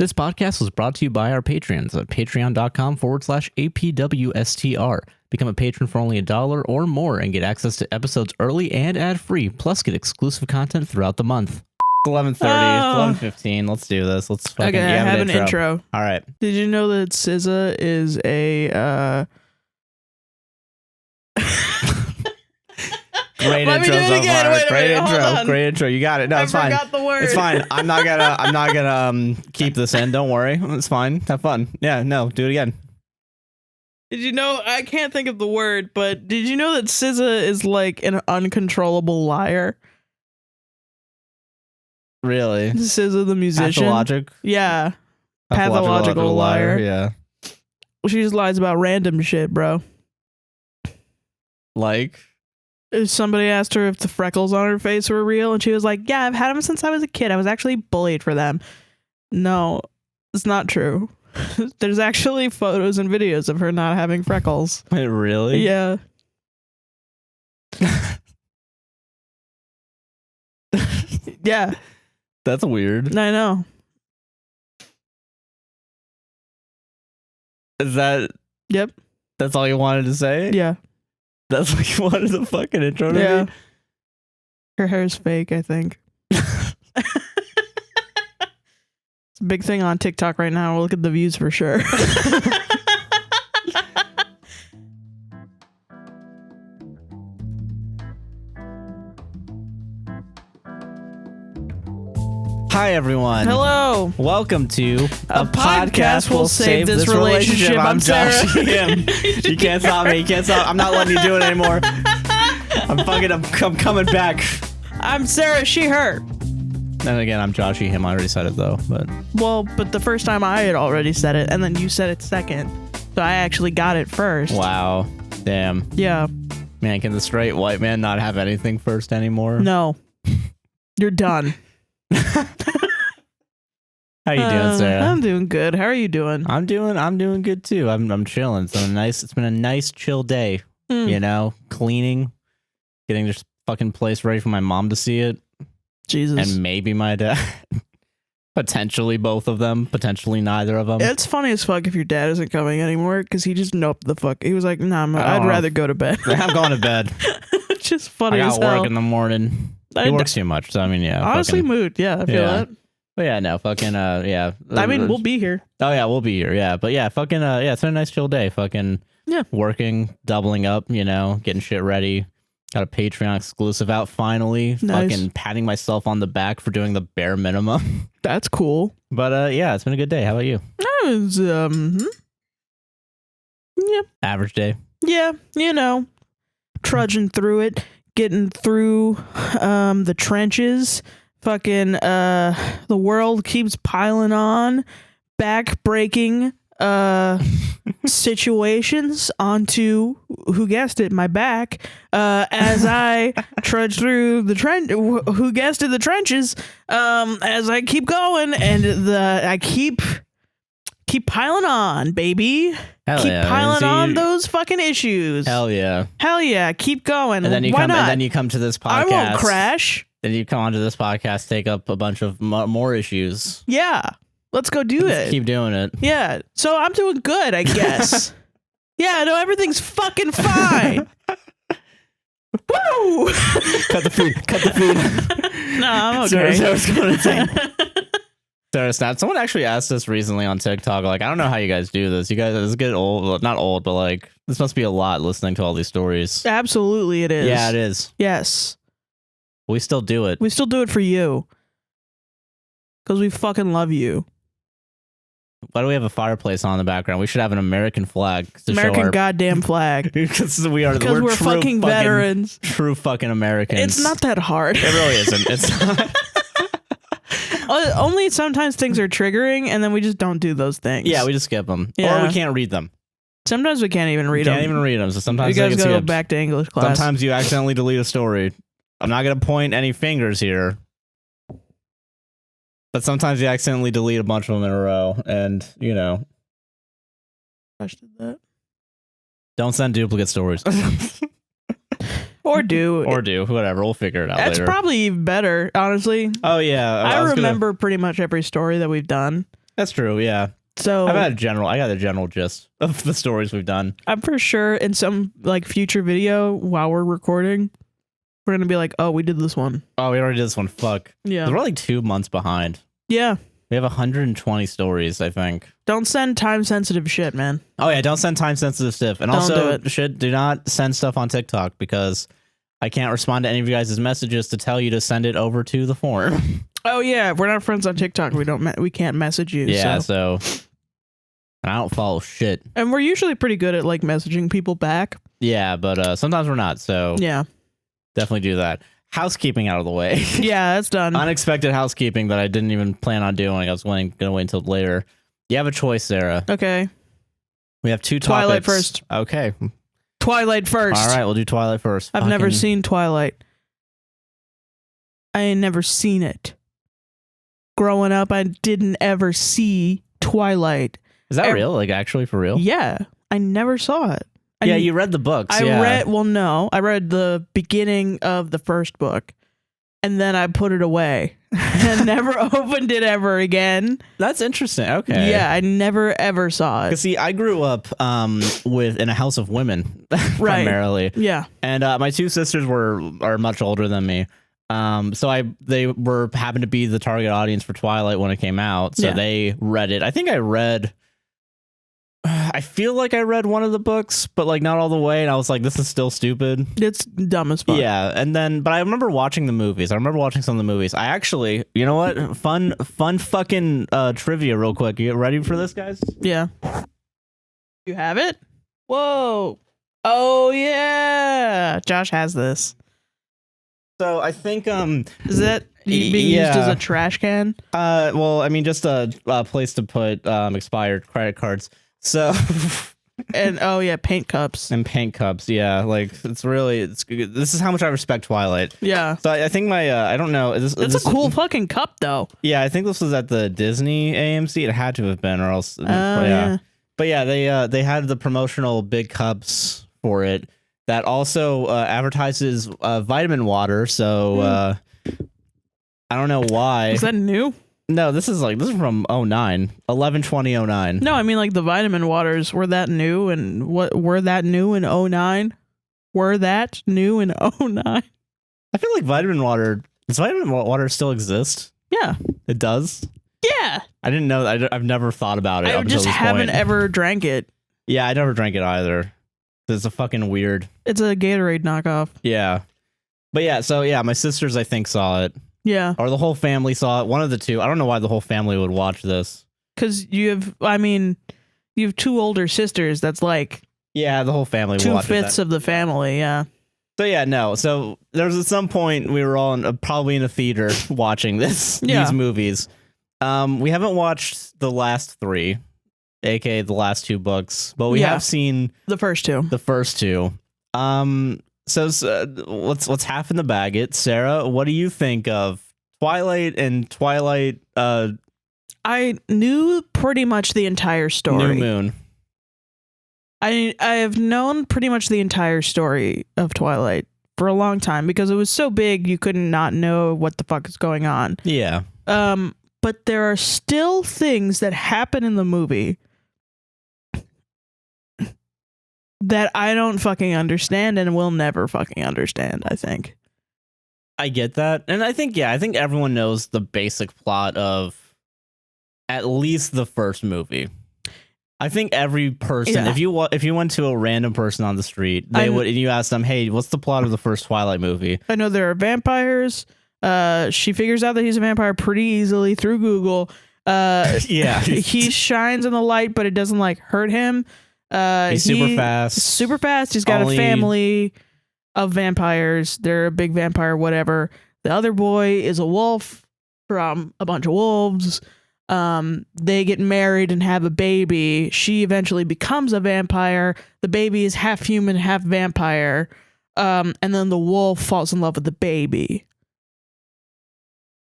This podcast was brought to you by our patrons at patreon.com/APWSTR. Become a patron for only $1 or more and get access to episodes early and ad-free, plus get exclusive content throughout the month. 11:30, 11:15. Let's do this. Let's fucking I have an intro. All right. Did you know that SZA is a Great Let me intro do it so again. far. Wait a Great minute, hold intro. on. Great intro. You got it. No, it's fine. I forgot the word. It's fine. I'm not gonna keep this in. Don't worry. It's fine. Have fun. Yeah, no, do it again. Did you know, I can't think of the word, but did you know that SZA is like an uncontrollable liar? Really? SZA the musician. Pathologic. Yeah. Pathological liar. Yeah. She just lies about random shit, bro. Like? If somebody asked her if the freckles on her face were real, and she was like, yeah, I've had them since I was a kid. I was actually bullied for them. No, it's not true. There's actually photos and videos of her not having freckles. Wait, really? Yeah. Yeah. That's weird. I know. Is that... Yep. That's all you wanted to say? Yeah. That's what you wanted the fucking intro to Yeah. be? Her hair's fake, I think. It's a big thing on TikTok right now. We'll look at the views for sure. Hi, everyone. Hello. Welcome to A podcast will save this relationship. I'm Josh Sarah. Kim. You can't stop me. You can't stop. I'm not letting you do it anymore. I'm coming back. I'm Sarah, she, her. And again, I'm Joshy him. I already said it though, but Well, but the first time I had already said it, and then you said it second. So I actually got it first. wow. Damn. Yeah. Man, can the straight white man not have anything first anymore? No. You're done. How you doing, Sarah? I'm doing good. How are you doing? I'm doing good too. I'm chilling. It's been a nice chill day. You know, cleaning, getting this fucking place ready for my mom to see it. Jesus. And maybe my dad. Potentially both of them. Potentially neither of them. It's funny as fuck if your dad isn't coming anymore, because he just noped the fuck. He was like, nah, I'd rather go to bed. I'm going to bed. It's just funny I as got hell. work in the morning. He works too much, so I mean, yeah. Honestly, fucking, mood. Yeah, I feel yeah. that. But yeah, no, fucking, yeah. I mean, we'll be here. Oh yeah, we'll be here. Yeah, but yeah, fucking, yeah, it's been a nice chill day. Fucking, yeah, working, doubling up, you know, getting shit ready. Got a Patreon exclusive out finally. Nice. Fucking patting myself on the back for doing the bare minimum. That's cool. But yeah, it's been a good day. How about you? Yeah. Average day. Yeah, you know, trudging through it, getting through the trenches. Fucking the world keeps piling on, back-breaking situations onto, who guessed it, my back, as I trudge through the who guessed it, the trenches, as I keep going, and I keep piling on, baby. Hell keep yeah, piling on those fucking issues. Hell yeah. Hell yeah, keep going. And then you Why not? And then you come to this podcast. I won't crash. Then you come onto this podcast, take up a bunch of more issues. Yeah, let's go do it. Keep doing it. Yeah, so I'm doing good, I guess. Yeah, no, everything's fucking fine. Woo! Cut the feed. Cut the feed. No, I'm okay. Sarah's going to say. Sarah Snap. Someone actually asked us recently on TikTok, like, I don't know how you guys do this. You guys, this get old. Well, not old, but like, this must be a lot listening to all these stories. Absolutely, it is. Yeah, it is. Yes. We still do it. We still do it for you. Because we fucking love you. Why do we have a fireplace on in the background? We should have an American flag. To American show our, goddamn flag. Because we're true fucking veterans. True fucking Americans. It's not that hard. It really isn't. It's not. Only sometimes things are triggering, and then we just don't do those things. Yeah, we just skip them. Yeah. Or we can't read them. Sometimes we can't even read them. Can't even read them, so sometimes you guys they get go skipped. back to English class. Sometimes you accidentally delete a story. I'm not going to point any fingers here. But sometimes you accidentally delete a bunch of them in a row, and, you know. Gosh, did that. Don't send duplicate stories. Or do. Or do. Whatever. We'll figure it out That's later. probably even better, honestly. Oh, yeah. I remember pretty much every story that we've done. That's true. Yeah. So I got a general gist of the stories we've done. I'm for sure in some like future video while we're recording, we're gonna be like, oh, we did this one. Oh, we already did this one. Fuck. Yeah. We're like 2 months behind. Yeah. We have 120 stories, I think. Don't send time sensitive shit, man. Oh yeah, don't send time sensitive stuff. And Don't also, do not send stuff on TikTok because I can't respond to any of you guys' messages to tell you to send it over to the forum. Oh yeah, if we're not friends on TikTok, we can't message you. Yeah, so I don't follow shit. And we're usually pretty good at like messaging people back. Yeah, but sometimes we're not. So yeah, definitely do that. Housekeeping out of the way. Yeah, that's done. Unexpected housekeeping that I didn't even plan on doing. I was going to wait until later. You have a choice, Sarah. Okay. We have 2 topics. Twilight first. Okay. Twilight first. All right, we'll do Twilight first. I've never seen Twilight. I ain't never seen it. Growing up, I didn't ever see Twilight. Is that real? Like actually for real? Yeah, I never saw it. Yeah, you read the books. I read the beginning of the first book, and then I put it away and never opened it ever again. That's interesting. Okay. Yeah, I never ever saw it. See, I grew up in a house of women primarily. Yeah. And my 2 sisters are much older than me. So they happened to be the target audience for Twilight when it came out. So they read it. I think I feel like I read one of the books, but like not all the way. And I was like, this is still stupid. It's dumb as fuck. Yeah. And then, but I remember watching the movies. I remember watching some of the movies. I actually, you know what? Fun fucking trivia real quick. You ready for this, guys? Yeah. You have it? Whoa. Oh yeah. Josh has this. So I think is that being used as a trash can? Well, I mean, just a place to put expired credit cards. So and paint cups. And paint cups, yeah. Like it's this is how much I respect Twilight. Yeah. So I think my I don't know. It's a cool fucking cup though. Yeah, I think this was at the Disney AMC. It had to have been, or else. Yeah. But yeah, they had the promotional big cups for it that also advertises vitamin water. So I don't know why. Is that new? No, this is from 09, 11/20/09. No, I mean like the vitamin waters were that new, and what were that new in 09? Were that new in 09? I feel like does vitamin water still exist? Yeah. It does? Yeah. I didn't know that. I've never thought about it. I just haven't ever drank it. Yeah, I never drank it either. It's a fucking weird. It's a Gatorade knockoff. Yeah. But yeah, so yeah, my sisters I think saw it. Yeah. Or the whole family saw it. One of the two. I don't know why the whole family would watch this. Because you have 2 older sisters. That's like... Yeah, the whole family would watch 2/5 of the family, yeah. So yeah, no. So there was at some point we were all probably in a theater watching these movies. We haven't watched the last 3, aka the last 2 books, but we have seen the first 2. The first 2. So let's half in the bag it. Sarah, what do you think of Twilight and Twilight? I knew pretty much the entire story. New Moon. I have known pretty much the entire story of Twilight for a long time because it was so big you couldn't not know what the fuck is going on. Yeah. But there are still things that happen in the movie that I don't fucking understand and will never fucking understand, I think. I get that. And I think everyone knows the basic plot of at least the first movie. I think every person, if you went to a random person on the street, and you ask them, "Hey, what's the plot of the first Twilight movie?" I know there are vampires. She figures out that he's a vampire pretty easily through Google. Yeah. He shines in the light, but it doesn't like hurt him. He's super fast. Super fast. He's got a family of vampires. They're a big vampire, whatever. The other boy is a wolf from a bunch of wolves. They get married and have a baby. She eventually becomes a vampire. The baby is half human, half vampire. And then the wolf falls in love with the baby.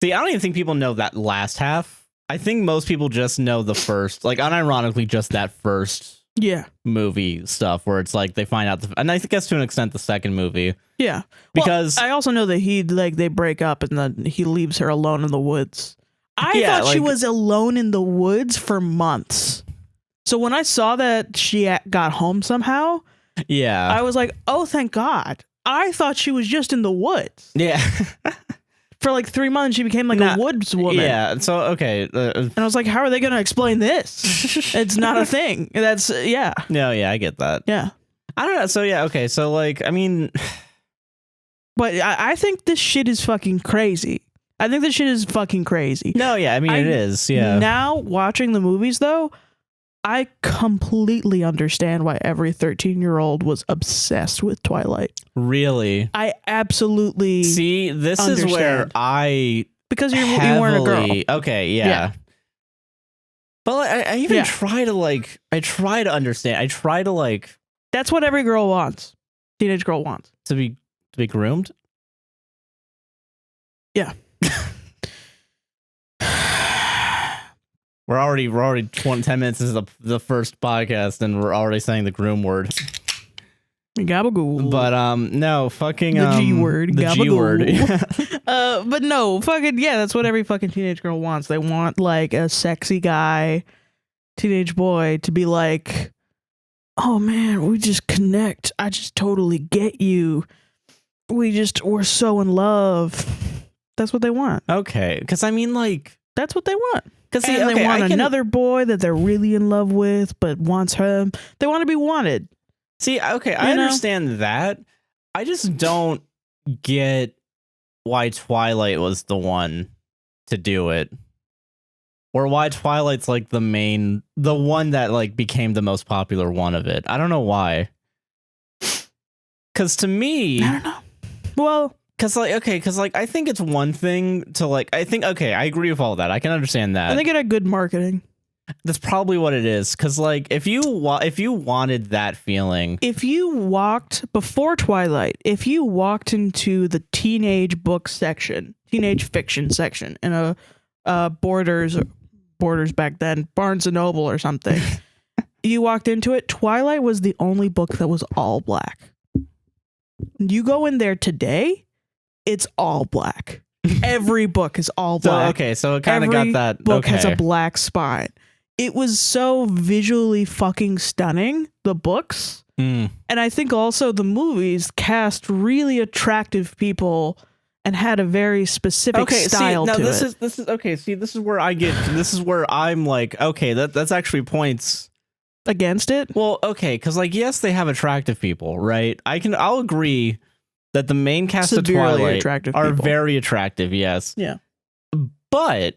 See, I don't even think people know that last half. I think most people just know the first, like unironically, just that first movie stuff where it's like they find out, and I guess to an extent the second movie. Yeah. Because I also know that they break up and then he leaves her alone in the woods. I thought she was alone in the woods for months. So when I saw that she got home somehow, I was like, oh, thank God. I thought she was just in the woods. Yeah. For like 3 months, she became like a woods woman. Yeah. So, okay. And I was like, how are they going to explain this? It's not a thing. That's, yeah. No, yeah, I get that. Yeah. I don't know. So, yeah, okay. So, like, I mean. But I think this shit is fucking crazy. I think this shit is fucking crazy. No, yeah, I mean, it is. Yeah. Now, watching the movies, though, I completely understand why every 13-year-old was obsessed with Twilight. Really? I absolutely see. This understand. Is where I because you weren't a girl. Okay, yeah. But like, I even try to like. I try to understand. I try to like. That's what every girl wants. Teenage girl wants to be groomed. Yeah. We're already 10 minutes into the first podcast, and we're already saying the groom word. Gabagool. But no, fucking the G word. The G word. But no, fucking that's what every fucking teenage girl wants. They want like a sexy guy, teenage boy to be like, oh man, we just connect. I just totally get you. We're so in love. That's what they want. Okay, because I mean, like, that's what they want. Because they want another boy that they're really in love with, but wants him. They want to be wanted. See, okay, I understand that. I just don't get why Twilight was the one to do it, or why Twilight's like the one that like became the most popular one of it. I don't know why. Because to me, I don't know. Well. Because I think it's one thing to like, I agree with all that. I can understand that. I think it had good marketing. That's probably what it is. Because like, if you wanted that feeling, if you walked before Twilight, if you walked into the teenage book section, teenage fiction section in a Borders back then, Barnes and Noble or something, you walked into it. Twilight was the only book that was all black. You go in there today. It's all black. Every book is all black. So it kind of got that. Every book has a black spine. It was so visually fucking stunning, the books. And I think also the movies cast really attractive people and had a very specific style to it. This is okay. See, this is where I'm like, okay, that's actually points against it. Well, okay, because like, yes, they have attractive people, right? I'll agree that the main cast of Twilight are very attractive, yes. Yeah. But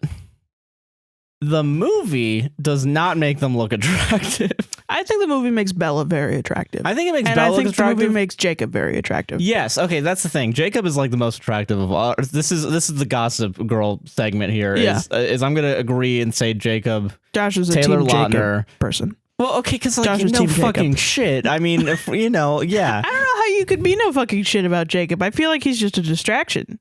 the movie does not make them look attractive. I think the movie makes Bella very attractive. I think it makes Bella look attractive. I think the movie makes Jacob very attractive. Yes, okay, that's the thing. Jacob is like the most attractive of all. This is the Gossip Girl segment here. Yeah. Is I'm going to agree and say Jacob. Josh is a Taylor Team Lautner Jacob person. Well, okay, because like, no fucking Jacob. Shit. I mean, if yeah. I don't know how you could be no fucking shit about Jacob. I feel like he's just a distraction.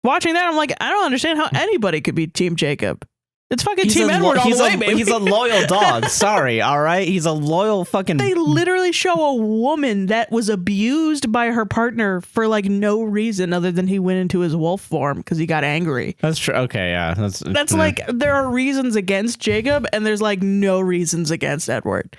Watching that, I'm like, I don't understand how anybody could be Team Jacob. It's fucking Team Edward all the way, baby. He's a loyal dog. Sorry, all right? He's a loyal fucking... They literally show a woman that was abused by her partner for like no reason other than he went into his wolf form because he got angry. That's true. Okay, yeah. That's like, there are reasons against Jacob and there's like no reasons against Edward.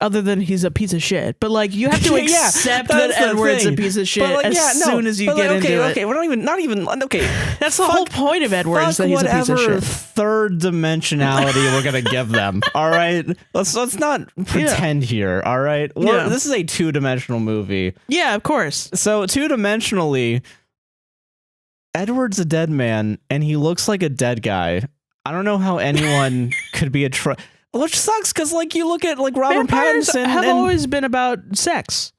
Other than he's a piece of shit. But like, you have to accept that Edward's a piece of shit soon as you get into it. Okay, we're not even, okay. That's the whole point of Edward, is that he's a piece of shit. Third dimensionality we're going to give them, all right? Let's not pretend here, all right? This is a two-dimensional movie. Yeah, of course. So two-dimensionally, Edward's a dead man, and he looks like a dead guy. I don't know how anyone could be which sucks, because like you look at like Robert Pattinson have always been about sex.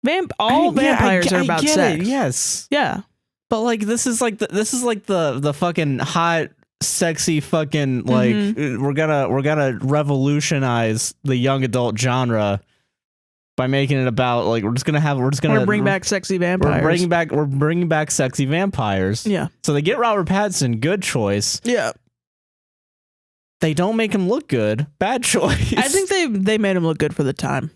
Vampires are about sex. Yes. Yeah. But like this is like the fucking hot, sexy fucking like we're gonna revolutionize the young adult genre by making it about like we're gonna bring back sexy vampires. We're bringing back sexy vampires. Yeah. So they get Robert Pattinson, good choice. Yeah. They don't make him look good. Bad choice. I think they made him look good for the time.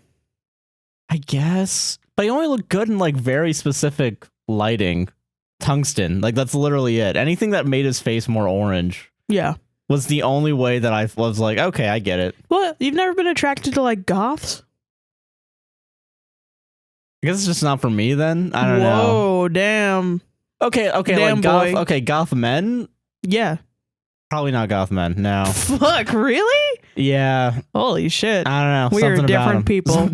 I guess. But he only looked good in like very specific lighting. tungsten. Like that's literally it. Anything that made his face more orange Yeah. was the only way that I was like, okay, I get it. Well, you've never been attracted to like goths? I guess it's just not for me then. I don't know. Whoa, damn. Okay, Damn, like goth. boy. Okay, goth men. Yeah. Probably not goth men. No. Fuck, really? Yeah. Holy shit. I don't know. We are Something about different people.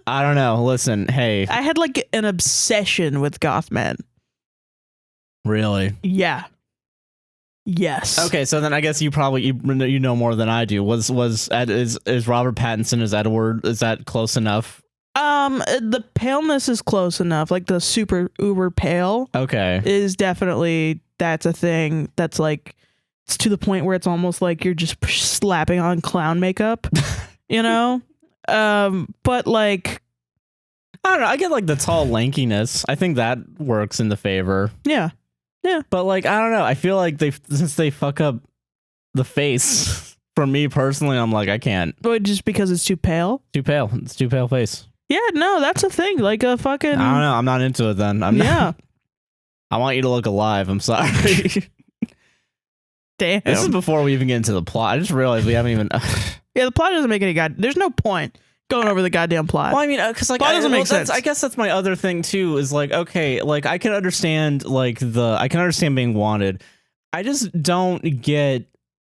I don't know. Listen, hey. I had like an obsession with goth men. Really? Yeah. Yes. Okay, so then I guess you probably you know more than I do. Is Robert Pattinson as Edward? Is that close enough? The paleness is close enough. Like the super uber pale. Okay. Is definitely, that's a thing. That's like, it's to the point where it's almost like you're just slapping on clown makeup. You know. But like, I don't know. I get like the tall lankiness. I think that works in the favor. Yeah. Yeah. But like, I don't know. I feel like since they fuck up the face, for me personally, I'm like, I can't. But just because it's too pale? Too pale. It's too pale face. Yeah, no, that's a thing. Like a fucking... I don't know. I'm not into it then. I'm not. I want you to look alive. I'm sorry. Damn. This is before we even get into the plot. I just realized we haven't even... Yeah, the plot doesn't make any there's no point going over the goddamn plot. Well, I mean, because like, plot doesn't make sense. I guess that's my other thing too. Is like, okay, like I can understand I can understand being wanted. I just don't get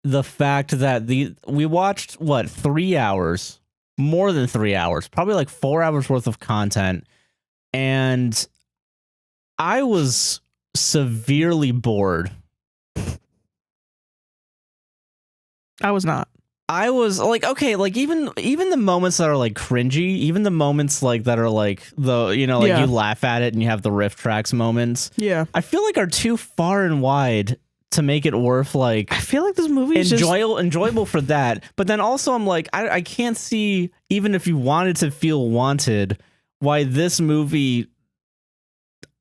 the fact that we watched what 3 hours, more than 3 hours, probably like 4 hours worth of content, and I was severely bored. I was not. I was like, okay, like even the moments that are like cringy, even the moments like that are like the, you know, like you laugh at it and you have the riff tracks moments. Yeah. I feel like are too far and wide to make it worth like. I feel like this movie is enjoyable for that. But then also I'm like, I can't see, even if you wanted to feel wanted, why this movie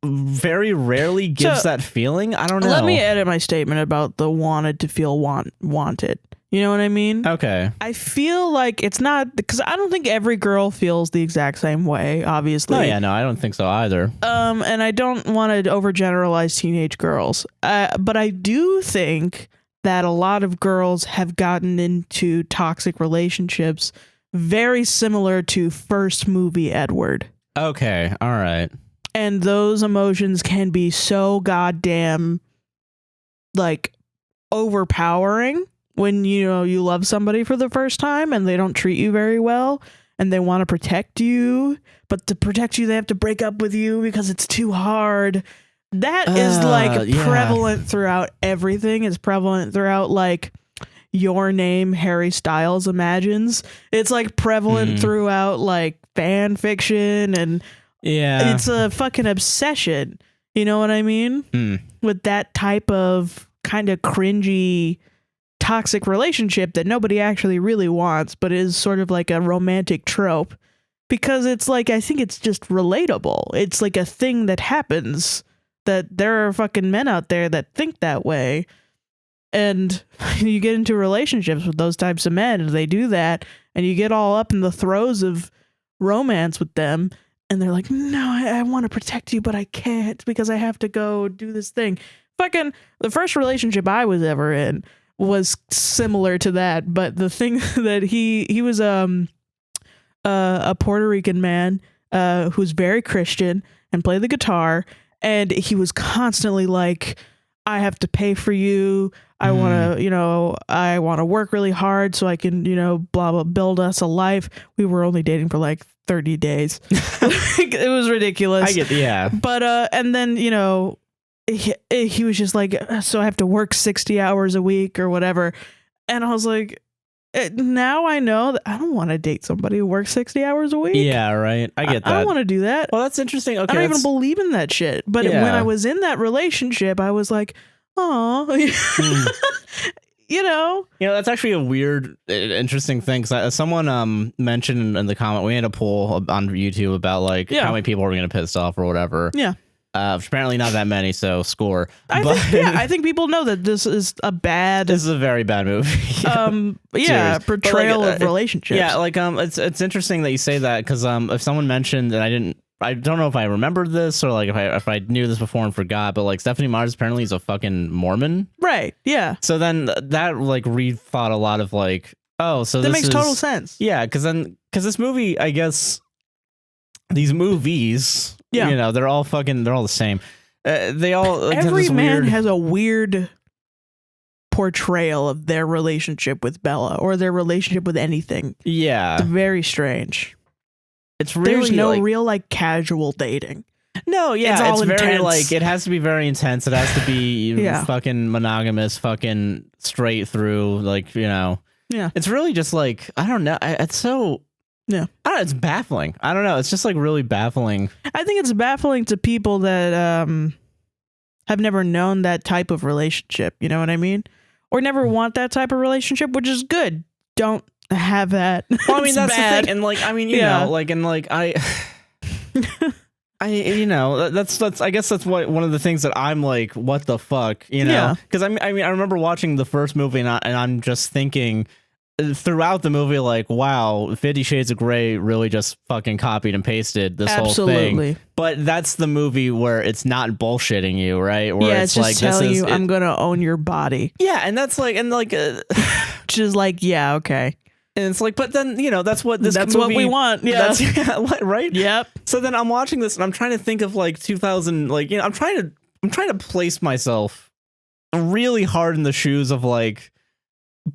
very rarely gives that feeling. I don't know. Let me edit my statement about the wanted to feel wanted. You know what I mean? Okay. I feel like it's not, because I don't think every girl feels the exact same way, obviously. Oh yeah, no, I don't think so either. And I don't want to overgeneralize teenage girls. But I do think that a lot of girls have gotten into toxic relationships very similar to first movie Edward. Okay, all right. And those emotions can be so goddamn like overpowering. When you know you love somebody for the first time and they don't treat you very well and they want to protect you, but to protect you they have to break up with you because it's too hard. That is like prevalent throughout everything. It's prevalent throughout like Your Name, Harry Styles Imagines. It's like prevalent throughout like fan fiction, and it's a fucking obsession. You know what I mean? With that type of kind of cringy toxic relationship that nobody actually really wants, but is sort of like a romantic trope, because it's like, I think it's just relatable. It's like a thing that happens, that there are fucking men out there that think that way. And you get into relationships with those types of men and they do that, and you get all up in the throes of romance with them, and they're like, no, I want to protect you, but I can't because I have to go do this thing. Fucking the first relationship I was ever in was similar to that, but the thing that he was a Puerto Rican man who's very Christian and played the guitar, and he was constantly like, I have to pay for you, I want to, I want to work really hard so I can, blah blah, build us a life. We were only dating for like 30 days. It was ridiculous. I get, but and then he was just like, so I have to work 60 hours a week or whatever. And I was like, now I know that I don't want to date somebody who works 60 hours a week. Yeah, right. I get that. I don't want to do that. Well, that's interesting. Okay, I don't even believe in that shit. But when I was in that relationship, I was like, oh, that's actually a weird, interesting thing. Because someone mentioned in the comment, we had a poll on YouTube about like how many people were going to piss off or whatever. Yeah. Apparently not that many, so score. I think people know that this is a bad. This is a very bad movie. Portrayal of relationships. Yeah, like it's interesting that you say that, because if someone mentioned, and I don't know if I remembered this or like if I knew this before and forgot, but like Stephanie Meyers apparently is a fucking Mormon. Right. Yeah. So then that like rethought a lot of like, oh, so that this makes total sense. Yeah, because this movie, I guess these movies, yeah, you know, they're all the same. They all like, every man has a weird portrayal of their relationship with Bella or their relationship with anything. Yeah, it's very strange. It's really there's no like, real like casual dating. No, yeah, it's very intense. like it has to be very intense. It has to be fucking monogamous, fucking straight through, like, you know. Yeah, it's really just like I don't know. It's so I don't know, it's baffling. I don't know. It's just like really baffling. I think it's baffling to people that have never known that type of relationship. You know what I mean? Or never want that type of relationship, which is good. Don't have that. Well, I mean, that's bad. The thing. And like, I mean, you know, like, and like, you know, that's I guess that's one of the things that I'm like, what the fuck, you know? Because I mean, I remember watching the first movie and I'm just thinking throughout the movie, like, wow, 50 Shades of Grey really just fucking copied and pasted this whole thing. But that's the movie where it's not bullshitting you, right? Where it's just like, telling you, I'm gonna own your body. Yeah, and that's like, and like, which is like, yeah, okay. And it's like, but then, you know, that's what what we want. Yeah. Right. Yep. So then I'm watching this and I'm trying to think of like 2000, like, you know, I'm trying to place myself really hard in the shoes of like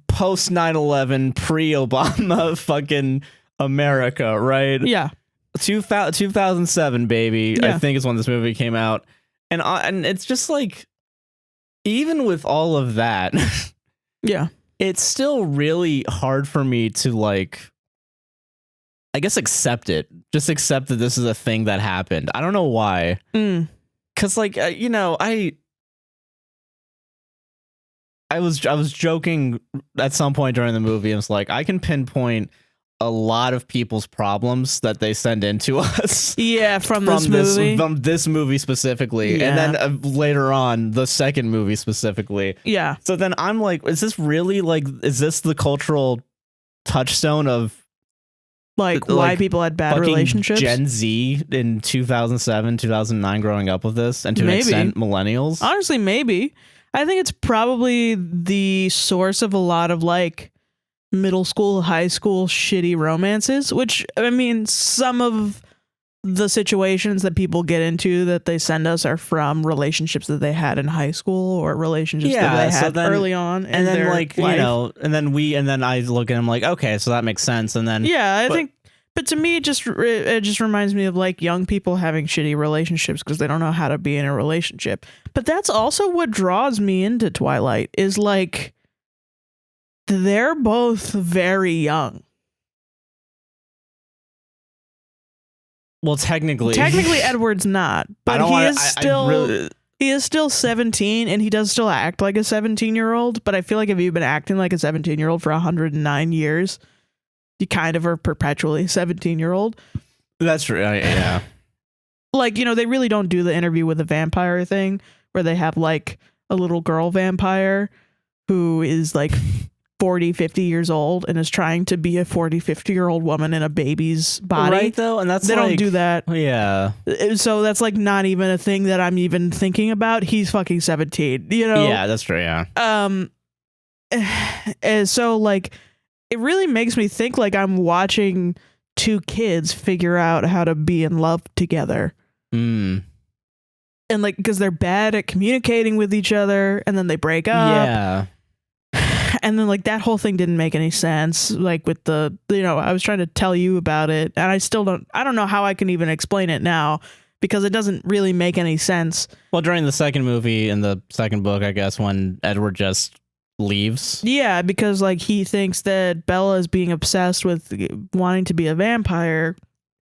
post 9/11, pre-Obama fucking America, right? Yeah. 2007, baby. Yeah. I think is when this movie came out. And it's just like, even with all of that, yeah, it's still really hard for me to like, I guess, accept it. Just accept that this is a thing that happened. I don't know why. Cause like, you know, I was joking at some point during the movie. And it's like, I can pinpoint a lot of people's problems that they send in to us. Yeah, from this movie specifically. Yeah. And then later on, the second movie specifically. Yeah. So then I'm like, is this really like, is this the cultural touchstone of like why people had bad relationships? Gen Z in 2007, 2009 growing up with this, and to an extent millennials? Honestly, maybe. I think it's probably the source of a lot of like middle school, high school shitty romances, which, I mean, some of the situations that people get into that they send us are from relationships that they had in high school or relationships that they had early on. And then like, life. You know, and then I look at them like, okay, so that makes sense. And then, I think, but to me, it just reminds me of like young people having shitty relationships because they don't know how to be in a relationship. But that's also what draws me into Twilight is like, they're both very young. Well, technically Edward's not, but he is still 17 and he does still act like a 17-year-old. But I feel like if you've been acting like a 17-year-old for 109 years, you kind of are perpetually 17-year-old. That's true. Yeah. Like, you know, they really don't do the interview with the vampire thing where they have like a little girl vampire who is like 40, 50 years old and is trying to be a 40, 50-year-old woman in a baby's body. Right, though, and they don't do that. Yeah. So that's like not even a thing that I'm even thinking about. He's fucking 17, you know? Yeah, that's true, yeah. And so like it really makes me think like I'm watching two kids figure out how to be in love together. And like, because they're bad at communicating with each other and then they break up. Yeah. And then like that whole thing didn't make any sense. Like with the, you know, I was trying to tell you about it and I don't know how I can even explain it now because it doesn't really make any sense. Well, during the second movie in the second book, I guess, when Edward just leaves. Yeah, because like he thinks that Bella is being obsessed with wanting to be a vampire.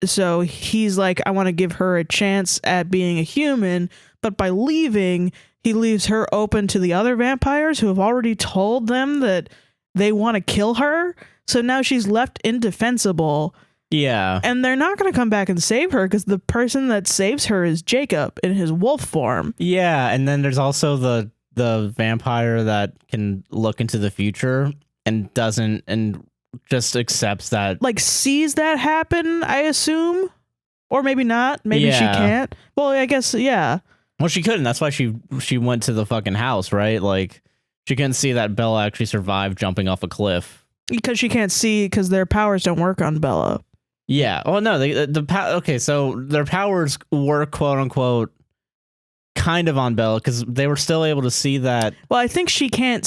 So he's like, I want to give her a chance at being a human. But by leaving, he leaves her open to the other vampires who have already told them that they want to kill her. So now she's left indefensible. Yeah. And they're not going to come back and save her because the person that saves her is Jacob in his wolf form. Yeah. And then there's also the vampire that can look into the future and doesn't, and just accepts that. Like sees that happen, I assume. or maybe not. Maybe she can't. Well, I guess, yeah. Well, she couldn't. That's why she went to the fucking house, right? Like, she couldn't see that Bella actually survived jumping off a cliff. Because she can't see, because their powers don't work on Bella. Yeah. Well, no, okay, so their powers work, quote unquote, kind of on Bella, because they were still able to see that. Well, I think she can't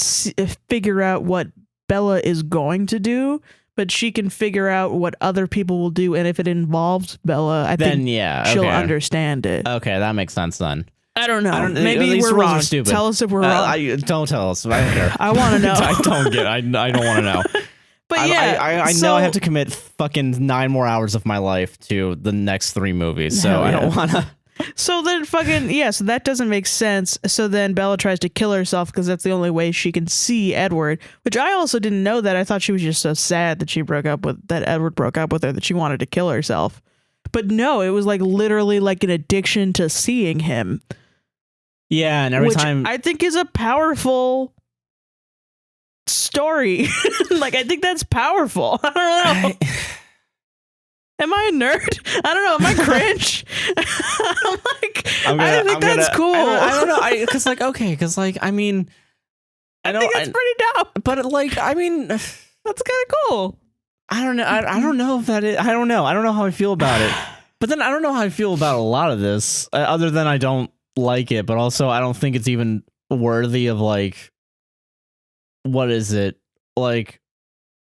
figure out what Bella is going to do, but she can figure out what other people will do, and if it involves Bella, I think she'll understand it. Okay, that makes sense then. I don't know. Maybe we're wrong. Stupid. Tell us if we're wrong. Don't tell us. I don't care. I want to know. I don't want to know. But I know I have to commit fucking 9 more hours of my life to the next 3 movies, so I don't want to. So then so that doesn't make sense. So then Bella tries to kill herself because that's the only way she can see Edward, which I also didn't know that. I thought she was just so sad that Edward broke up with her, that she wanted to kill herself. But no, it was like literally like an addiction to seeing him. Yeah, and every time I think is a powerful story. Like, I think that's powerful. I don't know. Am I a nerd? I don't know. Am I cringe? I think that's cool. I don't know. Because I mean, I think that's pretty dope. But like, I mean, that's kind of cool. I don't know. I don't know if that is. I don't know. I don't know how I feel about it. But then I don't know how I feel about a lot of this, other than I don't like it. But also, I don't think it's even worthy of like, what is it? Like,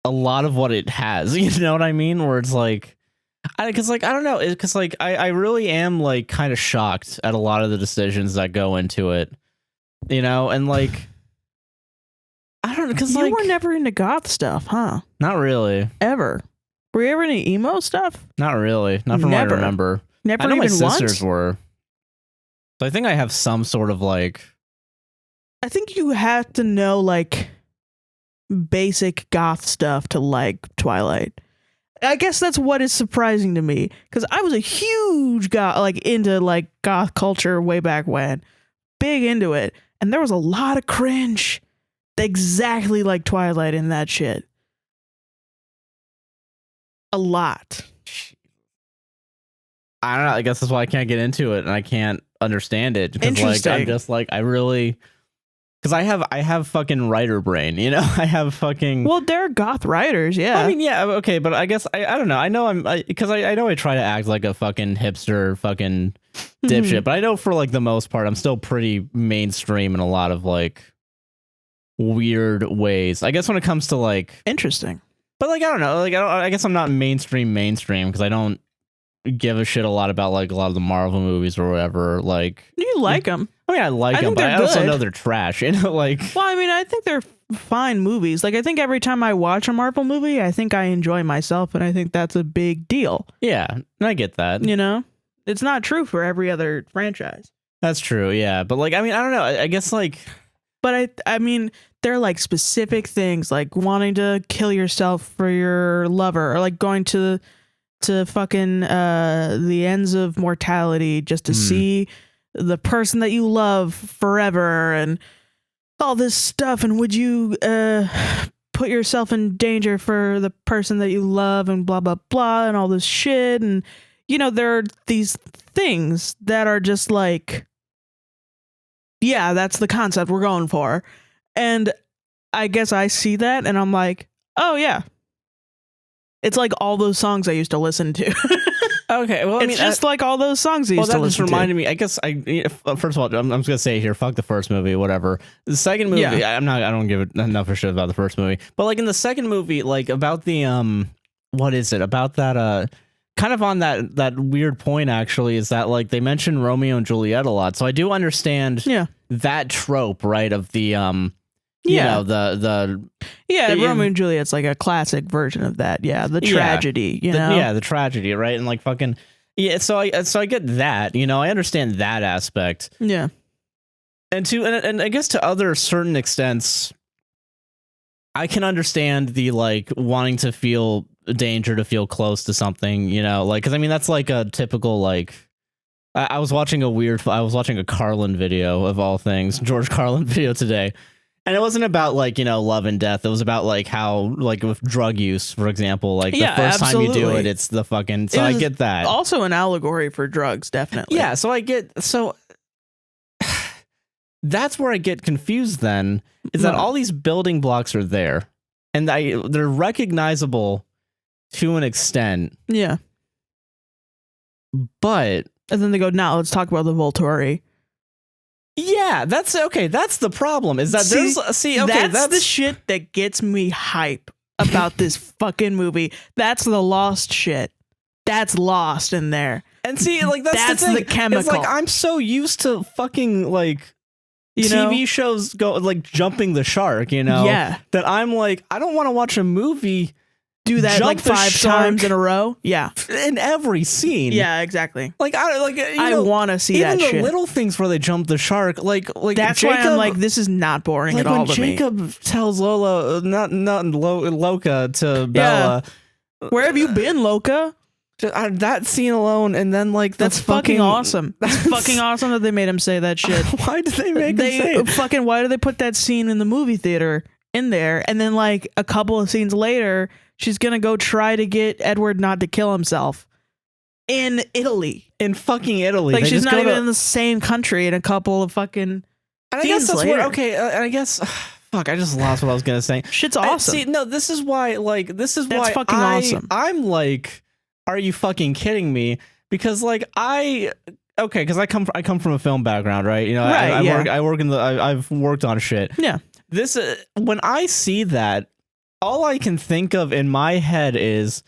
a lot of what it has. You know what I mean? Where it's like. Because I don't know, because like I really am like kind of shocked at a lot of the decisions that go into it, you know, and like I don't know, because you were never into goth stuff, huh? Not really. Ever? Were you ever into emo stuff? Not really. Not from what I remember. Never. I know even my sisters once? were. So I think I have some sort of like. I think you have to know like basic goth stuff to like Twilight. I guess that's what is surprising to me, because I was a huge into goth culture way back when, big into it, and there was a lot of cringe, exactly like Twilight in that shit. A lot. I don't know. I guess that's why I can't get into it and I can't understand it. Interesting. Like, I'm just like, I really. Because I have fucking writer brain, you know. I have fucking. Well, they're goth writers, yeah. I mean, yeah, okay, but I guess I don't know. I know I know I try to act like a fucking hipster, fucking dipshit, but I know for like the most part, I'm still pretty mainstream in a lot of like weird ways. I guess when it comes to like interesting, but like I don't know, like I guess I'm not mainstream because I don't give a shit a lot about like a lot of the Marvel movies or whatever. Like you like them. I mean, I like them, but I also know they're trash. You know, like. Well, I mean, I think they're fine movies. Like, I think every time I watch a Marvel movie, I think I enjoy myself, and I think that's a big deal. Yeah, I get that. You know, it's not true for every other franchise. That's true. Yeah, but like, I mean, I don't know. I guess like. But I mean, they're like specific things, like wanting to kill yourself for your lover, or like going to fucking the ends of mortality just to see the person that you love forever and all this stuff. And would you put yourself in danger for the person that you love and blah, blah, blah, and all this shit. And, you know, there are these things that are just like, yeah, that's the concept we're going for. And I guess I see that and I'm like, oh, yeah. It's like all those songs I used to listen to. Okay, well, it's just like all those songs I used to listen to. Well, that just reminded me. I guess first of all, I'm just gonna say here, fuck the first movie, whatever. The second movie, I don't give it enough for shit about the first movie. But like in the second movie, like about the what is it about that kind of on that weird point actually is that like they mention Romeo and Juliet a lot, so I do understand that trope, right? Of the you know, the Romeo and Juliet's like a classic version of that. Yeah, the tragedy, you know? The tragedy, right? And like fucking so I get that, you know, I understand that aspect. Yeah. And I guess to other certain extents, I can understand the like wanting to feel danger, to feel close to something, you know, like, because I mean that's like a typical like. I was watching a Carlin video of all things, George Carlin video today. And it wasn't about like, you know, love and death. It was about like how, like with drug use, for example, like the first time you do it, it's the fucking. So I get that. Also an allegory for drugs, definitely. Yeah. So I get. So that's where I get confused. Then is that all these building blocks are there, and they're recognizable to an extent. Yeah. But and then they go, now let's talk about the Volturi. Yeah, that's okay. That's the problem. Is that that's the shit that gets me hype about this fucking movie. That's the lost shit. That's lost in there. And see, like that's the chemical. It's like I'm so used to fucking like TV shows go like jumping the shark, you know? Yeah. That I'm like, I don't want to watch a movie do that like 5 times in a row. Yeah. In every scene. Yeah, exactly. Like I want to see that shit. Even the little things where they jump the shark, like that's Jacob, why I'm like, this is not boring at all to me. When Jacob tells Lola, not Loca to Bella, where have you been, Loca? That scene alone, and then like that's fucking awesome. That's fucking awesome that they made him say that shit. Why did they make him say it? Fucking why did they put that scene in the movie theater in there, and then like a couple of scenes later, she's gonna go try to get Edward not to kill himself in Italy, in fucking Italy. Like she's not even in the same country. In a couple of fucking. And I guess that's later. and I guess. Fuck! I just lost what I was gonna say. Shit's awesome. See, no, this is why. Like, this is that's why fucking awesome. I'm like. Are you fucking kidding me? Because like because I come from a film background, right? You know, right, I've worked on shit. Yeah. This when I see that, all I can think of in my head is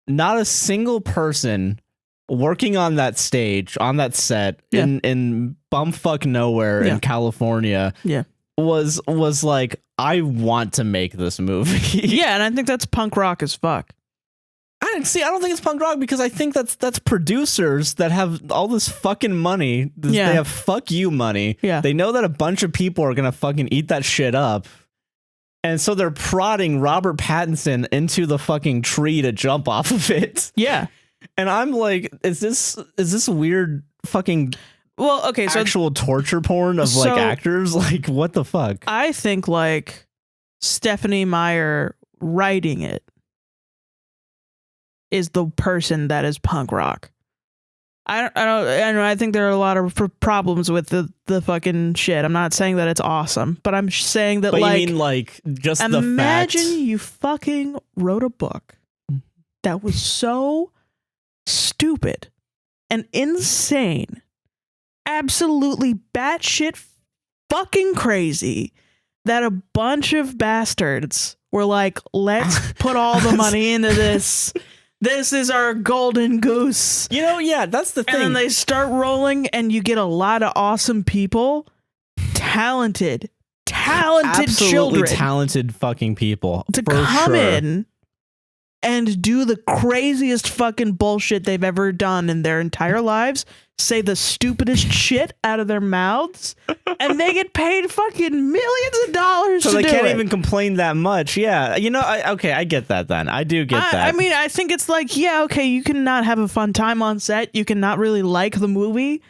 not a single person working on that stage, on that set in bumfuck nowhere in California. Yeah. Was like, I want to make this movie. Yeah, and I think that's punk rock as fuck. I don't think it's punk rock because I think that's producers that have all this fucking money. They have fuck you money. Yeah. They know that a bunch of people are gonna fucking eat that shit up. And so they're prodding Robert Pattinson into the fucking tree to jump off of it. Yeah. And I'm like, is this weird fucking actual torture porn of like actors? Like, what the fuck? I think like Stephenie Meyer writing it is the person that is punk rock. I think there are a lot of problems with the fucking shit. I'm not saying that it's awesome, but I'm saying that, but like, you mean like just imagine the fact you fucking wrote a book that was so stupid and insane, absolutely batshit fucking crazy, that a bunch of bastards were like, let's put all the money into this. This is our golden goose. You know, yeah, that's the thing. And then they start rolling and you get a lot of awesome people. Talented absolutely children. Talented fucking people. To come in and do the craziest fucking bullshit they've ever done in their entire lives. Say the stupidest shit out of their mouths, and they get paid fucking millions of dollars. So they can't even complain that much. Yeah, you know, I get that. Then I do get that. I mean, I think it's like, yeah, okay, you can not have a fun time on set. You can not really like the movie,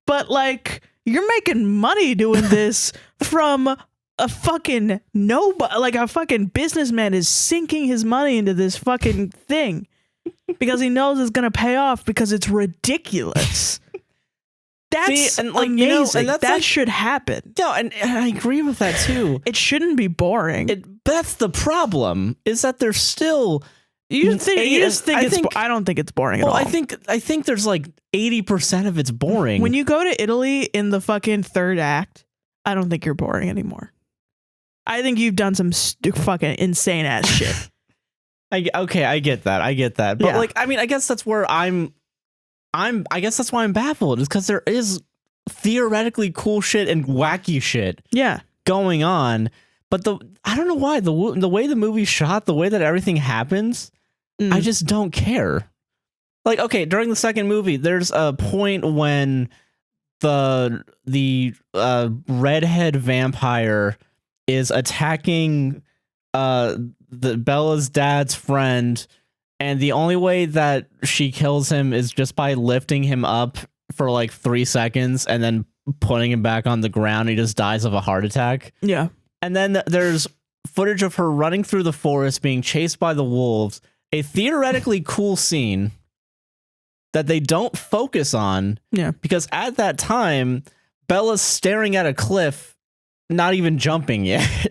but like, you're making money doing this from a fucking nobody. Like a fucking businessman is sinking his money into this fucking thing because he knows it's gonna pay off because it's ridiculous. That's amazing. You know, and that should happen. No, and I agree with that too. It shouldn't be boring. That's the problem. Is that there's still. I don't think it's boring at all. I think there's like 80% of it's boring. When you go to Italy in the fucking third act, I don't think you're boring anymore. I think you've done some fucking insane ass shit. I get that. But like, I mean, I guess that's where I guess that's why I'm baffled, is because there is theoretically cool shit and wacky shit going on. But I don't know why the way the movie's shot, the way that everything happens, I just don't care. Like, okay, during the second movie, there's a point when the redhead vampire is attacking the Bella's dad's friend, and the only way that she kills him is just by lifting him up for like 3 seconds and then putting him back on the ground. He just dies of a heart attack. Yeah. And then there's footage of her running through the forest, being chased by the wolves. A theoretically cool scene that they don't focus on. Yeah. Because at that time, Bella's staring at a cliff, not even jumping yet.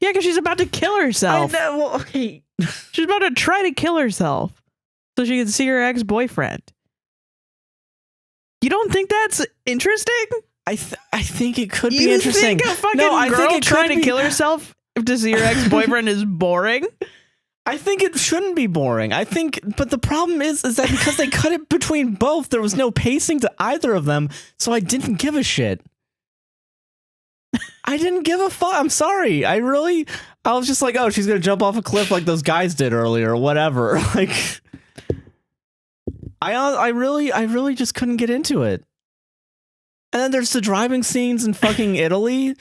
Yeah, because she's about to kill herself. I know. Well, okay. She's about to try to kill herself so she can see her ex-boyfriend. You don't think that's interesting? I think it could be interesting. You think a fucking girl trying to kill herself to see her ex-boyfriend is boring? I think it shouldn't be boring. But the problem is that because they cut it between both, there was no pacing to either of them, so I didn't give a shit. I didn't give a fuck. I'm sorry. I was just like, oh, she's gonna jump off a cliff like those guys did earlier, or whatever. Like, I really just couldn't get into it. And then there's the driving scenes in fucking Italy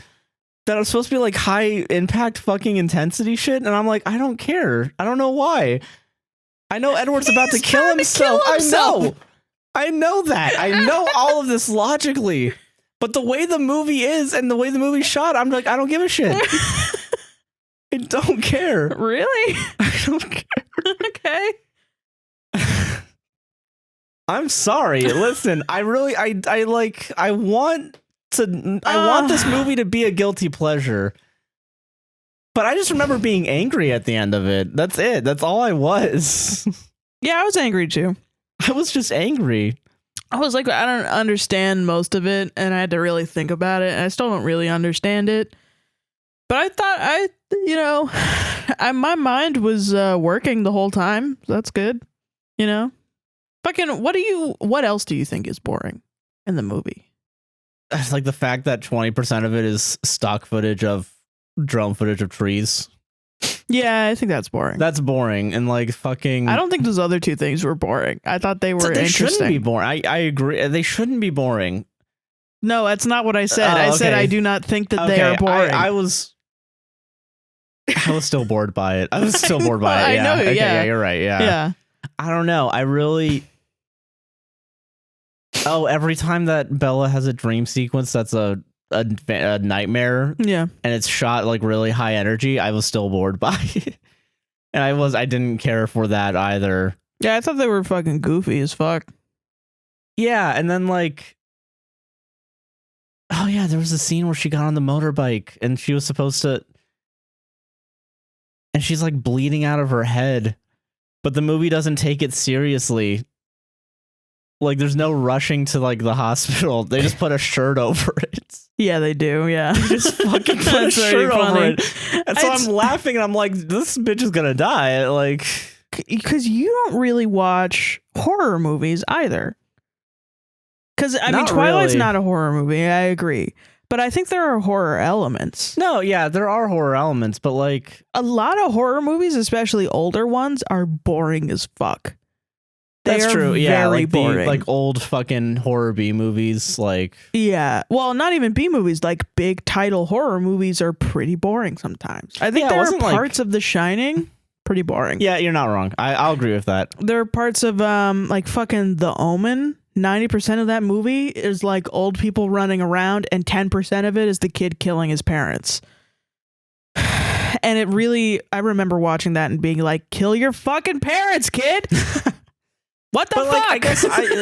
that are supposed to be like high impact fucking intensity shit, and I'm like, I don't care. I don't know why. I know Edward's about to kill himself. I know that. I know all of this logically. But the way the movie is and the way the movie's shot, I'm like, I don't give a shit. I don't care. Really? I don't care. Okay. I'm sorry. Listen, I want this movie to be a guilty pleasure. But I just remember being angry at the end of it. That's it. That's all I was. Yeah, I was angry too. I was just angry. I was like, I don't understand most of it, and I had to really think about it, and I still don't really understand it. But I thought my mind was working the whole time. So that's good. You know? Fucking, what else do you think is boring in the movie? It's like the fact that 20% of it is stock footage of drone footage of trees. Yeah, I think that's boring. That's boring. And like fucking, I don't think those other two things were boring. I thought they were interesting. They shouldn't be boring. I agree. They shouldn't be boring. No, that's not what I said. I said I do not think that they are boring. I was still bored by it. I was still bored by it. Yeah. I know. Okay, yeah, you're right. Yeah. Yeah. I don't know. Every time that Bella has a dream sequence that's a nightmare, yeah, and it's shot like really high energy, I was still bored by it. And I didn't care for that either. Yeah, I thought they were fucking goofy as fuck. Yeah, and then like, oh yeah, there was a scene where she got on the motorbike and she was supposed to, and she's like bleeding out of her head, but the movie doesn't take it seriously. Like, there's no rushing to like the hospital. They just put a shirt over it. Yeah, they do. Yeah, they just fucking put a shirt over it. And so I'm laughing and I'm like, this bitch is gonna die. Like, because you don't really watch horror movies either. Because I mean, Twilight's not a horror movie. I agree. But I think there are horror elements. No, yeah, there are horror elements, but like a lot of horror movies, especially older ones, are boring as fuck. That's true. Yeah, very like boring. Like old fucking horror B movies, like yeah. Well, not even B movies. Like big title horror movies are pretty boring sometimes. I think there are parts of The Shining pretty boring. Yeah, you're not wrong. I'll agree with that. There are parts of like fucking The Omen. 90% of that movie is like old people running around, and 10% of it is the kid killing his parents. And it really, I remember watching that and being like, "Kill your fucking parents, kid." What the fuck? Like, I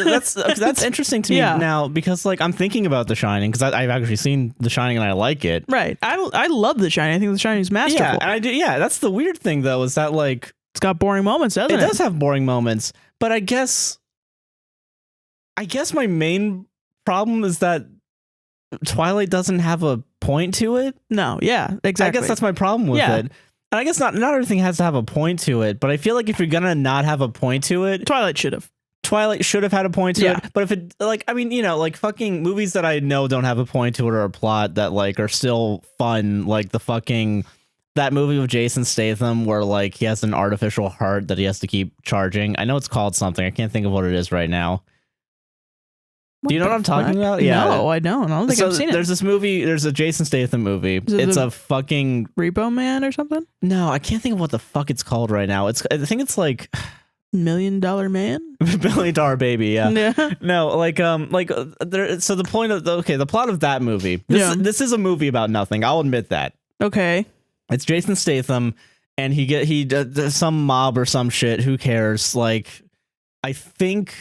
guess that's interesting to me now, because like I'm thinking about The Shining, because I've actually seen The Shining and I like it. Right. I love The Shining. I think The Shining is masterful. Yeah, and I do. Yeah, that's the weird thing though, is that like it's got boring moments, doesn't it? It does have boring moments, but I guess my main problem is that Twilight doesn't have a point to it. No. Yeah. Exactly. I guess that's my problem with it. And I guess not everything has to have a point to it, but I feel like if you're gonna not have a point to it, Twilight should have had a point to it. But if it, like, I mean, you know, like fucking movies that I know don't have a point to it or a plot that like are still fun, like that movie with Jason Statham where like he has an artificial heart that he has to keep charging. I know it's called something. I can't think of what it is right now. Do you know what I'm talking about? Yeah. No, I don't. I don't think I've seen it. There's this movie. There's a Jason Statham movie. It's a fucking Repo Man or something. No, I can't think of what the fuck it's called right now. I think it's like $1 Million Man, $1 Million Baby. Yeah. No, like there. So the point of the plot of that movie. This is a movie about nothing. I'll admit that. Okay. It's Jason Statham, and he does some mob or some shit. Who cares? Like, I think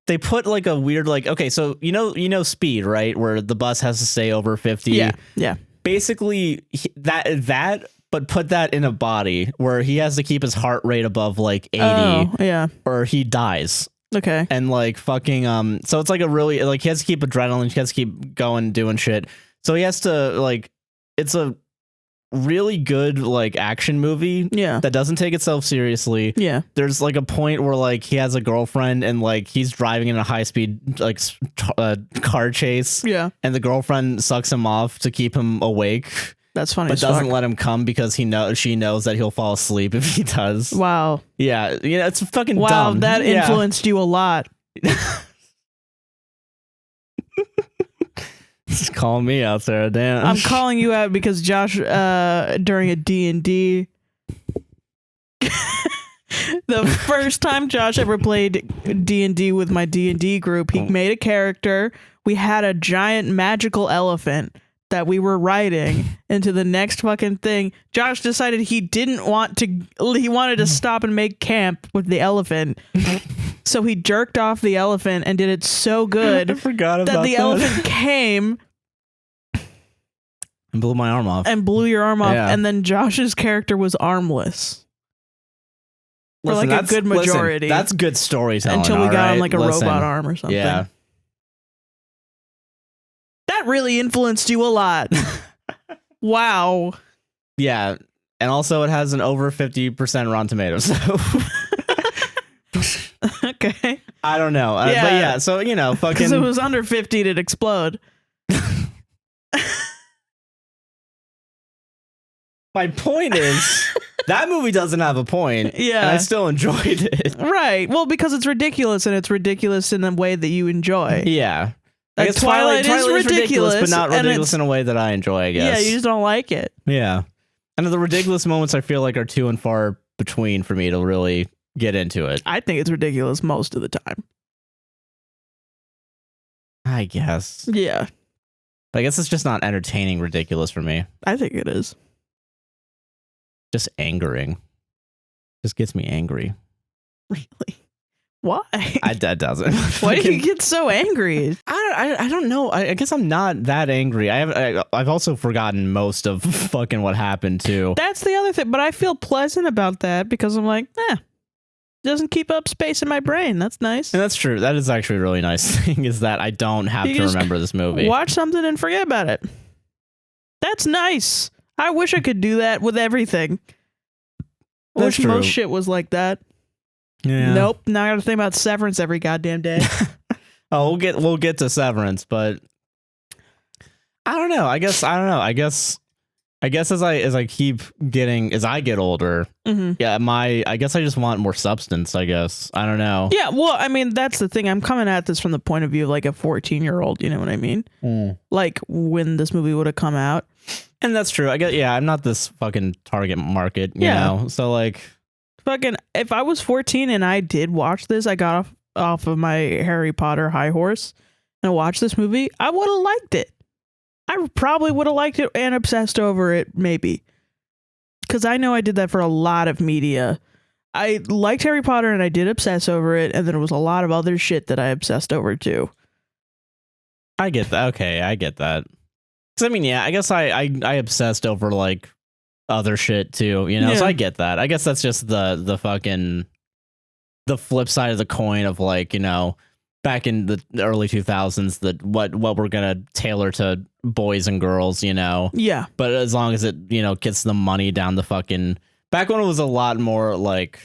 they put like a weird like. Okay, so you know Speed, right? Where the bus has to stay over 50. Yeah. Basically, that, but put that in a body where he has to keep his heart rate above like 80. Oh, yeah. Or he dies. Okay. And like fucking so it's like a really like he has to keep adrenaline, he has to keep going doing shit. So he has to like it's a really good like action movie that doesn't take itself seriously. Yeah. There's like a point where like he has a girlfriend and like he's driving in a high-speed like car chase. Yeah. And the girlfriend sucks him off to keep him awake. That's funny. But doesn't let him come because she knows that he'll fall asleep if he does. Wow. Yeah, it's fucking dumb. Wow, that influenced you a lot. Just call me out, Sarah. Damn. I'm calling you out because Josh, during a D&D, the first time Josh ever played D&D with my D&D group, he made a character. We had a giant magical elephant that we were riding into the next fucking thing. Josh decided he wanted to stop and make camp with the elephant. So he jerked off the elephant and did it so good I forgot about that the elephant came and blew my arm off. And blew your arm off. Yeah. And then Josh's character was armless. For like a good majority. That's good storytelling. Until we got him like a robot arm or something. Yeah. That really influenced you a lot. Wow. Yeah. And also it has an over 50% Rotten Tomatoes. So okay. I don't know. But yeah, so fucking because it was under 50 it'd explode. My point is that movie doesn't have a point. Yeah. And I still enjoyed it. Right. Well, because it's ridiculous, and it's ridiculous in the way that you enjoy. Yeah. I Like guess Twilight is ridiculous, but not and ridiculous in a way that I enjoy, I guess. Yeah, you just don't like it. Yeah. And the ridiculous moments I feel like are few and far between for me to really get into it. I think it's ridiculous most of the time. I guess. Yeah. But I guess it's just not entertaining ridiculous for me. I think it is. Just angering. Just gets me angry. Really? Why? That doesn't. Why do you get so angry? I don't know. I guess I'm not that angry. I've also forgotten most of fucking what happened too. That's the other thing. But I feel pleasant about that because I'm like, doesn't keep up space in my brain. That's nice. And that's true. That is actually a really nice thing is that I don't have to remember this movie. Watch something and forget about it. That's nice. I wish I could do that with everything. I wish most shit was like that. Yeah. Nope. Now I got to think about Severance every goddamn day. Oh, we'll get to Severance, but I don't know. I guess as I keep getting as I get older, I guess I just want more substance. I guess I don't know. Yeah. Well, I mean, that's the thing. I'm coming at this from the point of view of like a 14-year-old. You know what I mean? Like when this movie would have come out. And that's true. I guess. Yeah, I'm not this fucking target market. You know. So like. Fucking, if I was 14 and I did watch this, I got off of my Harry Potter high horse and watched this movie, I would have liked it. I probably would have liked it and obsessed over it, maybe. Because I know I did that for a lot of media. I liked Harry Potter and I did obsess over it, and there was a lot of other shit that I obsessed over too. I get that. Okay, I get that. Because I mean, yeah, I guess I obsessed over like other shit too, so I get that. I guess that's just the fucking the flip side of the coin of like, back in the early 2000s that what we're gonna tailor to boys and girls, yeah, but as long as it gets the money down the fucking back when it was a lot more like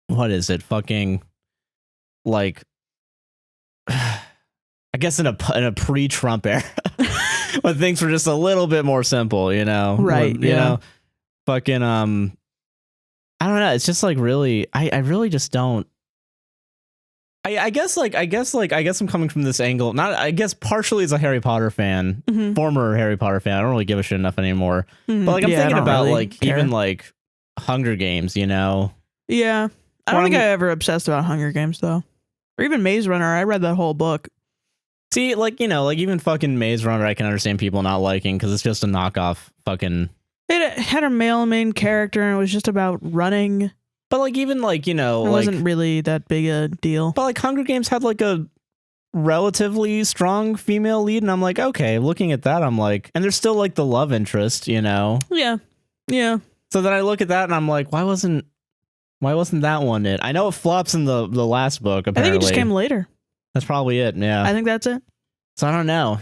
what is it fucking like I guess in a pre-Trump era when things were just a little bit more simple, right? Fucking I don't know. It's just like really, I really just don't. I guess I'm coming from this angle. Not, I guess partially as a Harry Potter fan, former Harry Potter fan. I don't really give a shit enough anymore. But like I'm thinking about really like care. Even like Hunger Games, Yeah, I don't think I ever obsessed about Hunger Games though, or even Maze Runner. I read that whole book. See, like, you know, like even fucking Maze Runner, I can understand people not liking because it's just a knockoff fucking. It had a male main character and it was just about running. But like even like, you know, it like, wasn't really that big a deal. But like Hunger Games had like a relatively strong female lead, and I'm like, okay, looking at that, I'm like, and there's still like the love interest, you know? Yeah. So then I look at that and I'm like, why wasn't that one it? I know it flops in the last book, apparently. I think it just came later. That's probably it, yeah. I think that's it. So I don't know.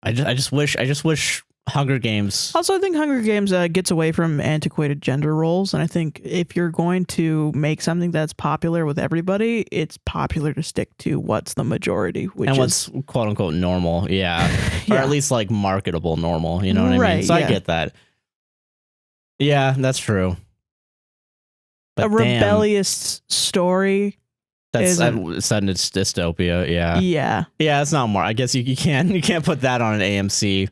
I just wish Hunger Games. Also, I think Hunger Games gets away from antiquated gender roles, and I think if you're going to make something that's popular with everybody, it's popular to stick to what's the majority, which and is what's quote unquote normal, yeah. Yeah. Or at least like marketable normal, you know what I Right, mean? So yeah. I get that. Yeah, that's true. But a rebellious story. That's set in its dystopia, yeah. Yeah, it's not more. I guess you can't put that on an AMC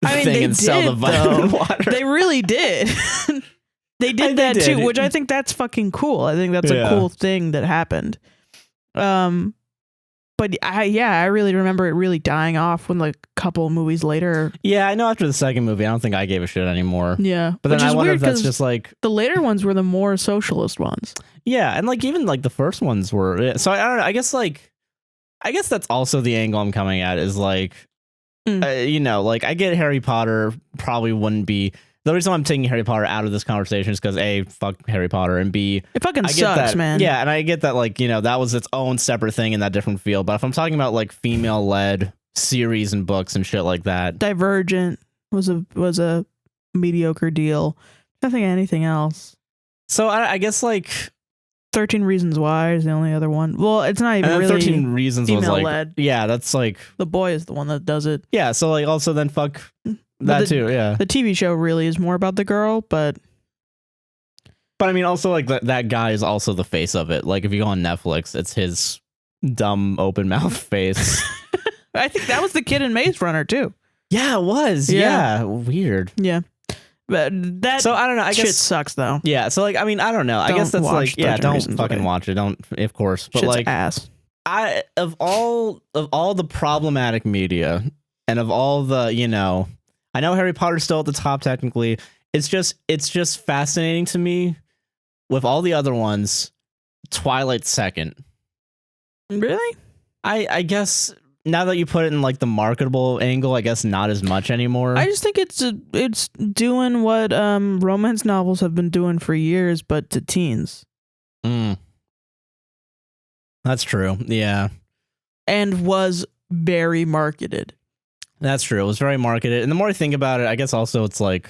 thing they and sell the did, vitamin water. They really did. They did that too, which I think that's fucking cool. I think that's a cool thing that happened. But I really remember it really dying off when like a couple movies later. Yeah, I know after the second movie, I don't think I gave a shit anymore. Yeah. But then I wonder if that's just like the later ones were the more socialist ones. Yeah, and like even like the first ones were. So I don't know. I guess that's also the angle I'm coming at is like, you know, like I get Harry Potter probably wouldn't be. The reason why I'm taking Harry Potter out of this conversation is because A, fuck Harry Potter, and B, it fucking sucks, that, man. Yeah, and I get that, like, you know, that was its own separate thing in that different field. But if I'm talking about like female-led series and books and shit like that, Divergent was a mediocre deal. Nothing anything else. So I guess like 13 Reasons Why is the only other one. Well, it's not even really 13 Reasons was like, led. Yeah, that's like The Boy is the one that does it. Yeah, so like also then fuck that too. Yeah, the TV show really is more about the girl, but I mean also like that guy is also the face of it. Like if you go on Netflix, it's his dumb open mouth face. I think that was the kid in Maze Runner too. Yeah, it was. Yeah, weird. Yeah. But that so I don't know. I guess shit sucks though. Yeah. So like I mean I don't know. I guess that's like don't fucking watch it. Don't of course. But Shit's like ass. Of all the problematic media and of all the, you know, I know Harry Potter's still at the top technically. It's just fascinating to me with all the other ones. Twilight's second. Really? I guess. Now that you put it in like the marketable angle, I guess not as much anymore. I just think it's doing what romance novels have been doing for years, but to teens. That's true. Yeah. And was very marketed. That's true. It was very marketed. And the more I think about it, I guess also it's like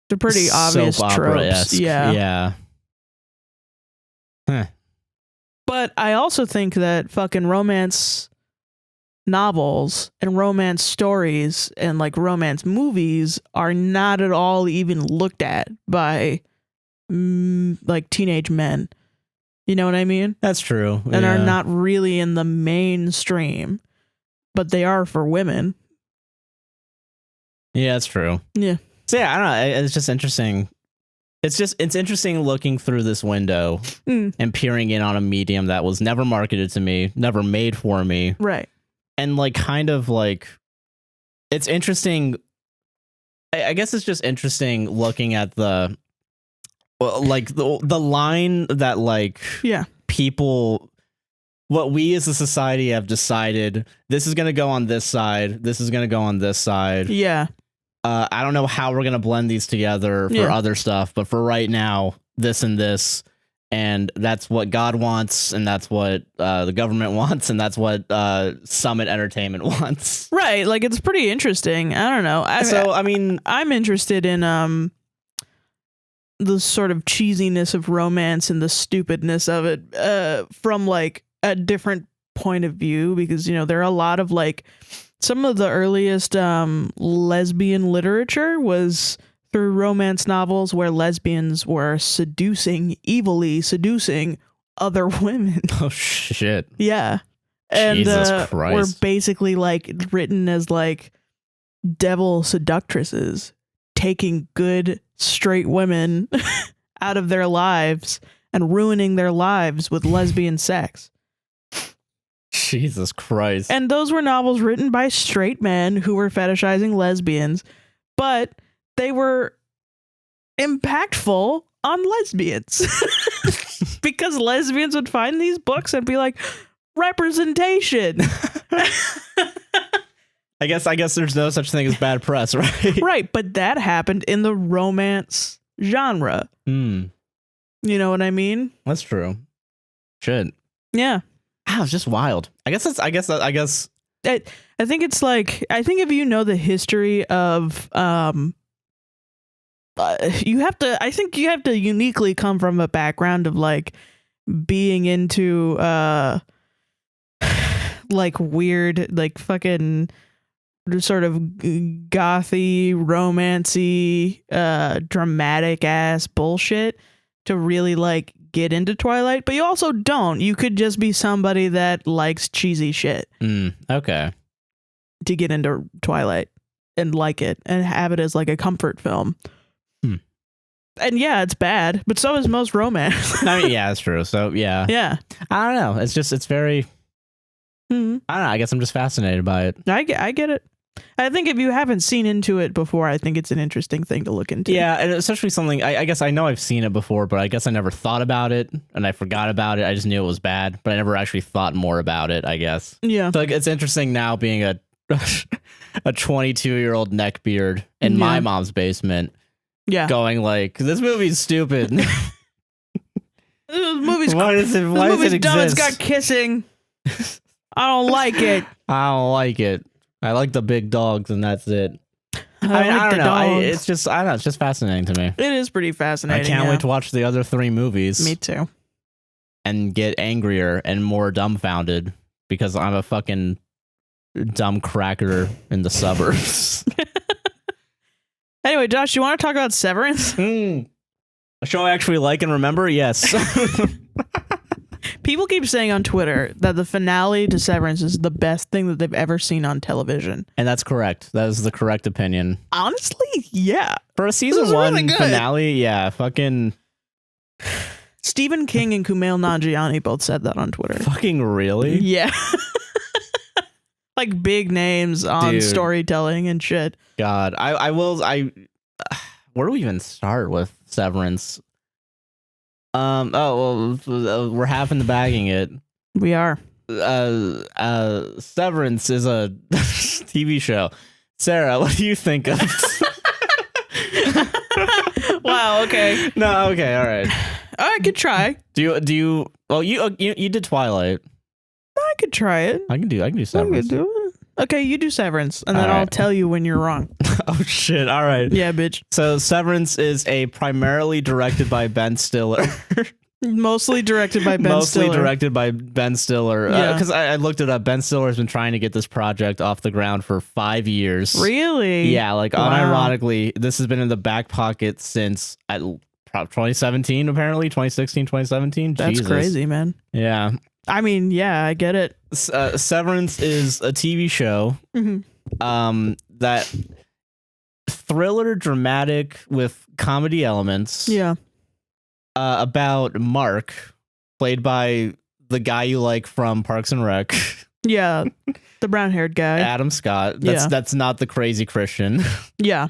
they're pretty obvious tropes. Yeah. Yeah. Huh. But I also think that fucking romance novels and romance stories and like romance movies are not at all even looked at by like teenage men. You know what I mean? That's true. And are not really in the mainstream, but they are for women. Yeah, that's true. Yeah. So yeah, I don't know. It's just interesting. It's interesting looking through this window and peering in on a medium that was never marketed to me, never made for me. Right. And like kind of like it's interesting. I guess it's just interesting looking at the like the line that like people, what we as a society have decided, this is going to go on this side, this is going to go on this side. Yeah. I don't know how we're going to blend these together for other stuff, but for right now, this and this. And that's what God wants, and that's what the government wants, and that's what Summit Entertainment wants. Right, like it's pretty interesting. I don't know. I mean, I'm interested in the sort of cheesiness of romance and the stupidness of it from like a different point of view, because you know there are a lot of like some of the earliest lesbian literature was through romance novels where lesbians were evilly seducing other women. Oh shit. Yeah. And Jesus Christ. were basically like written as like devil seductresses taking good straight women out of their lives and ruining their lives with lesbian sex. Jesus Christ. And those were novels written by straight men who were fetishizing lesbians, but they were impactful on lesbians because lesbians would find these books and be like, representation. I guess there's no such thing as bad press, right? Right, but that happened in the romance genre. You know what I mean? That's true. Shit. Yeah. Wow, it's just wild. I guess I think it's like, I think if you know the history of you have to uniquely come from a background of like being into like weird, like fucking sort of gothy, romancy, dramatic ass bullshit to really like get into Twilight, but you also don't. You could just be somebody that likes cheesy shit. Okay. To get into Twilight and like it and have it as like a comfort film. And yeah, it's bad, but so is most romance. I mean, yeah, that's true. So yeah. Yeah. I don't know. It's very, I don't know. I guess I'm just fascinated by it. I get it. I think if you haven't seen into it before, I think it's an interesting thing to look into. Yeah, and especially something, I guess I know I've seen it before, but I guess I never thought about it, and I forgot about it. I just knew it was bad, but I never actually thought more about it, I guess. Yeah. So like, it's interesting now being a 22-year-old neckbeard in my mom's basement. Yeah. Going like, this movie's stupid. This movie's why does it exist? Dumb. It's got kissing. I don't like it. I don't like it. I like the big dogs, and that's it. I don't know. It's just fascinating to me. It is pretty fascinating. I can't wait to watch the other 3 movies. Me too. And get angrier and more dumbfounded because I'm a fucking dumb cracker in the suburbs. Anyway, Josh, you want to talk about Severance? A show I actually like and remember? Yes. People keep saying on Twitter that the finale to Severance is the best thing that they've ever seen on television. And that's correct. That is the correct opinion. Honestly, yeah. For a season 1 really finale, yeah, fucking... Stephen King and Kumail Nanjiani both said that on Twitter. Fucking really? Yeah. Like big names on Dude. Storytelling and shit. God, where do we even start with Severance? We're half in the bagging it. We are. Severance is a TV show. Sarah, what do you think of? Wow. Okay. No. Okay. All right. I could try. Do you? Well, you did Twilight. I could try it. I can do I Severance. could do it. Okay, you do Severance, and then All right. I'll tell you when you're wrong. Oh shit! All right. Yeah, bitch. So Severance is primarily directed by Ben Stiller. Mostly directed by Ben Stiller. Mostly directed by Ben Stiller. Yeah. Because I looked it up. Ben Stiller has been trying to get this project off the ground for 5 years. Really? Yeah, like Wow. unironically, this has been in the back pocket since 2017, apparently. 2016, 2017. That's Jesus. crazy, man. Yeah. I mean, yeah, I get it. Severance is a TV show that thriller dramatic with comedy elements. Yeah. About Mark, played by the guy you like from Parks and Rec. Yeah. The brown-haired guy. Adam Scott. That's not the crazy Christian. Yeah.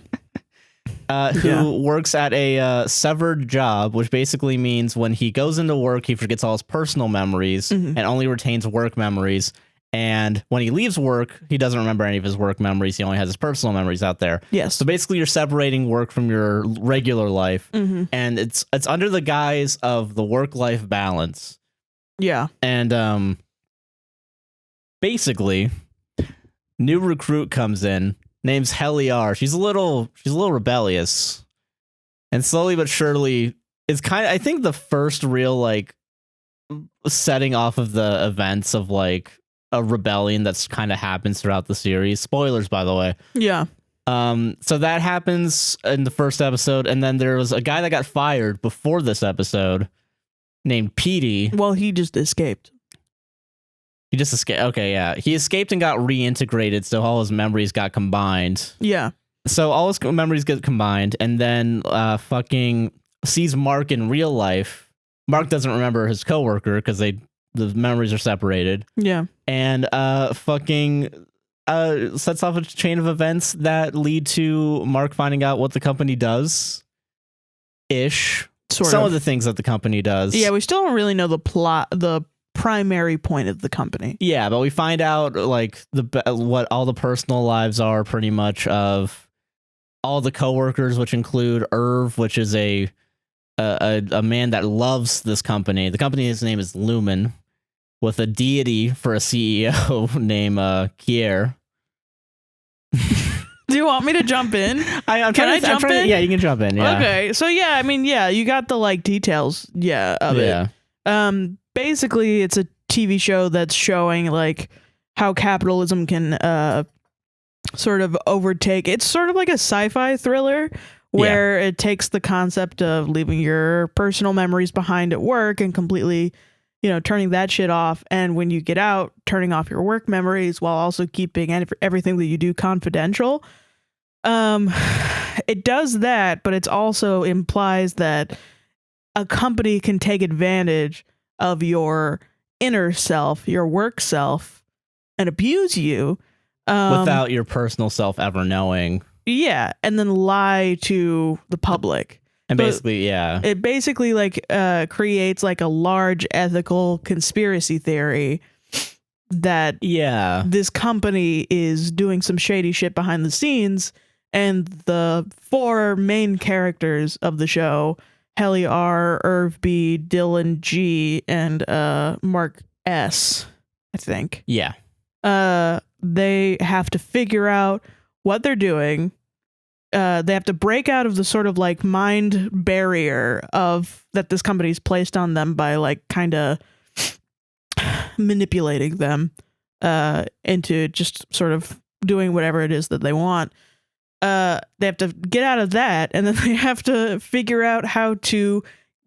Who works at a severed job, which basically means when he goes into work, he forgets all his personal memories and only retains work memories. And when he leaves work, he doesn't remember any of his work memories. He only has his personal memories out there. Yes. So basically, you're separating work from your regular life, and it's under the guise of the work-life balance. Yeah. And basically, new recruit comes in. Name's Heliar. She's a little rebellious, and slowly but surely, it's kind of, I think, the first real like setting off of the events of like a rebellion that's kind of happens throughout the series. Spoilers, by the way. Yeah. So that happens in the first episode, and then there was a guy that got fired before this episode named Petey. Well, he just escaped. He just escaped. Okay, yeah. He escaped and got reintegrated, so all his memories got combined. Yeah. So all his memories get combined, and then fucking sees Mark in real life. Mark doesn't remember his coworker because they the memories are separated. Yeah. And fucking sets off a chain of events that lead to Mark finding out what the company does. Some of the things that the company does. Yeah, we still don't really know the plot, the primary point of the company. Yeah, but we find out like what all the personal lives are pretty much of all the coworkers, which include Irv, which is a man that loves this company. The company's name is Lumen, with a deity for a CEO named Kier. Do you want me to jump in? I'm trying to, yeah, you can jump in. Yeah. Okay. So yeah, I mean, yeah, you got the like details, of it. Basically, it's a TV show that's showing like how capitalism can sort of overtake. It's sort of like a sci-fi thriller where it takes the concept of leaving your personal memories behind at work and completely, turning that shit off. And when you get out, turning off your work memories while also keeping everything that you do confidential. It does that, but it also implies that a company can take advantage of your inner self, your work self, and abuse you. Without your personal self ever knowing. Yeah, and then lie to the public. And basically, it basically like creates like a large ethical conspiracy theory that this company is doing some shady shit behind the scenes, and the 4 main characters of the show, Helly R, Irv B, Dylan G, and Mark S, I think. Yeah. They have to figure out what they're doing. They have to break out of the sort of like mind barrier of that this company's placed on them by like kind of manipulating them into just sort of doing whatever it is that they want. They have to get out of that, and then they have to figure out how to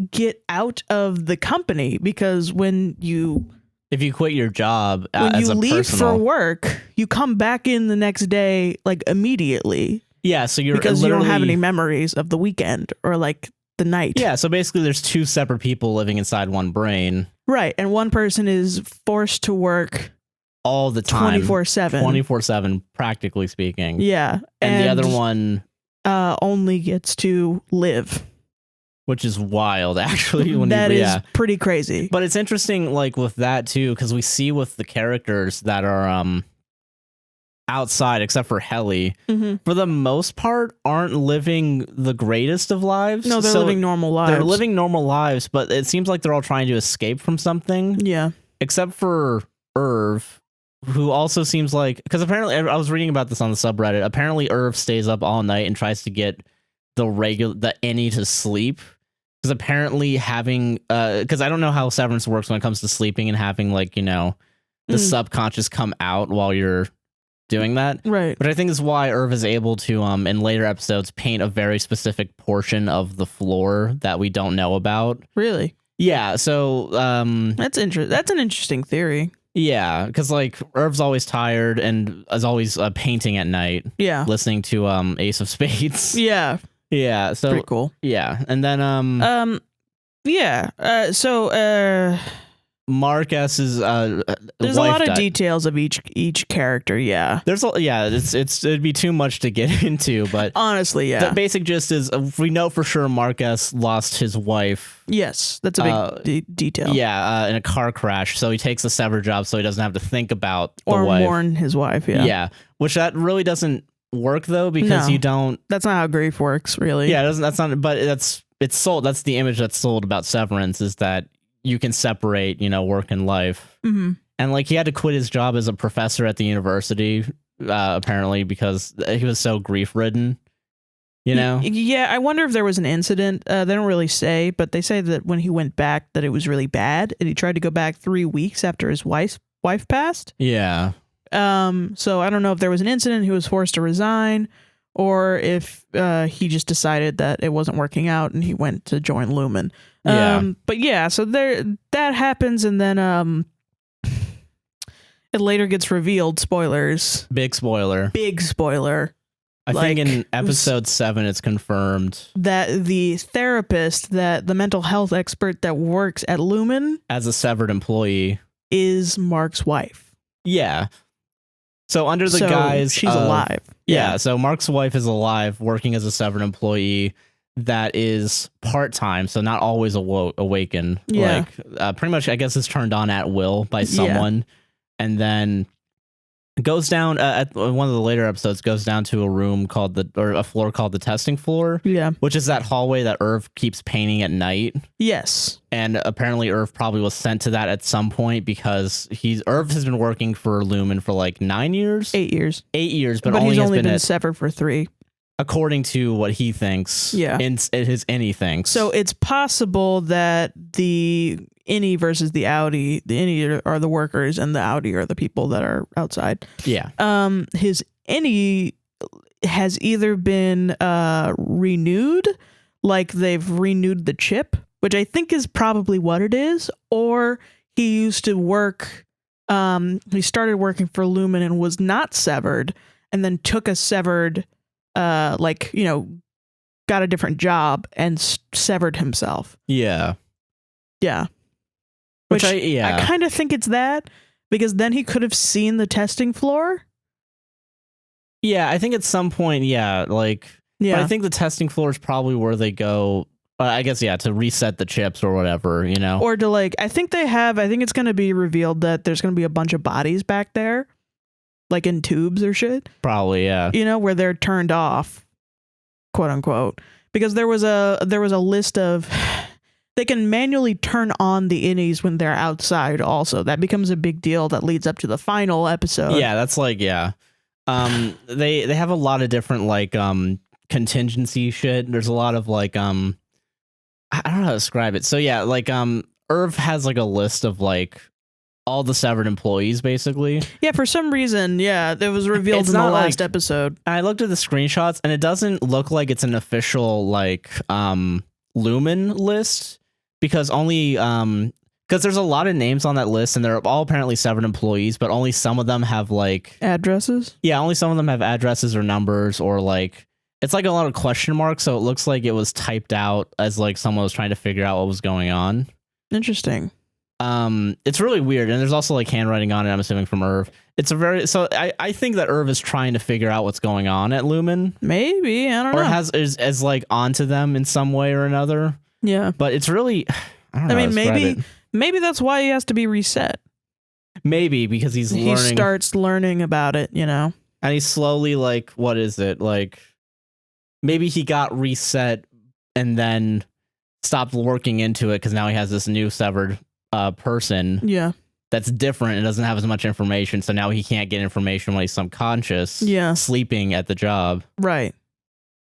get out of the company, because if you quit your job when as you a leave for work, you come back in the next day like immediately. Yeah, so because you don't have any memories of the weekend or like the night. Yeah, so basically there's 2 separate people living inside one brain. Right, and one person is forced to work all the time. 24/7. 24/7, practically speaking. Yeah. And the other one only gets to live. Which is wild, actually. That is pretty crazy. But it's interesting, like, with that, too, because we see with the characters that are outside, except for Helly, for the most part, aren't living the greatest of lives. No, they're living normal lives. They're living normal lives, but it seems like they're all trying to escape from something. Yeah. Except for Irv, who also seems like... Because apparently, I was reading about this on the subreddit, apparently Irv stays up all night and tries to get the any to sleep, because apparently having because I don't know how Severance works when it comes to sleeping and having like the subconscious come out while you're doing that, right? But I think is why Irv is able to in later episodes paint a very specific portion of the floor that we don't know about. Really? Yeah. So that's interesting. That's an interesting theory. Yeah, because like Irv's always tired and is always painting at night. Yeah, listening to Ace of Spades. Yeah. Yeah, so pretty cool. Yeah, and then Mark S is there's a lot of details of each character. Yeah, it'd be too much to get into, but honestly, yeah, the basic gist is we know for sure Mark S lost his wife. Yes, that's a big detail. Yeah, in a car crash, so he takes a severed job so he doesn't have to think about the or wife. mourn his wife. Yeah, which that really doesn't work though, because you don't. That's not how grief works, really. Yeah, it doesn't. That's not. But it's sold. That's the image that's sold about Severance, is that you can separate, work and life. Mm-hmm. And like he had to quit his job as a professor at the university, apparently because he was so grief ridden. Yeah, I wonder if there was an incident. They don't really say, but they say that when he went back, that it was really bad, and he tried to go back 3 weeks after his wife passed. Yeah. So I don't know if there was an incident, he was forced to resign, or if he just decided that it wasn't working out and he went to join Lumen. But yeah, so that happens, and then it later gets revealed. Spoilers. Big spoiler. I think in episode 7 it's confirmed that the therapist, that the mental health expert that works at Lumen as a severed employee is Mark's wife. Yeah. So under the guise she's alive. Yeah. So Mark's wife is alive, working as a severed employee that is part-time, so not always awakened. Yeah. Like pretty much, I guess, is turned on at will by someone, and then goes down at one of the later episodes, goes down to a room called a floor called the testing floor. Yeah. Which is that hallway that Irv keeps painting at night. Yes. And apparently Irv probably was sent to that at some point because Irv has been working for Lumen for like 9 years. 8 years. 8 years, but he's only been severed for 3. According to what he thinks. Yeah. In his innie thinks. So it's possible that the innie versus the outie, the innie are the workers and the outie are the people that are outside. Yeah. His innie has either been renewed, like they've renewed the chip, which I think is probably what it is, or he used to work, he started working for Lumen and was not severed, and then took a severed, got a different job and severed himself. Yeah. Yeah. Which I kind of think it's that, because then he could have seen the testing floor. Yeah, I think at some point, but I think the testing floor is probably where they go, I guess, to reset the chips or whatever, Or to I think it's going to be revealed that there's going to be a bunch of bodies back there, like in tubes or shit. Probably, yeah. Where they're turned off, quote unquote, because there was a list of, they can manually turn on the innies when they're outside also. That becomes a big deal that leads up to the final episode. Yeah, that's they have a lot of different contingency shit. There's a lot of I don't know how to describe it. So yeah, Irv has a list of all the severed employees basically. Yeah, for some reason, it was revealed in the last episode. I looked at the screenshots and it doesn't look like it's an official Lumen list, because only because there's a lot of names on that list and they're all apparently severed employees, but only some of them have addresses. Yeah, only some of them have addresses or numbers, or it's a lot of question marks, so it looks like it was typed out as someone was trying to figure out what was going on. Interesting. It's really weird, and there's also handwriting on it, I'm assuming from Irv. I think that Irv is trying to figure out what's going on at Lumen. Maybe, I don't know. Or is onto them in some way or another. Yeah. But it's really, I don't know. I mean, maybe that's why he has to be reset. Maybe because he starts learning about it, and he's slowly what is it? Maybe he got reset and then stopped working into it because now he has this new severed person. Yeah. That's different and doesn't have as much information, so now he can't get information when he's subconscious. Yeah. Sleeping at the job. Right.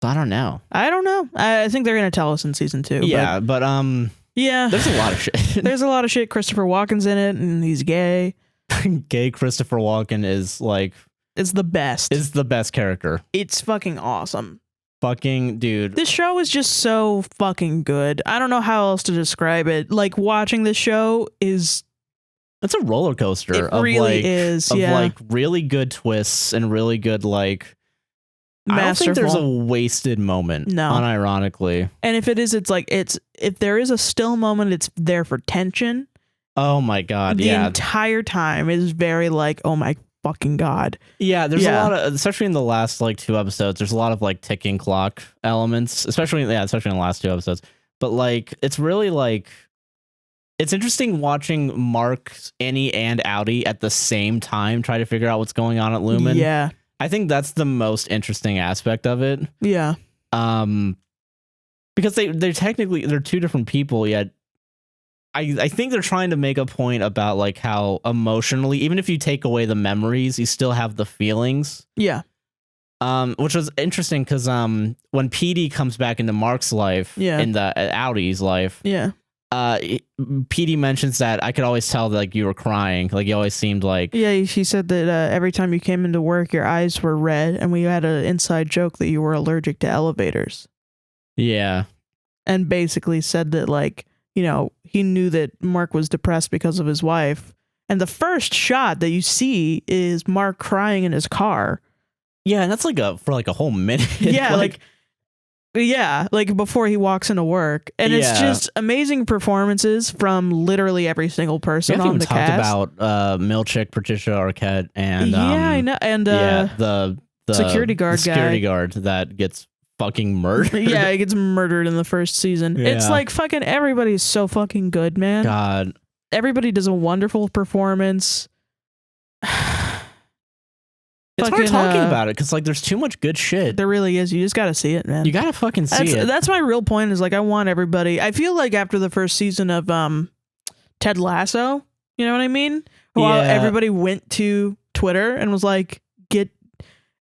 So I don't know. I think they're gonna tell us in season 2. Yeah, but yeah, there's a lot of shit. There's a lot of shit. Christopher Walken's in it, and he's gay. Gay Christopher Walken is it's the best. It's the best character. It's fucking awesome. Fucking dude. This show is just so fucking good. I don't know how else to describe it. Watching this show is, it's a roller coaster. It really is. Of really good twists and really good masterful. I don't think there's a wasted moment. No. Unironically. And if it is, if there is a still moment, it's there for tension. Oh my god. The entire time is very oh my fucking god. Yeah, there's a lot of, especially in the last 2 episodes, there's a lot of ticking clock elements, especially in the last 2 episodes. But it's really it's interesting watching Mark, Annie, and Outie at the same time try to figure out what's going on at Lumen. Yeah. I think that's the most interesting aspect of it. Yeah. Because they're technically, they're 2 different people, yet I think they're trying to make a point about how emotionally, even if you take away the memories, you still have the feelings. Yeah. Which was interesting because when PD comes back into Mark's life, in the Audie's life, PD mentions that I could always tell that you were crying, you always seemed she said that every time you came into work, your eyes were red, and we had an inside joke that you were allergic to elevators. Yeah. And basically said that he knew that Mark was depressed because of his wife. And the first shot that you see is Mark crying in his car. Yeah, and that's for a whole minute. Yeah, Yeah, like before he walks into work, and it's just amazing performances from literally every single person on the cast. Talked about Milchick, Patricia Arquette, and I know, and the security guard that gets fucking murdered. Yeah, he gets murdered in the first season. Yeah. It's like fucking everybody's so fucking good, man. God, everybody does a wonderful performance. It's hard talking about it because like there's too much good shit. There really is. You just gotta see it, man. You gotta fucking see it. That's my real point. Is like I want everybody. I feel like after the first season of Ted Lasso, you know what I mean? Well, everybody went to Twitter and was like,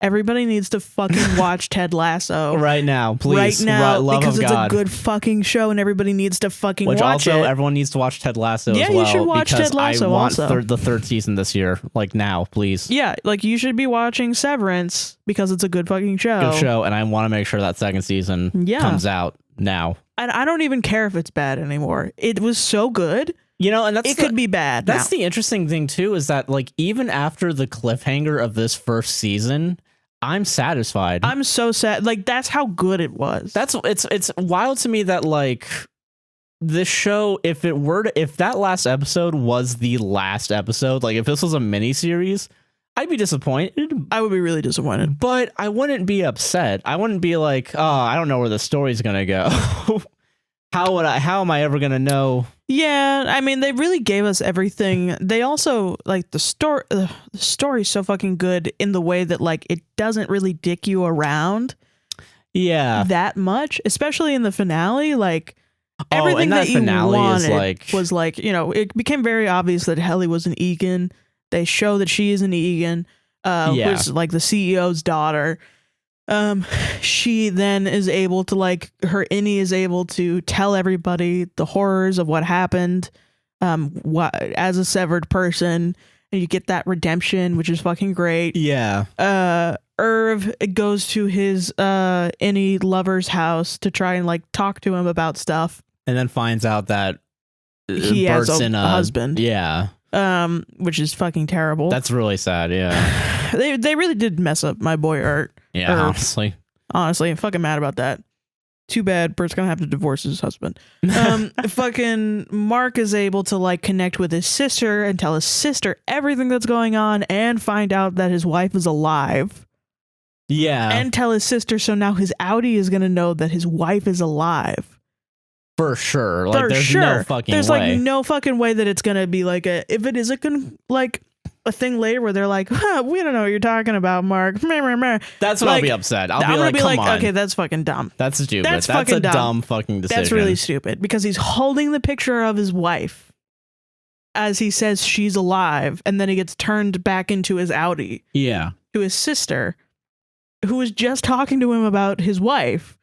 everybody needs to fucking watch Ted Lasso right now, please. Right now, love because of it's God. a good fucking show, and everybody needs to fucking watch it. Which also, everyone needs to watch Ted Lasso as well. Yeah, you should watch Ted Lasso. I want the third season this year, like now, please. Yeah, like you should be watching Severance because it's a good fucking show. Good show, and I want to make sure that second season comes out now. And I don't even care if it's bad anymore. It was so good. You know, and it could be bad. That's the interesting thing too, is that like even after the cliffhanger of this first season, I'm satisfied. I'm so sad. Like that's how good it was. It's wild to me that like this show, if that last episode was the last episode, like if this was a mini series, I'd be disappointed. I would be really disappointed. But I wouldn't be upset. I wouldn't be like, oh, I don't know where the story's gonna go. How am I ever gonna know? Yeah, I mean, they really gave us everything. They also like the story's so fucking good in the way that like it doesn't really dick you around. Yeah, that much, especially in the finale. Like everything that you wanted was like, you know, it became very obvious that Helly was an Egan. They show that she is an Egan, who's like the CEO's daughter. She then is able to like her innie is able to tell everybody the horrors of what happened, as a severed person, and you get that redemption, which is fucking great. Yeah. Irv goes to his innie lover's house to try and like talk to him about stuff, and then finds out that he has a husband. Yeah. Which is fucking terrible. That's really sad. Yeah. They really did mess up my boy Art. Yeah, honestly, I'm fucking mad about that. Too bad Bert's gonna have to divorce his husband. Fucking Mark is able to like connect with his sister and tell his sister everything that's going on and find out that his wife is alive. Yeah. And tell his sister, so now his outie is gonna know that his wife is alive. For sure. Like there's no fucking way. Like no fucking way that it's gonna be like if it is a thing later where they're like, we don't know what you're talking about, Mark. That's when I'll be upset. I'm gonna be like, come on. Okay, that's fucking dumb. That's stupid. That's fucking a dumb fucking decision. That's really stupid because he's holding the picture of his wife as he says she's alive, and then he gets turned back into his outie. Yeah. To his sister, who was just talking to him about his wife.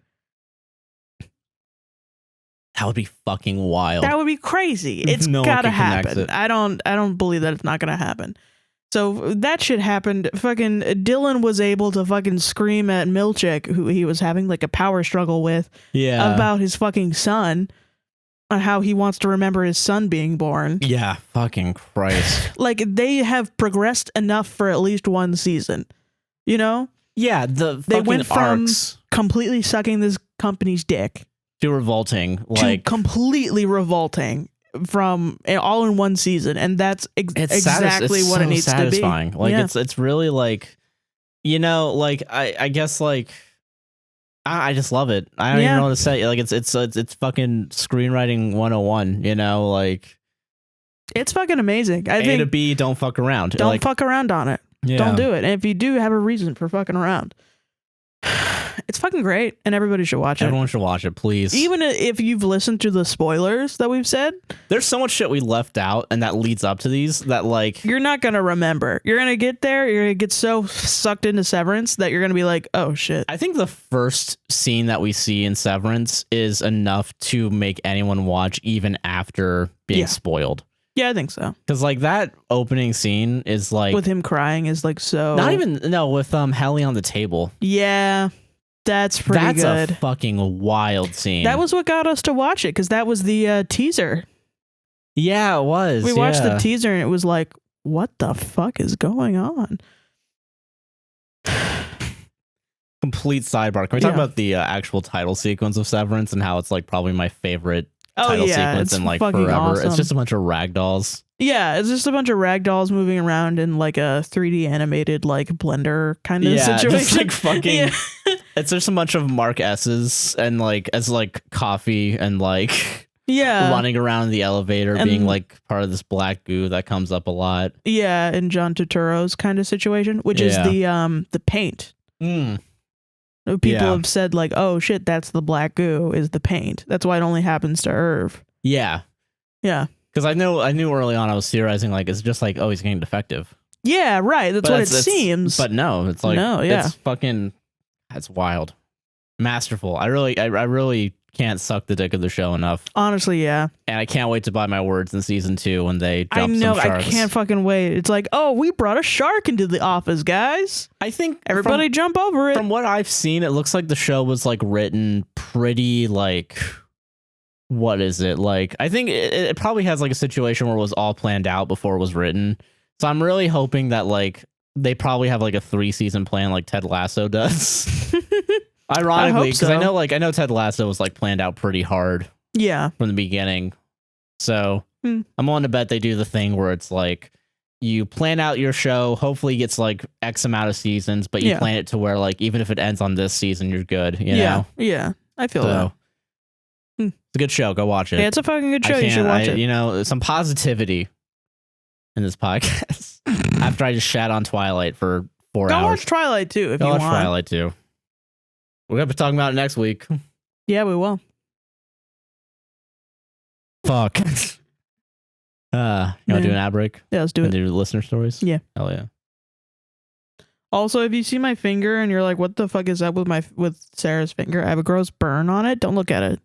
That would be fucking wild. That would be crazy. It's gotta happen. I don't believe that it's not gonna happen. So that shit happened. Fucking Dylan was able to fucking scream at Milchick, who he was having like a power struggle with, about his fucking son, on how he wants to remember his son being born. Yeah, fucking Christ. Like they have progressed enough for at least one season, you know? Yeah, they went from completely sucking this company's dick to revolting, to completely revolting from all in one season, and that's exactly what it needs satisfying. To be. Like it's really like, you know, like I guess like I just love it. I don't even know what to say. Like it's fucking screenwriting 101. You know, like it's fucking amazing. I think A to B, don't fuck around. Don't fuck around on it. Yeah. Don't do it. And if you do have a reason for fucking around, it's fucking great, and everybody should watch it. Everyone should watch it, please. Even if you've listened to the spoilers that we've said, there's so much shit we left out, and that leads up to these that like you're not gonna remember. You're gonna get there. You're gonna get so sucked into Severance that you're gonna be like, oh shit. I think the first scene that we see in Severance is enough to make anyone watch, even after being spoiled. Yeah, I think so. Because like that opening scene is like with him crying is like so. Not even with Helly on the table. Yeah. That's pretty good. That's a fucking wild scene. That was what got us to watch it, because that was the teaser. Yeah, it was. We watched the teaser and it was like, what the fuck is going on? complete sidebar. Can we talk about the actual title sequence of Severance and how it's like probably my favorite title sequence in like forever? Awesome. It's just a bunch of ragdolls. Yeah, it's just a bunch of ragdolls moving around in like a 3D animated like Blender kind of situation. Just like fucking. It's just a bunch of Mark S's and like as like coffee and like running around in the elevator, and being like part of this black goo that comes up a lot. Yeah, in John Turturro's kind of situation, which is the paint. People have said like, oh shit, that's the black goo is the paint. That's why it only happens to Irv. Yeah. Because I knew early on I was theorizing like it's just like, oh, he's getting defective. Yeah, right. That's what it seems. But no, it's like it's fucking. That's wild, masterful. I really can't suck the dick of the show enough. Honestly, yeah. And I can't wait to buy my words in season 2 when they jump some sharks. I can't fucking wait. It's like, oh, we brought a shark into the office, guys. I think everybody jump over it. From what I've seen, it looks like the show was like written pretty like. What is it like? I think it probably has like a situation where it was all planned out before it was written. So I'm really hoping that like they probably have like a 3-season plan like Ted Lasso does. Ironically, because I know Ted Lasso was like planned out pretty hard. Yeah. From the beginning. So I'm willing to bet they do the thing where it's like you plan out your show, hopefully it gets like X amount of seasons, but you plan it to where like even if it ends on this season, you're good. You know? Yeah. I feel that. It's a good show. Go watch it. Yeah, it's a fucking good show. You should watch it. You know, some positivity in this podcast. After I just shat on Twilight for 4 hours. Go watch Twilight too if you want. Go watch Twilight too. We're going to be talking about it next week. Yeah, we will. Fuck. You want to do an ad break? Yeah, let's do it. Do listener stories? Yeah. Hell yeah. Also, if you see my finger and you're like, what the fuck is up with Sarah's finger? I have a gross burn on it. Don't look at it.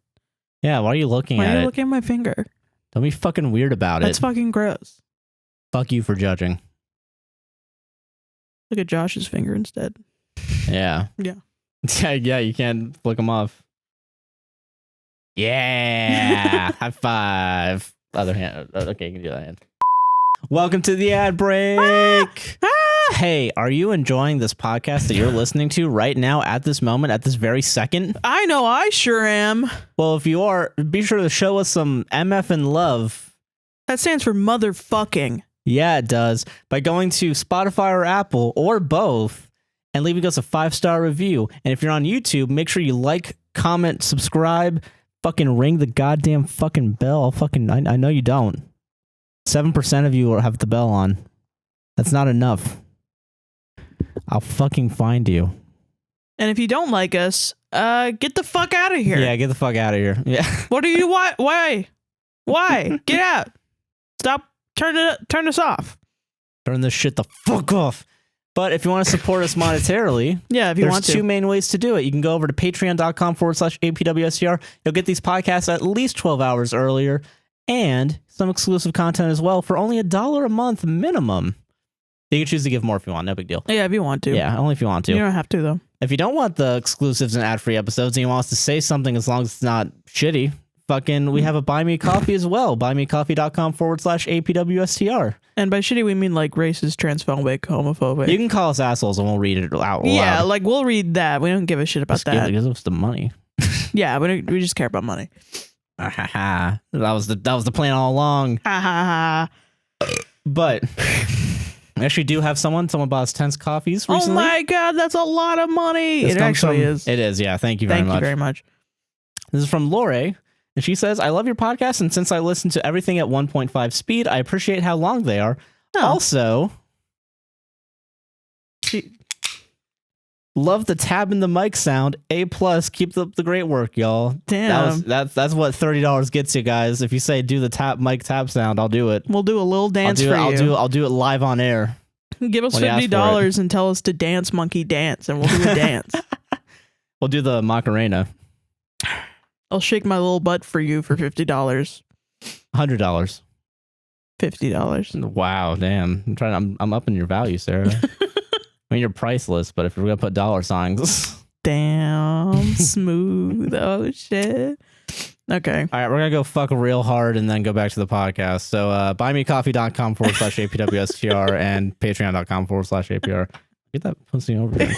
Yeah, why are you looking at it? Why are you looking at my finger? Don't be fucking weird about it. That's fucking gross. Fuck you for judging. Look at Josh's finger instead. Yeah. Yeah. Yeah, you can't flick them off. Yeah. High five. Other hand. Okay, you can do that hand. Welcome to the ad break. Hey, are you enjoying this podcast that you're listening to right now at this moment, at this very second? I know I sure am. Well, if you are, be sure to show us some MF and love. That stands for motherfucking. Yeah, it does. By going to Spotify or Apple or both and leaving us a 5-star review. And if you're on YouTube, make sure you like, comment, subscribe, fucking ring the goddamn fucking bell. I know you don't. 7% of you have the bell on. That's not enough. I'll fucking find you. And if you don't like us, get the fuck out of here. Yeah, get the fuck out of here. Yeah. What are you? Why? Get out. Stop. Turn us off. Turn this shit the fuck off. But if you want to support us monetarily, if you want to, there's 2 main ways to do it. You can go over to patreon.com/APWSTR. You'll get these podcasts at least 12 hours earlier and some exclusive content as well for only $1 a month minimum. You can choose to give more if you want. No big deal. Yeah, if you want to. Yeah, only if you want to. You don't have to, though. If you don't want the exclusives and ad-free episodes and you want us to say something as long as it's not shitty, we have a Buy Me Coffee as well. buymecoffee.com/APWSTR. And by shitty, we mean like racist, transphobic, homophobic. You can call us assholes and we'll read it out loud. Yeah, like we'll read that. We don't give a shit about that. Because it's the money. Yeah, we just care about money. That was the plan all along. But... I actually do have someone bought us 10 coffees recently. Oh my god, that's a lot of money. It actually is. It is, yeah. Thank you very much. This is from Lore, and she says, I love your podcast, and since I listen to everything at 1.5 speed, I appreciate how long they are. Oh. Also, love the tab in the mic sound. A+, keep up the great work, y'all. Damn. That's what $30 gets you guys. If you say do the mic tab sound, I'll do it. We'll do a little dance for you. I'll do it live on air. Give us $50 and tell us to dance monkey dance, and we'll do a dance. We'll do the Macarena. I'll shake my little butt for you for $50. $100. $50. Wow, damn. I'm upping your value, Sarah. I mean, you're priceless, but if we're going to put dollar signs. Damn, smooth. Oh, shit. Okay. All right, we're going to go fuck real hard and then go back to the podcast. So buymecoffee.com/APWSTR and patreon.com/APR. Get that pussy over there.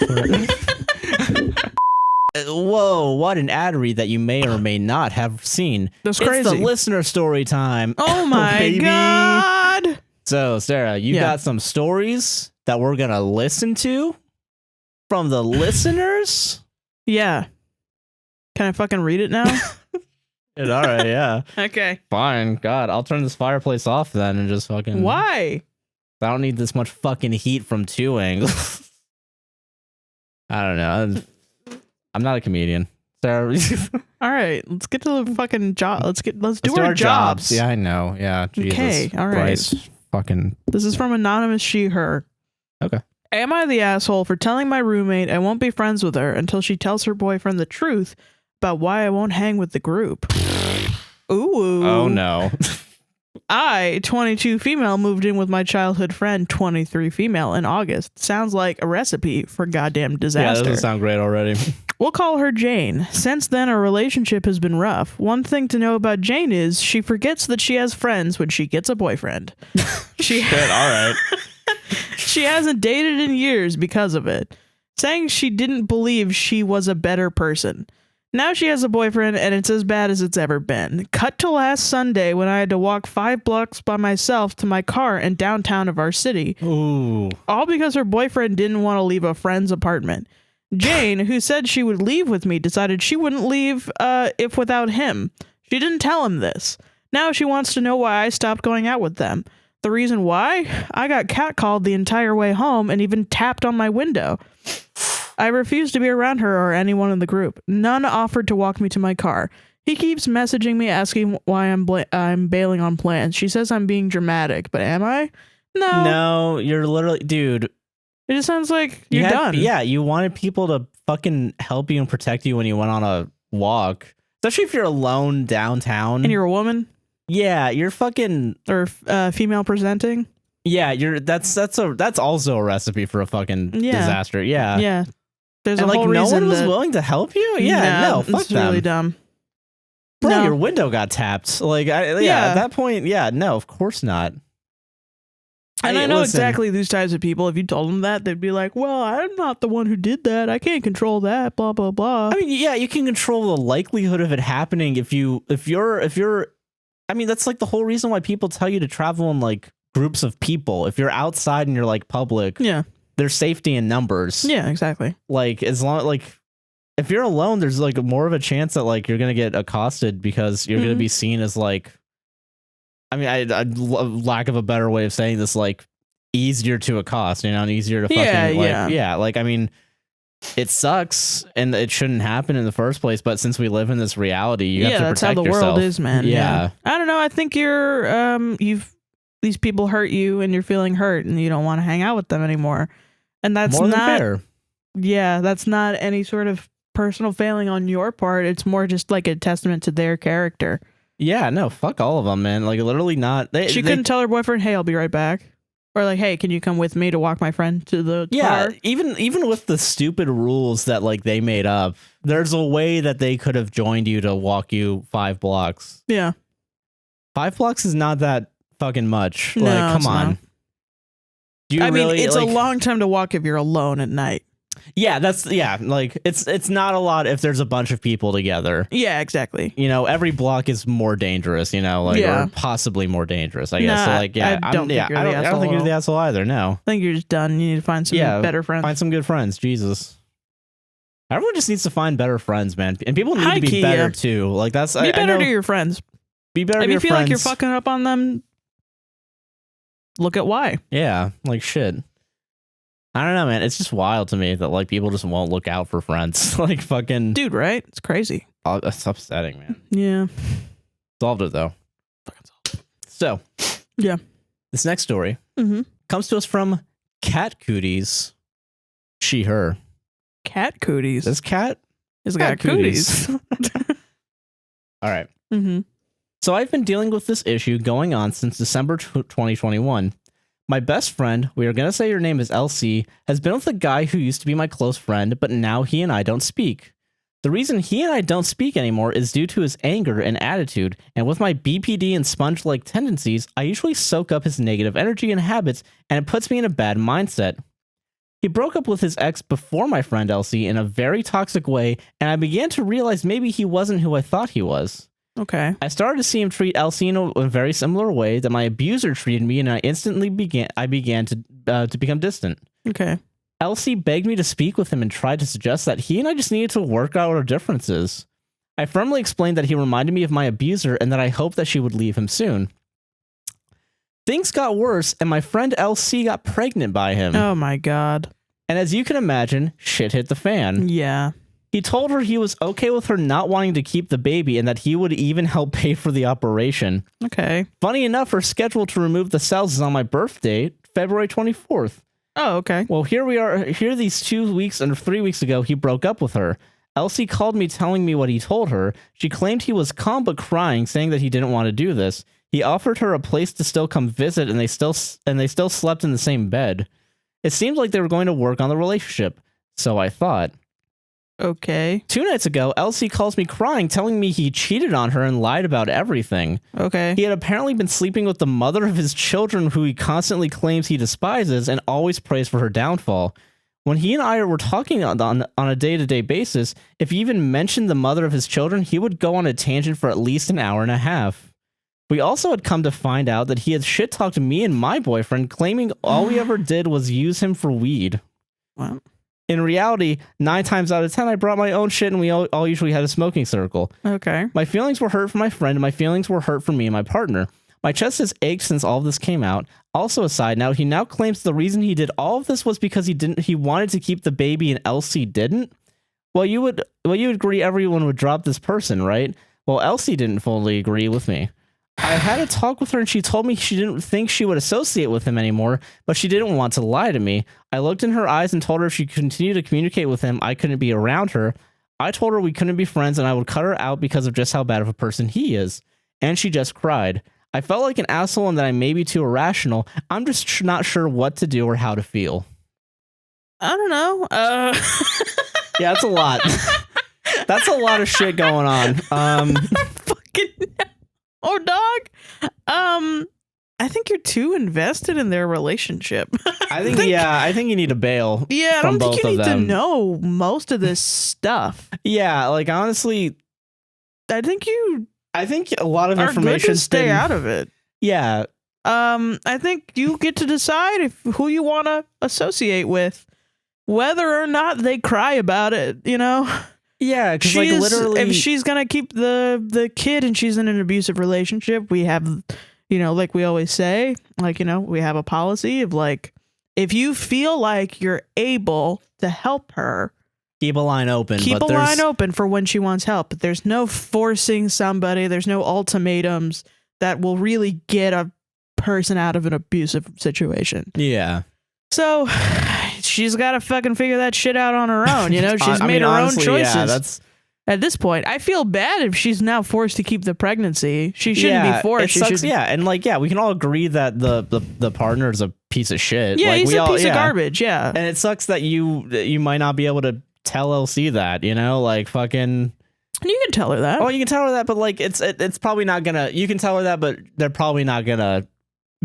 Whoa, what an ad read that you may or may not have seen. That's It's crazy. the listener story time. Oh my baby. God. So, Sarah, you got some stories that we're going to listen to from the listeners? Yeah. Can I fucking read it now? All right, yeah. Okay. Fine. God, I'll turn this fireplace off then and just fucking... Why? I don't need this much fucking heat from two angles. I don't know. I'm not a comedian. Sarah... All right, let's get to the fucking job. Let's do our our jobs. Yeah, I know. Yeah, Jesus. Okay, all right. Christ. Fucking... This is from anonymous she, her. Okay. Am I the asshole for telling my roommate I won't be friends with her until she tells her boyfriend the truth about why I won't hang with the group? Ooh. Oh, no. I, 22 female, moved in with my childhood friend, 23 female, in August. Sounds like a recipe for goddamn disaster. Yeah, that doesn't sound great already. We'll call her Jane. Since then, our relationship has been rough. One thing to know about Jane is she forgets that she has friends when she gets a boyfriend. Shit, all right. She hasn't dated in years because of it, saying she didn't believe she was a better person. Now she has a boyfriend, and it's as bad as it's ever been. Cut to last Sunday when I had to walk 5 blocks by myself to my car in downtown of our city. Ooh. All because her boyfriend didn't want to leave a friend's apartment. Jane, who said she would leave with me, decided she wouldn't leave if without him. She didn't tell him this. Now she wants to know why I stopped going out with them. The reason why? I got catcalled the entire way home and even tapped on my window. I refused to be around her or anyone in the group. None offered to walk me to my car. He keeps messaging me asking why I'm bailing on plans. She says I'm being dramatic, but am I? No. No, you're literally... Dude. It just sounds like you're done. Yeah, you wanted people to fucking help you and protect you when you went on a walk. Especially if you're alone downtown. And you're a woman? Yeah, you're fucking... Or female presenting? Yeah, that's also a recipe for a fucking disaster. Yeah. Yeah. There's and a whole no reason one was willing to help you? Yeah, no, fuck it's them. really dumb. Bro, No. your window got tapped. Like, at that point, yeah, no, of course not. And I know exactly these types of people. If you told them that, they'd be like, well, I'm not the one who did that. I can't control that, blah, blah, blah. I mean, yeah, you can control the likelihood of it happening if you're I mean, that's like the whole reason why people tell you to travel in like groups of people. If you're outside and you're like public, yeah, there's safety in numbers. Yeah, exactly. Like as long like if you're alone, there's like more of a chance that like you're gonna get accosted because you're gonna be seen as like, I mean, I lack of a better way of saying this, like easier to accost, and easier to fucking like I mean, it sucks and it shouldn't happen in the first place, but since we live in this reality, you have to protect yourself. That's how the world is, man. Yeah. I don't know. I think you're these people hurt you and you're feeling hurt and you don't want to hang out with them anymore. And that's more not than fair. Yeah, that's not any sort of personal failing on your part. It's more just like a testament to their character. Yeah, no, fuck all of them, man. Like literally not. She couldn't tell her boyfriend, "Hey, I'll be right back." Or like, "Hey, can you come with me to walk my friend to the car?" Even with the stupid rules that like they made up, there's a way that they could have joined you to walk you 5 blocks. Yeah. 5 blocks is not that fucking much. No, like, come on. I mean, it's a long time to walk if you're alone at night. Yeah, like it's not a lot if there's a bunch of people together. Yeah, exactly. Every block is more dangerous, or possibly more dangerous, I guess. So like, yeah, I don't think you're the asshole either. No. I think you're just done. You need to find some better friends. Find some good friends. Jesus. Everyone just needs to find better friends, man. And people need to be better too. Like that's be better to your friends. Be better to your friends. If you feel like you're fucking up on them, look at why. Yeah, like shit. I don't know, man. It's just wild to me that like people just won't look out for friends. Like fucking dude, right? It's crazy. Oh, it's upsetting, man. Yeah. Solved it though. Fucking solved it. So, yeah. This next story comes to us from Cat Cooties. She, her. Cat Cooties. This cat has got cooties. All right. So I've been dealing with this issue going on since December 2021. My best friend, we are going to say her name is LC, has been with a guy who used to be my close friend, but now he and I don't speak. The reason he and I don't speak anymore is due to his anger and attitude, and with my BPD and sponge-like tendencies, I usually soak up his negative energy and habits, and it puts me in a bad mindset. He broke up with his ex before my friend Elsie in a very toxic way, and I began to realize maybe he wasn't who I thought he was. Okay. I started to see him treat Elsie in a very similar way that my abuser treated me, and I instantly began to become distant. Okay. Elsie begged me to speak with him and tried to suggest that he and I just needed to work out our differences. I firmly explained that he reminded me of my abuser and that I hoped that she would leave him soon. Things got worse, and my friend Elsie got pregnant by him. Oh my God. And as you can imagine, shit hit the fan. Yeah. He told her he was okay with her not wanting to keep the baby and that he would even help pay for the operation. Okay. Funny enough, her schedule to remove the cells is on my birth date, February 24th. Oh, okay. Well, here we are. Here these 2 weeks and 3 weeks ago, he broke up with her. Elsie called me telling me what he told her. She claimed he was calm but crying, saying that he didn't want to do this. He offered her a place to still come visit, and they still slept in the same bed. It seemed like they were going to work on the relationship, so I thought. Okay. 2 nights ago, Elsie calls me crying, telling me he cheated on her and lied about everything. Okay. He had apparently been sleeping with the mother of his children, who he constantly claims he despises and always prays for her downfall. When he and I were talking on a day-to-day basis, if he even mentioned the mother of his children, he would go on a tangent for at least an hour and a half. We also had come to find out that he had shit-talked me and my boyfriend, claiming all we ever did was use him for weed. Wow. In reality, 9 times out of 10, I brought my own shit, and we all usually had a smoking circle. Okay. My feelings were hurt for my friend, and my feelings were hurt for me and my partner. My chest has ached since all of this came out. Also, a side note, he now claims the reason he did all of this was because he wanted to keep the baby and Elsie didn't. Well, you would agree everyone would drop this person, right? Well, Elsie didn't fully agree with me. I had a talk with her, and she told me she didn't think she would associate with him anymore, but she didn't want to lie to me. I looked in her eyes and told her if she continued to communicate with him, I couldn't be around her. I told her we couldn't be friends, and I would cut her out because of just how bad of a person he is. And she just cried. I felt like an asshole and that I may be too irrational. I'm just not sure what to do or how to feel. I don't know. Yeah, that's a lot. That's a lot of shit going on. Fucking oh, dog. I think you're too invested in their relationship. I think you need to bail. Yeah, I from don't think both you of need to them. know most of this stuff. Yeah, like honestly, I think you a lot of are good information to stay out of it. Yeah. I think you get to decide who you want to associate with, whether or not they cry about it, you know? Yeah, because like literally, if she's gonna keep the kid and she's in an abusive relationship, we have, you know, like we always say, like, you know, we have a policy of like, if you feel like you're able to help her, keep a line open. Keep a line open for when she wants help. But there's no forcing somebody. There's no ultimatums that will really get a person out of an abusive situation. Yeah. So she's got to fucking figure that shit out on her own. You know, she's made her own choices. Yeah, that's at this point. I feel bad if she's now forced to keep the pregnancy. She shouldn't be forced. She should. Yeah, and like, yeah, we can all agree that the partner is a piece of shit. Yeah, like, he's a piece of garbage. Yeah, and it sucks that you might not be able to tell LC that. You know, like fucking. You can tell her that. Oh, you can tell her that, but like, it's probably not gonna. You can tell her that, but they're probably not gonna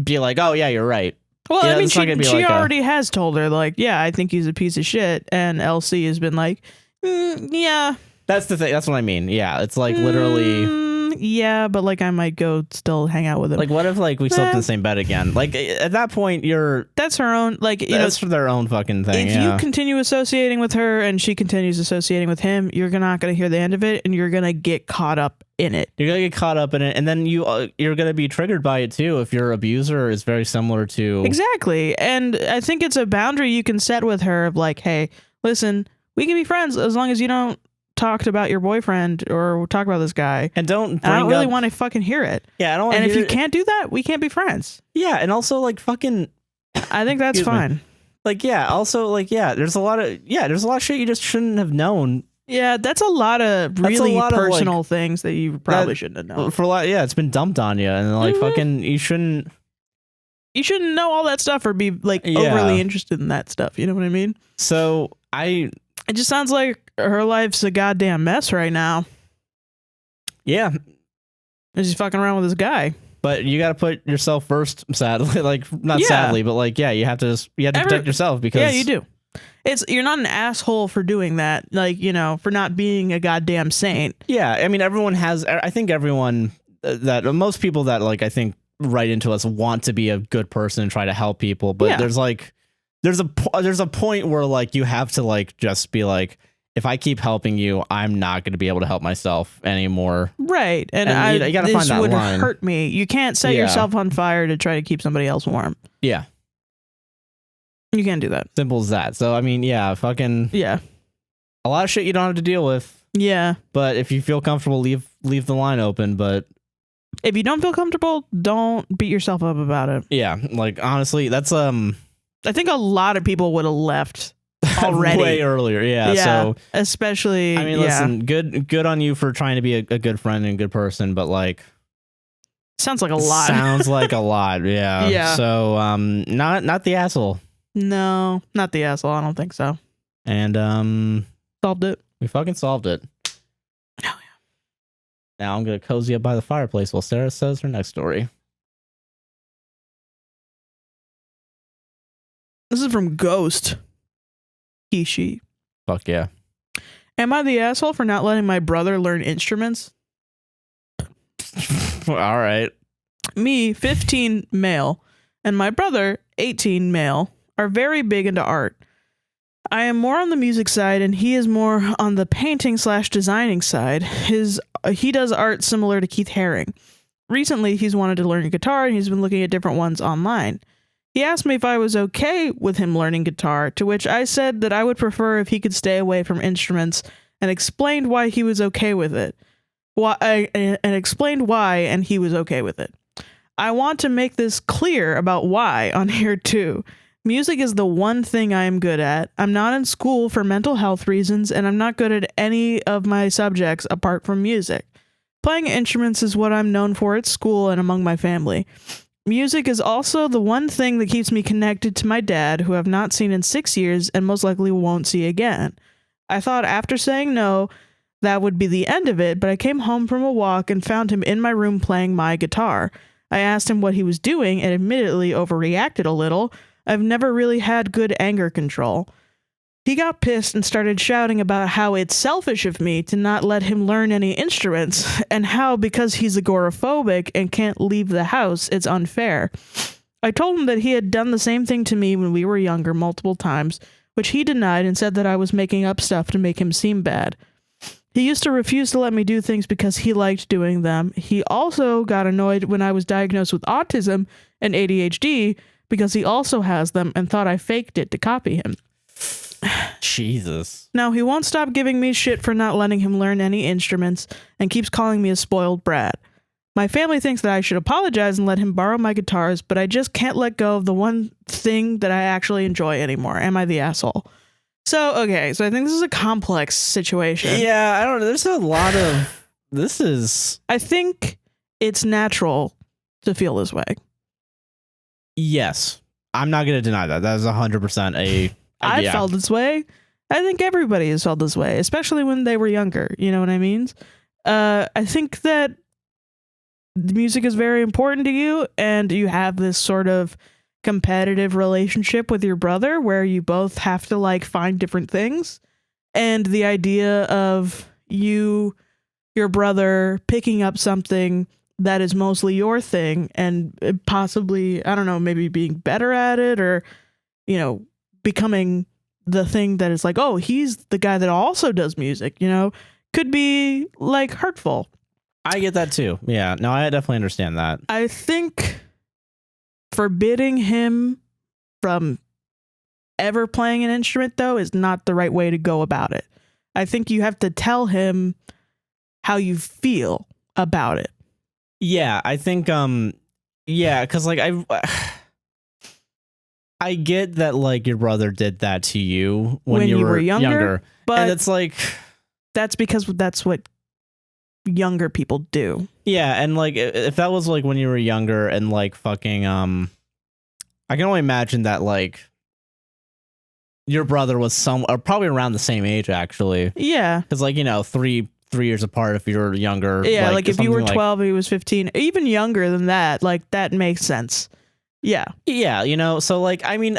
be like, oh yeah, you're right. Well, you know, I mean, she like already has told her, like, yeah, I think he's a piece of shit. And LC has been like, yeah. That's the thing. That's what I mean. Yeah, it's like literally. Yeah, but like I might go still hang out with him. Like, what if like we slept in the same bed again? Like at that point, that's her own. Like, you know, that's for their own fucking thing. If you continue associating with her and she continues associating with him, you're not going to hear the end of it, and you're going to get caught up in it. You're gonna get caught up in it, and then you're gonna be triggered by it too. If your abuser is very similar to exactly, and I think it's a boundary you can set with her of like, hey, listen, we can be friends as long as you don't talk about your boyfriend or talk about this guy, and don't. I don't really want to fucking hear it. Yeah, I don't. And if you can't do that, we can't be friends. Yeah, and also like fucking. I think that's fine. Like also like there's a lot of shit you just shouldn't have known. Yeah, that's a lot of really personal things that you probably shouldn't have known. For a lot, it's been dumped on you, and like fucking, you shouldn't know all that stuff or be like overly interested in that stuff. You know what I mean? So it just sounds like her life's a goddamn mess right now. Yeah, and she's fucking around with this guy. But you got to put yourself first. Sadly, like not sadly, but like you have to protect yourself because you do. you're not an asshole for doing that. Like, you know, for not being a goddamn saint. Yeah. I mean, I think everyone that most people that like, I think write into us want to be a good person and try to help people. But there's a point where like you have to like just be like, if I keep helping you, I'm not going to be able to help myself anymore. Right. And you gotta find that would line. hurt me. You can't set yourself on fire to try to keep somebody else warm. Yeah. You can't do that. Simple as that. So, I mean, yeah, yeah. A lot of shit you don't have to deal with. Yeah. But if you feel comfortable, leave the line open. But if you don't feel comfortable, don't beat yourself up about it. Yeah. Like, honestly, that's, I think a lot of people would have left already way earlier. Yeah. So especially, I mean, listen, good on you for trying to be a good friend and a good person, but like, sounds like a lot. Sounds like a lot. Yeah. Yeah. So, not the asshole. No, not the asshole. I don't think so. And, solved it. We fucking solved it. Oh, yeah. Now I'm going to cozy up by the fireplace while Sarah says her next story. This is from Ghost. He, she. Fuck yeah. Am I the asshole for not letting my brother learn instruments? All right. Me, 15 male, and my brother, 18 male, are very big into art. I am more on the music side, and he is more on the painting/designing side. He does art similar to Keith Haring. Recently, he's wanted to learn guitar, and he's been looking at different ones online. He asked me if I was okay with him learning guitar, to which I said that I would prefer if he could stay away from instruments, and explained why he was okay with it. And he was okay with it. I want to make this clear about why on here too. Music is the one thing I am good at. I'm not in school for mental health reasons, and I'm not good at any of my subjects apart from music. Playing instruments is what I'm known for at school and among my family. Music is also the one thing that keeps me connected to my dad, who I've not seen in 6 years and most likely won't see again. I thought after saying no, that would be the end of it, but I came home from a walk and found him in my room playing my guitar. I asked him what he was doing and admittedly overreacted a little. I've never really had good anger control. He got pissed and started shouting about how it's selfish of me to not let him learn any instruments, and how because he's agoraphobic and can't leave the house, it's unfair. I told him that he had done the same thing to me when we were younger multiple times, which he denied and said that I was making up stuff to make him seem bad. He used to refuse to let me do things because he liked doing them. He also got annoyed when I was diagnosed with autism and ADHD because he also has them and thought I faked it to copy him. Jesus. Now, he won't stop giving me shit for not letting him learn any instruments and keeps calling me a spoiled brat. My family thinks that I should apologize and let him borrow my guitars, but I just can't let go of the one thing that I actually enjoy anymore. Am I the asshole? So, okay, so I think this is a complex situation. Yeah, I don't know. There's a lot of... This is... I think it's natural to feel this way. Yes. I'm not going to deny that. That is 100% a... I felt this way. I think everybody has felt this way, especially when they were younger. You know what I mean? I think that music is very important to you, and you have this sort of competitive relationship with your brother where you both have to like find different things. And the idea of your brother picking up something that is mostly your thing and possibly, I don't know, maybe being better at it, or, you know, becoming the thing that is like, oh, he's the guy that also does music, you know, could be like hurtful. I get that too. Yeah, no, I definitely understand that. I think forbidding him from ever playing an instrument, though, is not the right way to go about it. I think you have to tell him how you feel about it. Yeah, I think, yeah, because like I get that like your brother did that to you when you were younger, but and it's like that's because that's what younger people do. Yeah, and like if that was like when you were younger and like fucking I can only imagine that like your brother was probably around the same age actually. Yeah, because like, you know, three years apart if you were younger. Yeah, like if you were 12 and he was 15, even younger than that, like that makes sense. Yeah. Yeah, you know, so like I mean,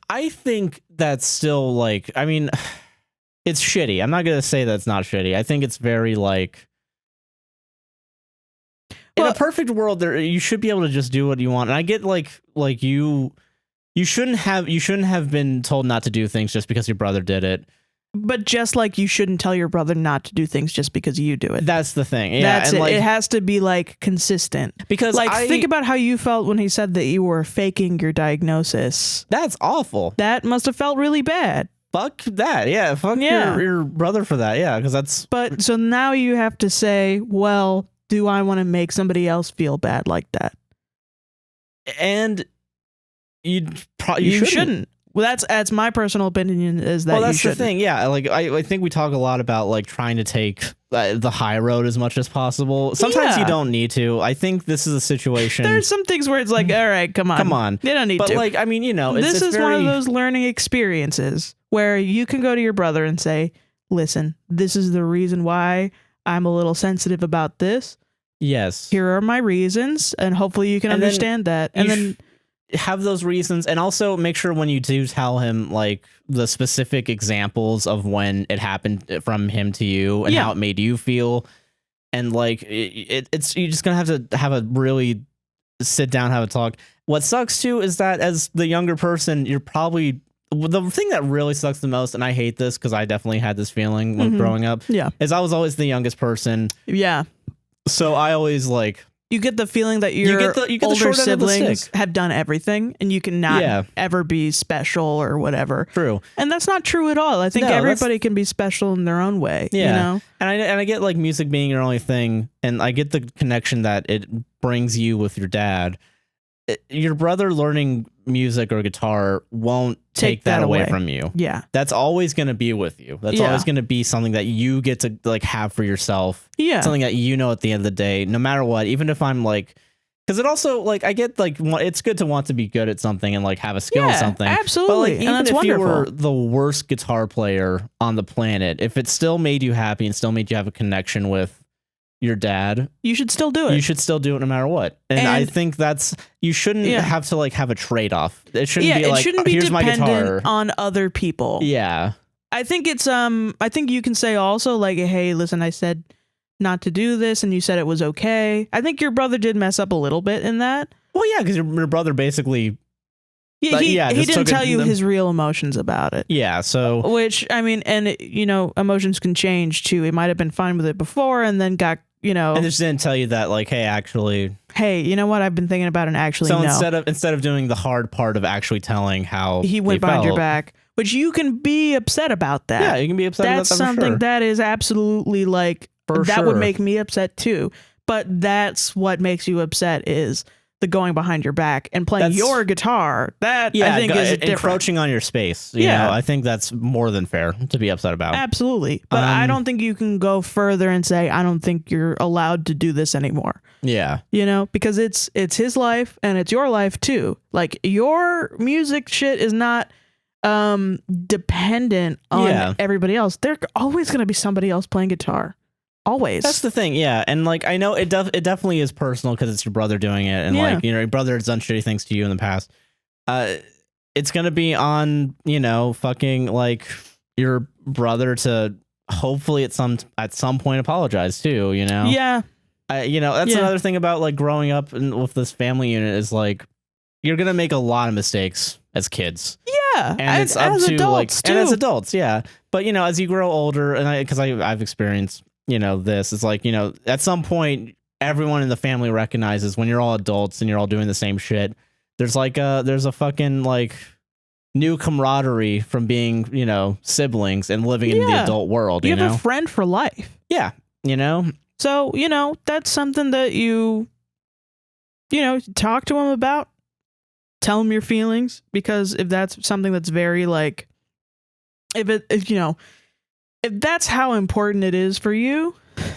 I think that's still like, I mean, it's shitty. I'm not going to say that's not shitty. I think it's very like, in a perfect world, you should be able to just do what you want. And I get like you shouldn't have been told not to do things just because your brother did it. But just like you shouldn't tell your brother not to do things just because you do it. That's the thing. Yeah, that's and it. like, It has to be like consistent. Because like think about how you felt when he said that you were faking your diagnosis. That's awful. That must have felt really bad. Fuck that. Yeah. Fuck your brother for that. Yeah. Because that's. But so now you have to say, well, do I want to make somebody else feel bad like that? And you shouldn't. Well, that's my personal opinion. Is that well, that's the thing. Yeah, like I think we talk a lot about like trying to take the high road as much as possible. Sometimes you don't need to. I think this is a situation. There's some things where it's like, all right, come on, you don't need to. But like, I mean, you know, this is one of those learning experiences where you can go to your brother and say, "Listen, this is the reason why I'm a little sensitive about this. Yes, here are my reasons, and hopefully you can understand that." And then have those reasons, and also make sure when you do tell him like the specific examples of when it happened from him to you and how it made you feel, and like it's you're just gonna have a really sit down, have a talk. What sucks too is that as the younger person, you're probably the thing that really sucks the most, and I hate this because I definitely had this feeling when growing up. Yeah, is I was always the youngest person. Yeah, so I always like. You get the feeling that your older siblings have done everything and you cannot ever be special or whatever. True. And that's not true at all. I think everybody can be special in their own way. Yeah. You know? And I get like music being your only thing, and I get the connection that it brings you with your dad. Your brother learning music or guitar won't take that away from you. Yeah. That's always going to be with you. That's always going to be something that you get to like have for yourself. Yeah. Something that you know at the end of the day, no matter what, even if I'm like, because it also like, I get like, it's good to want to be good at something and like have a skill in something. Absolutely. But like, even if you were the worst guitar player on the planet, if it still made you happy and still made you have a connection with your dad, you should still do it. You should still do it no matter what. And I think that's, you shouldn't have to like have a trade-off. It shouldn't be like, here's my guitar on other people. Yeah. I think it's I think you can say also like, hey, listen, I said not to do this and you said it was okay. I think your brother did mess up a little bit in that. Well, yeah, because your brother basically he didn't tell you his real emotions about it. Yeah, so which I mean, and you know, emotions can change too. He might have been fine with it before and then got, you know, and just didn't tell you that like, hey, you know what, I've been thinking about, and actually so no. instead of doing the hard part of actually telling how he went behind your back, which you can be upset about that. Yeah, you can be upset about that. That's something that is absolutely like that would make me upset too. But that's what makes you upset is the going behind your back and playing your guitar. That I think is encroaching on your space. You know, I think that's more than fair to be upset about. Absolutely. But I don't think you can go further and say, I don't think you're allowed to do this anymore. Yeah. You know, because it's his life and it's your life too. Like your music shit is not dependent on everybody else. There's always going to be somebody else playing guitar. Always. That's the thing, yeah. And like I know it definitely is personal because it's your brother doing it, and like, you know, your brother has done shitty things to you in the past. It's gonna be on, you know, fucking like your brother to hopefully at some point apologize too, you know. Yeah. You know, that's another thing about like growing up with this family unit is like you're gonna make a lot of mistakes as kids. Yeah, and it's up to like too. And as adults, yeah. But you know, as you grow older, and because I've experienced, you know, this is like, you know, at some point everyone in the family recognizes when you're all adults and you're all doing the same shit, there's a fucking like new camaraderie from being, you know, siblings and living in the adult world. You have a friend for life. Yeah. You know, so, you know, that's something that you know, talk to him about, tell him your feelings, because if that's something that's very like, if you know, if that's how important it is for you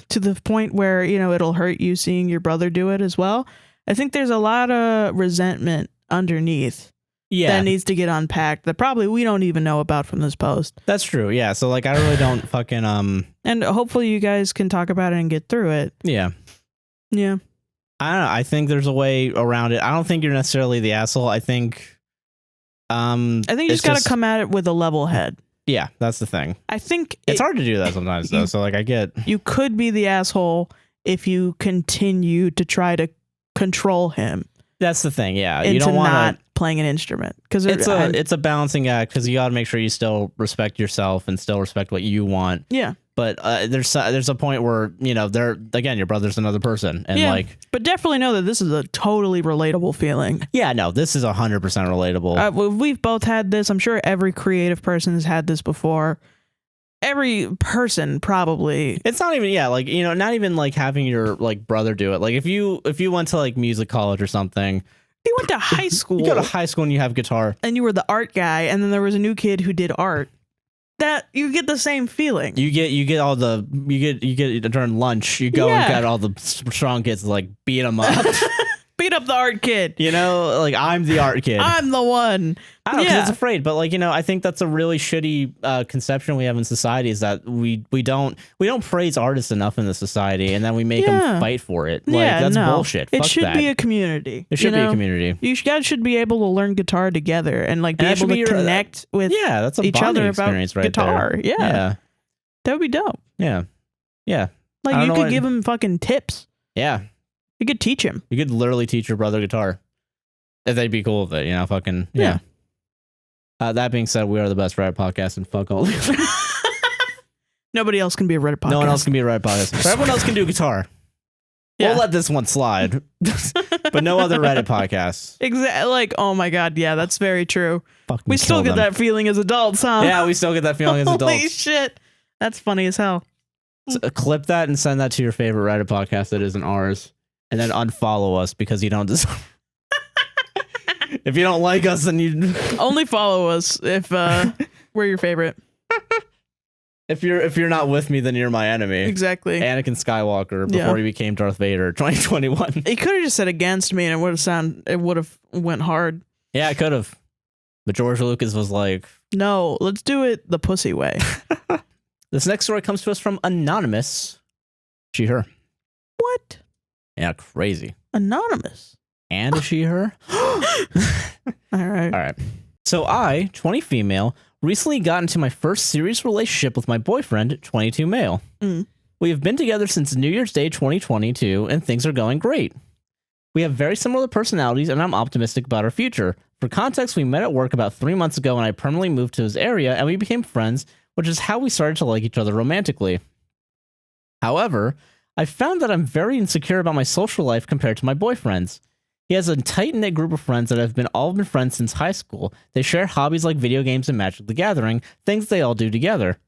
to the point where, you know, it'll hurt you seeing your brother do it as well, I think there's a lot of resentment underneath that needs to get unpacked that probably we don't even know about from this post. That's true. Yeah. So like, I really don't fucking, and hopefully you guys can talk about it and get through it. Yeah. Yeah. I don't know. I think there's a way around it. I don't think you're necessarily the asshole. I think I think you just got to come at it with a level head. Yeah, that's the thing. I think it's hard to do that sometimes, though. So, like, I get you could be the asshole if you continue to try to control him. That's the thing. Yeah, you don't want not playing an instrument because it's a balancing act because you got to make sure you still respect yourself and still respect what you want. Yeah. But there's a point where, you know, your brother's another person. And like, but definitely know that this is a totally relatable feeling. Yeah, no, this is 100% relatable. We've both had this. I'm sure every creative person has had this before. Every person probably. It's not even, like, you know, not even like having your like brother do it. Like if you went to like music college or something. You went to high school. You go to high school and you have guitar. And you were the art guy. And then there was a new kid who did art. That you get the same feeling. You get during lunch. You go and get all the strong kids to, like, beat them up. Beat up the art kid. You know, like I'm the art kid. I'm the one. I don't know, 'cause it's afraid, but like, you know, I think that's a really shitty conception we have in society is that we don't praise artists enough in the society, and then we make them fight for it. Like that's bullshit. It Fuck should that. be a community. It should be a community. You guys should be able to learn guitar together and like be able to connect with that's a each other about guitar. There. Yeah, that would be dope. Yeah. Like you could give him fucking tips. Yeah. You could teach him. You could literally teach your brother guitar. If they'd be cool with it, you know, fucking, yeah. That being said, we are the best Reddit podcast and fuck all the other. Nobody else can be a Reddit podcast. No one else can be a Reddit podcast. But everyone else can do guitar. Yeah. We'll let this one slide. But no other Reddit podcasts. Exactly. Like, oh my God. Yeah, that's very true. We still get that feeling as adults, huh? Yeah, we still get that feeling as adults. Holy shit. That's funny as hell. So, clip that and send that to your favorite Reddit podcast that isn't ours. And then unfollow us because you don't deserve. If you don't like us, then you only follow us if we're your favorite. If you're not with me, then you're my enemy. Exactly. Anakin Skywalker before he became Darth Vader. 2021. He could have just said against me, and it would have went hard. Yeah, it could have. But George Lucas was like, "No, let's do it the pussy way." This next story comes to us from Anonymous. She, her. What? Yeah, crazy. Anonymous. And a she, her? All right. So I, 20 female, recently got into my first serious relationship with my boyfriend, 22 male. We have been together since New Year's Day 2022, and things are going great. We have very similar personalities, and I'm optimistic about our future. For context, we met at work about 3 months ago, and I permanently moved to his area, and we became friends, which is how we started to like each other romantically. However, I found that I'm very insecure about my social life compared to my boyfriend's. He has a tight-knit group of friends that have all been friends since high school. They share hobbies like video games and Magic the Gathering, things they all do together.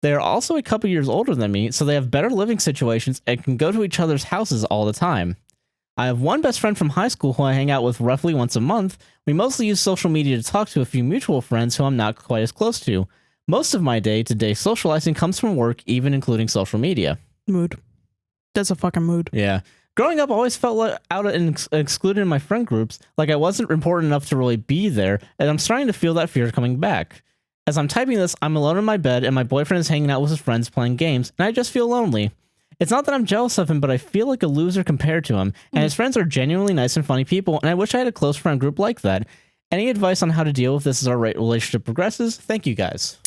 They are also a couple years older than me, so they have better living situations and can go to each other's houses all the time. I have one best friend from high school who I hang out with roughly once a month. We mostly use social media to talk to a few mutual friends who I'm not quite as close to. Most of my day-to-day socializing comes from work, even including social media. Mood. That's a fucking mood. Yeah. Growing up, I always felt out and excluded in my friend groups, like I wasn't important enough to really be there, and I'm starting to feel that fear coming back. As I'm typing this, I'm alone in my bed, and my boyfriend is hanging out with his friends playing games, and I just feel lonely. It's not that I'm jealous of him, but I feel like a loser compared to him, and his friends are genuinely nice and funny people, and I wish I had a close friend group like that. Any advice on how to deal with this as our relationship progresses? Thank you, guys.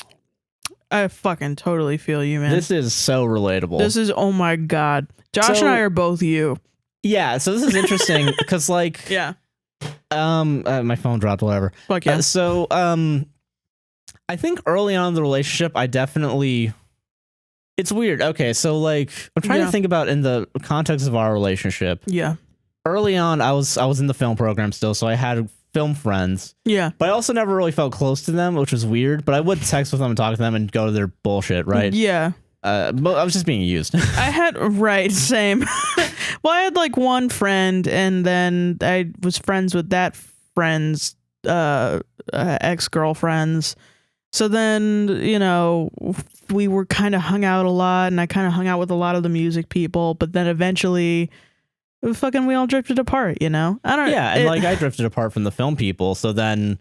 I fucking totally feel you, man. This is so relatable. This is, oh my God. Josh and I are both you. Yeah, so this is interesting because, like, yeah. My phone dropped, whatever. Fuck yeah. I think early on in the relationship, it's weird. Okay, so like, I'm trying to think about in the context of our relationship. Yeah. Early on, I was in the film program still, so I had film friends. Yeah. But I also never really felt close to them, which was weird. But I would text with them and talk to them and go to their bullshit, right? Yeah. But I was just being used. Same. Well, I had like one friend, and then I was friends with that friend's ex-girlfriends. So then, you know, we were kind of hung out a lot, and I kind of hung out with a lot of the music people. But then eventually, we all drifted apart, you know? I don't know. Yeah, and like I drifted apart from the film people. So then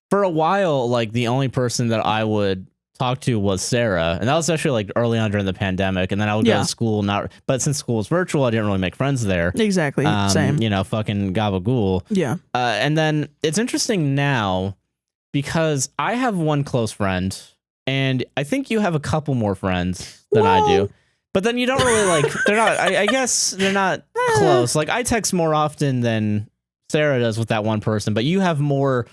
for a while, like the only person that I would talk to was Sarah, and that was actually like early on during the pandemic. And then I would go to school, but since school was virtual, I didn't really make friends there. Exactly. Same. You know, fucking gabagool. Yeah. And then it's interesting now because I have one close friend, and I think you have a couple more friends than I do. But then you don't really like. They're not. I guess they're not close. Like I text more often than Sarah does with that one person, but you have more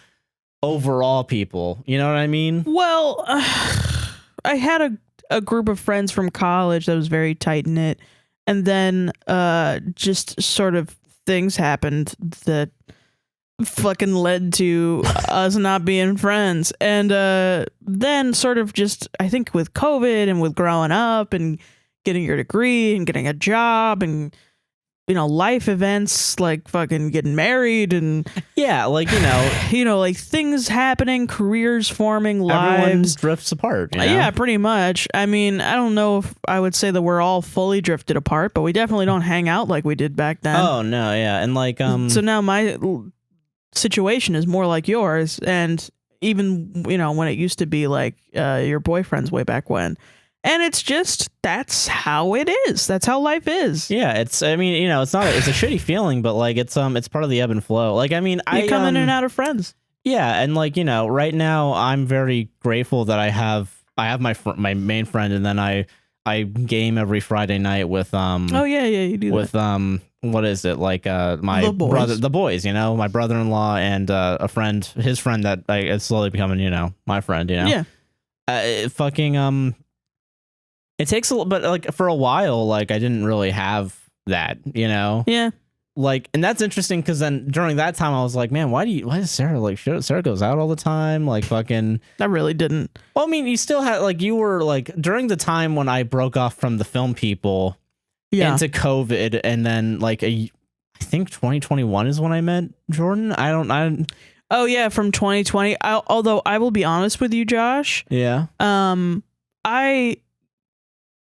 overall people. You know what I mean? Well, I had a group of friends from college that was very tight knit, and then just sort of things happened that fucking led to us not being friends. And then sort of just, I think with COVID and with growing up and getting your degree and getting a job and, you know, life events like fucking getting married and yeah, like, you know, like things happening, careers forming, everyone lives drifts apart. You know? Yeah, pretty much. I mean, I don't know if I would say that we're all fully drifted apart, but we definitely don't hang out like we did back then. Oh no, yeah, and like so now my situation is more like yours, and even, you know, when it used to be like your boyfriend's way back when. And it's just, that's how it is. That's how life is. Yeah, it's, I mean, you know, it's not, it's a shitty feeling, but like it's part of the ebb and flow. Like, I mean, you come in and out of friends. Yeah, and like, you know, right now I'm very grateful that I have my main friend, and then I game every Friday night with oh yeah, you do with that. What is it, like my brother, the boys, you know, my brother-in-law and a friend, his friend that is slowly becoming, you know, my friend, you know. Yeah. It takes a little, but like for a while, like I didn't really have that, you know? Yeah. Like, and that's interesting because then during that time I was like, man, why does Sarah like, Sarah goes out all the time? Like fucking. I really didn't. Well, I mean, you still had, like, you were like during the time when I broke off from the film people into COVID, and then like I think 2021 is when I met Jordan. Oh yeah, from 2020. Although I will be honest with you, Josh. Yeah. I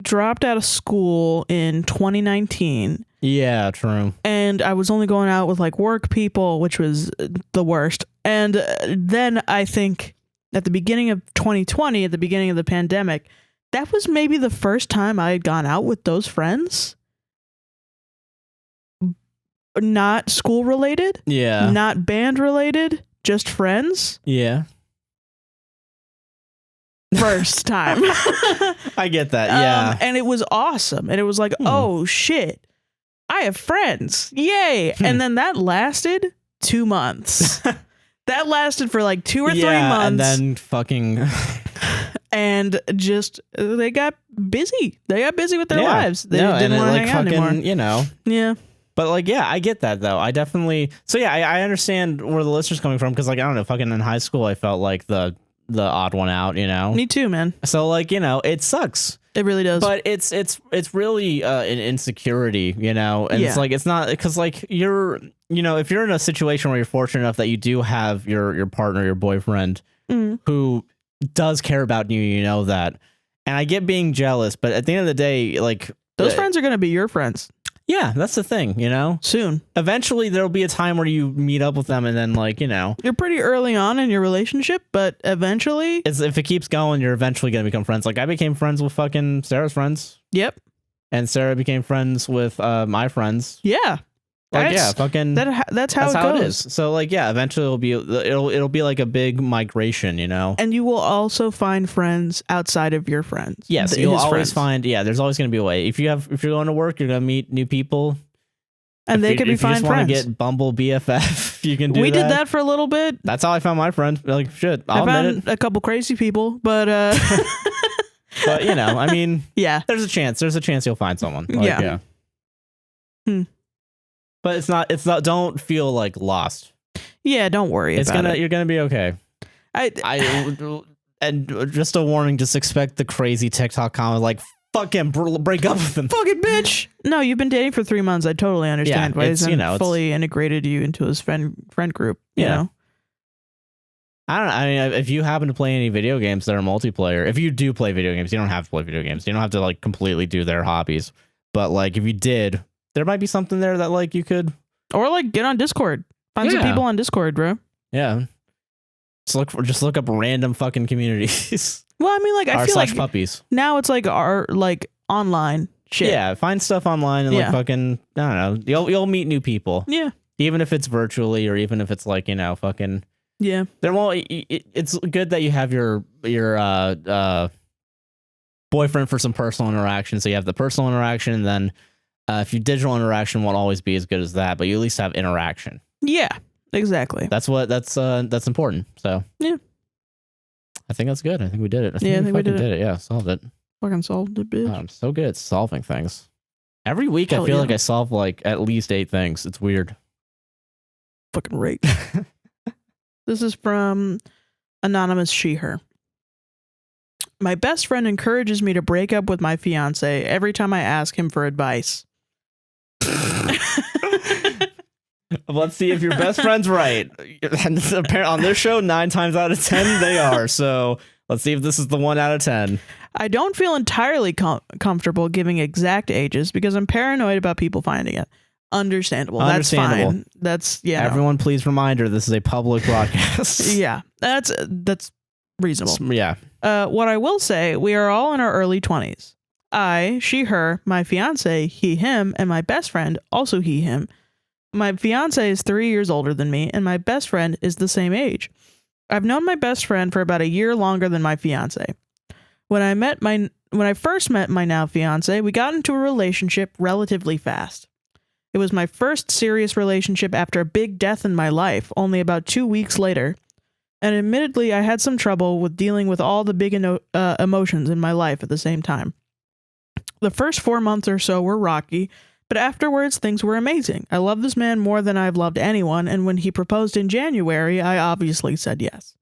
dropped out of school in 2019. Yeah, true. And I was only going out with like work people, which was the worst. And then I think at the beginning of 2020, at the beginning of the pandemic, that was maybe the first time I had gone out with those friends. Not school related. Yeah. Not band related. Just friends. Yeah. First time. I get that. Yeah. And it was awesome. And it was like, oh shit, I have friends. Yay. And then that lasted 2 months. That lasted for like 2 or 3 months. And then fucking. And just, they got busy. They got busy with their lives. They didn't want to hang out anymore. You know. Yeah. But like, yeah, I get that though. I definitely. So yeah, I understand where the listener's coming from, because like, I don't know, fucking in high school, I felt like the odd one out, you know. Me too, man. So like, you know, it sucks. It really does. But it's really an insecurity, you know. And it's like, it's not, because like you're, you know, if you're in a situation where you're fortunate enough that you do have your partner, your boyfriend, who does care about you, you know that. And I get being jealous, but at the end of the day, like, those friends are going to be your friends. Yeah, that's the thing, you know? Soon. Eventually, there'll be a time where you meet up with them, and then, like, you know. You're pretty early on in your relationship, but eventually. If it keeps going, you're eventually going to become friends. Like, I became friends with fucking Sarah's friends. Yep. And Sarah became friends with my friends. Yeah. Like, yeah, fucking. That's how it goes. Is. So, like, yeah, eventually it'll be like a big migration, you know? And you will also find friends outside of your friends. Yes, you'll always find, there's always going to be a way. If you're going to work, you're going to meet new people. And they could be fine friends. If you just want to get Bumble BFF, you can do that. We did that for a little bit. That's how I found my friend. Like, shit, I'll admit it. A couple crazy people, but... But, you know, I mean... Yeah. There's a chance you'll find someone. Like, yeah. But it's not, don't feel like lost. Yeah, don't worry about it. You're gonna be okay. And just a warning, just expect the crazy TikTok comment like, fucking break up with him. Fucking bitch. No, you've been dating for 3 months. I totally understand why he's fully integrated you into his friend group, you know? I don't know. I mean, if you happen to play any video games that are multiplayer, if you do play video games, you don't have to play video games. You don't have to like completely do their hobbies. But like if you did, there might be something there that like you could, or like get on Discord, find some people on Discord, bro. Yeah, just look up random fucking communities. Well, I mean, like I feel like puppies. Now it's like our like online shit. Yeah, find stuff online and like fucking, I don't know. You'll meet new people. Yeah, even if it's virtually or even if it's like, you know, fucking Yeah. There won't. It's good that you have your boyfriend for some personal interaction. So you have the personal interaction, and then if your digital interaction won't always be as good as that, but you at least have interaction. Yeah. Exactly. That's important. So yeah, I think that's good. I think we did it. I think we did it. Yeah, solved it. Fucking solved it, bitch. I'm so good at solving things. Every week Hell I feel yeah. like I solve like at least 8 things. It's weird. Fucking right. This is from anonymous she/her. My best friend encourages me to break up with my fiance every time I ask him for advice. Let's see if your best friend's right. And apparently on this show, 9 times out of 10 they are. So let's see if this is the 1 out of 10. I don't feel entirely comfortable giving exact ages because I'm paranoid about people finding it. Understandable. That's fine. That's Everyone, please reminder, this is a public broadcast. Yeah, that's reasonable. Yeah. What I will say, we are all in our early 20s. I, she, her, my fiance, he, him, and my best friend, also he, him. My fiance is 3 years older than me, and my best friend is the same age. I've known my best friend for about a year longer than my fiance. When I first met my now fiance, we got into a relationship relatively fast. It was my first serious relationship after a big death in my life, only about 2 weeks later. And admittedly, I had some trouble with dealing with all the big emotions in my life at the same time. The first 4 months or so were rocky, but afterwards things were amazing. I love this man more than I've loved anyone, and when he proposed in January, I obviously said yes.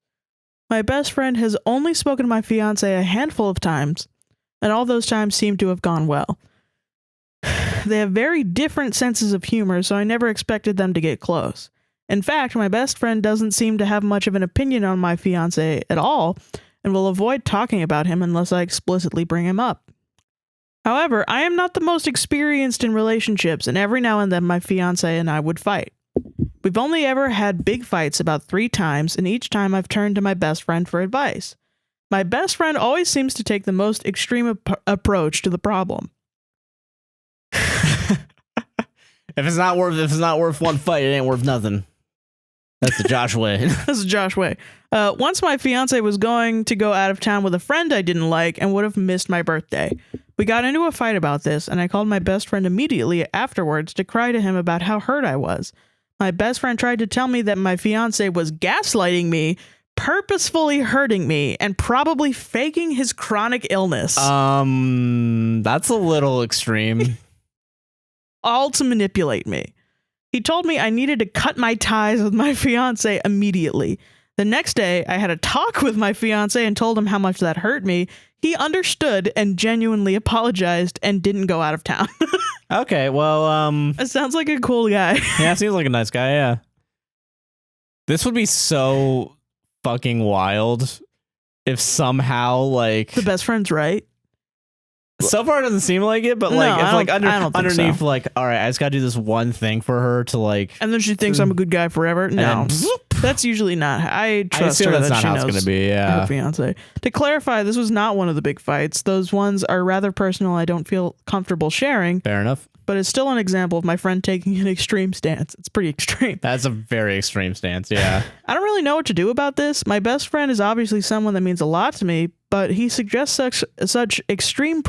My best friend has only spoken to my fiance a handful of times, and all those times seem to have gone well. They have very different senses of humor, so I never expected them to get close. In fact, my best friend doesn't seem to have much of an opinion on my fiance at all, and will avoid talking about him unless I explicitly bring him up. However, I am not the most experienced in relationships, and every now and then my fiance and I would fight. We've only ever had big fights about 3 times, and each time I've turned to my best friend for advice. My best friend always seems to take the most extreme approach to the problem. If it's not worth one fight, it ain't worth nothing. That's the Josh way. That's the Josh way. Once my fiance was going to go out of town with a friend I didn't like and would have missed my birthday. We got into a fight about this, and I called my best friend immediately afterwards to cry to him about how hurt I was. My best friend tried to tell me that my fiance was gaslighting me, purposefully hurting me, and probably faking his chronic illness. That's a little extreme. All to manipulate me. He told me I needed to cut my ties with my fiance immediately. The next day, I had a talk with my fiance and told him how much that hurt me. He understood and genuinely apologized and didn't go out of town. Okay, well, It sounds like a cool guy. Yeah, seems like a nice guy, yeah. This would be so fucking wild if somehow, like... The best friend's right. So far it doesn't seem like it, but like, No, if like I don't think underneath, so. like, all right, I just gotta do this one thing for her to like... And then she thinks I'm a good guy forever. No, that's usually not. I trust her that's that not she how knows it's gonna be, yeah. her fiance. To clarify, this was not one of the big fights. Those ones are rather personal. I don't feel comfortable sharing. Fair enough. But it's still an example of my friend taking an extreme stance. It's pretty extreme. That's a very extreme stance, yeah. I don't really know what to do about this. My best friend is obviously someone that means a lot to me, but he suggests such extreme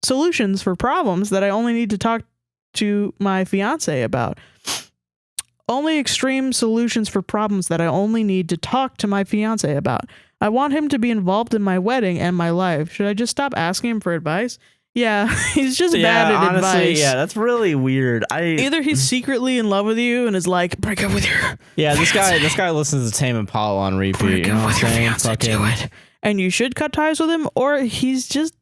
solutions for problems that I only need to talk to my fiance about. Only extreme solutions for problems that I only need to talk to my fiance about. I want him to be involved in my wedding and my life. Should I just stop asking him for advice? Yeah, he's just bad at honestly, advice. Yeah, that's really weird. Either he's secretly in love with you and is like, break up with your this guy listens to Tame Impala on repeat. break You know up what with I'm your saying? fiance, do it. And you should cut ties with him, or he's just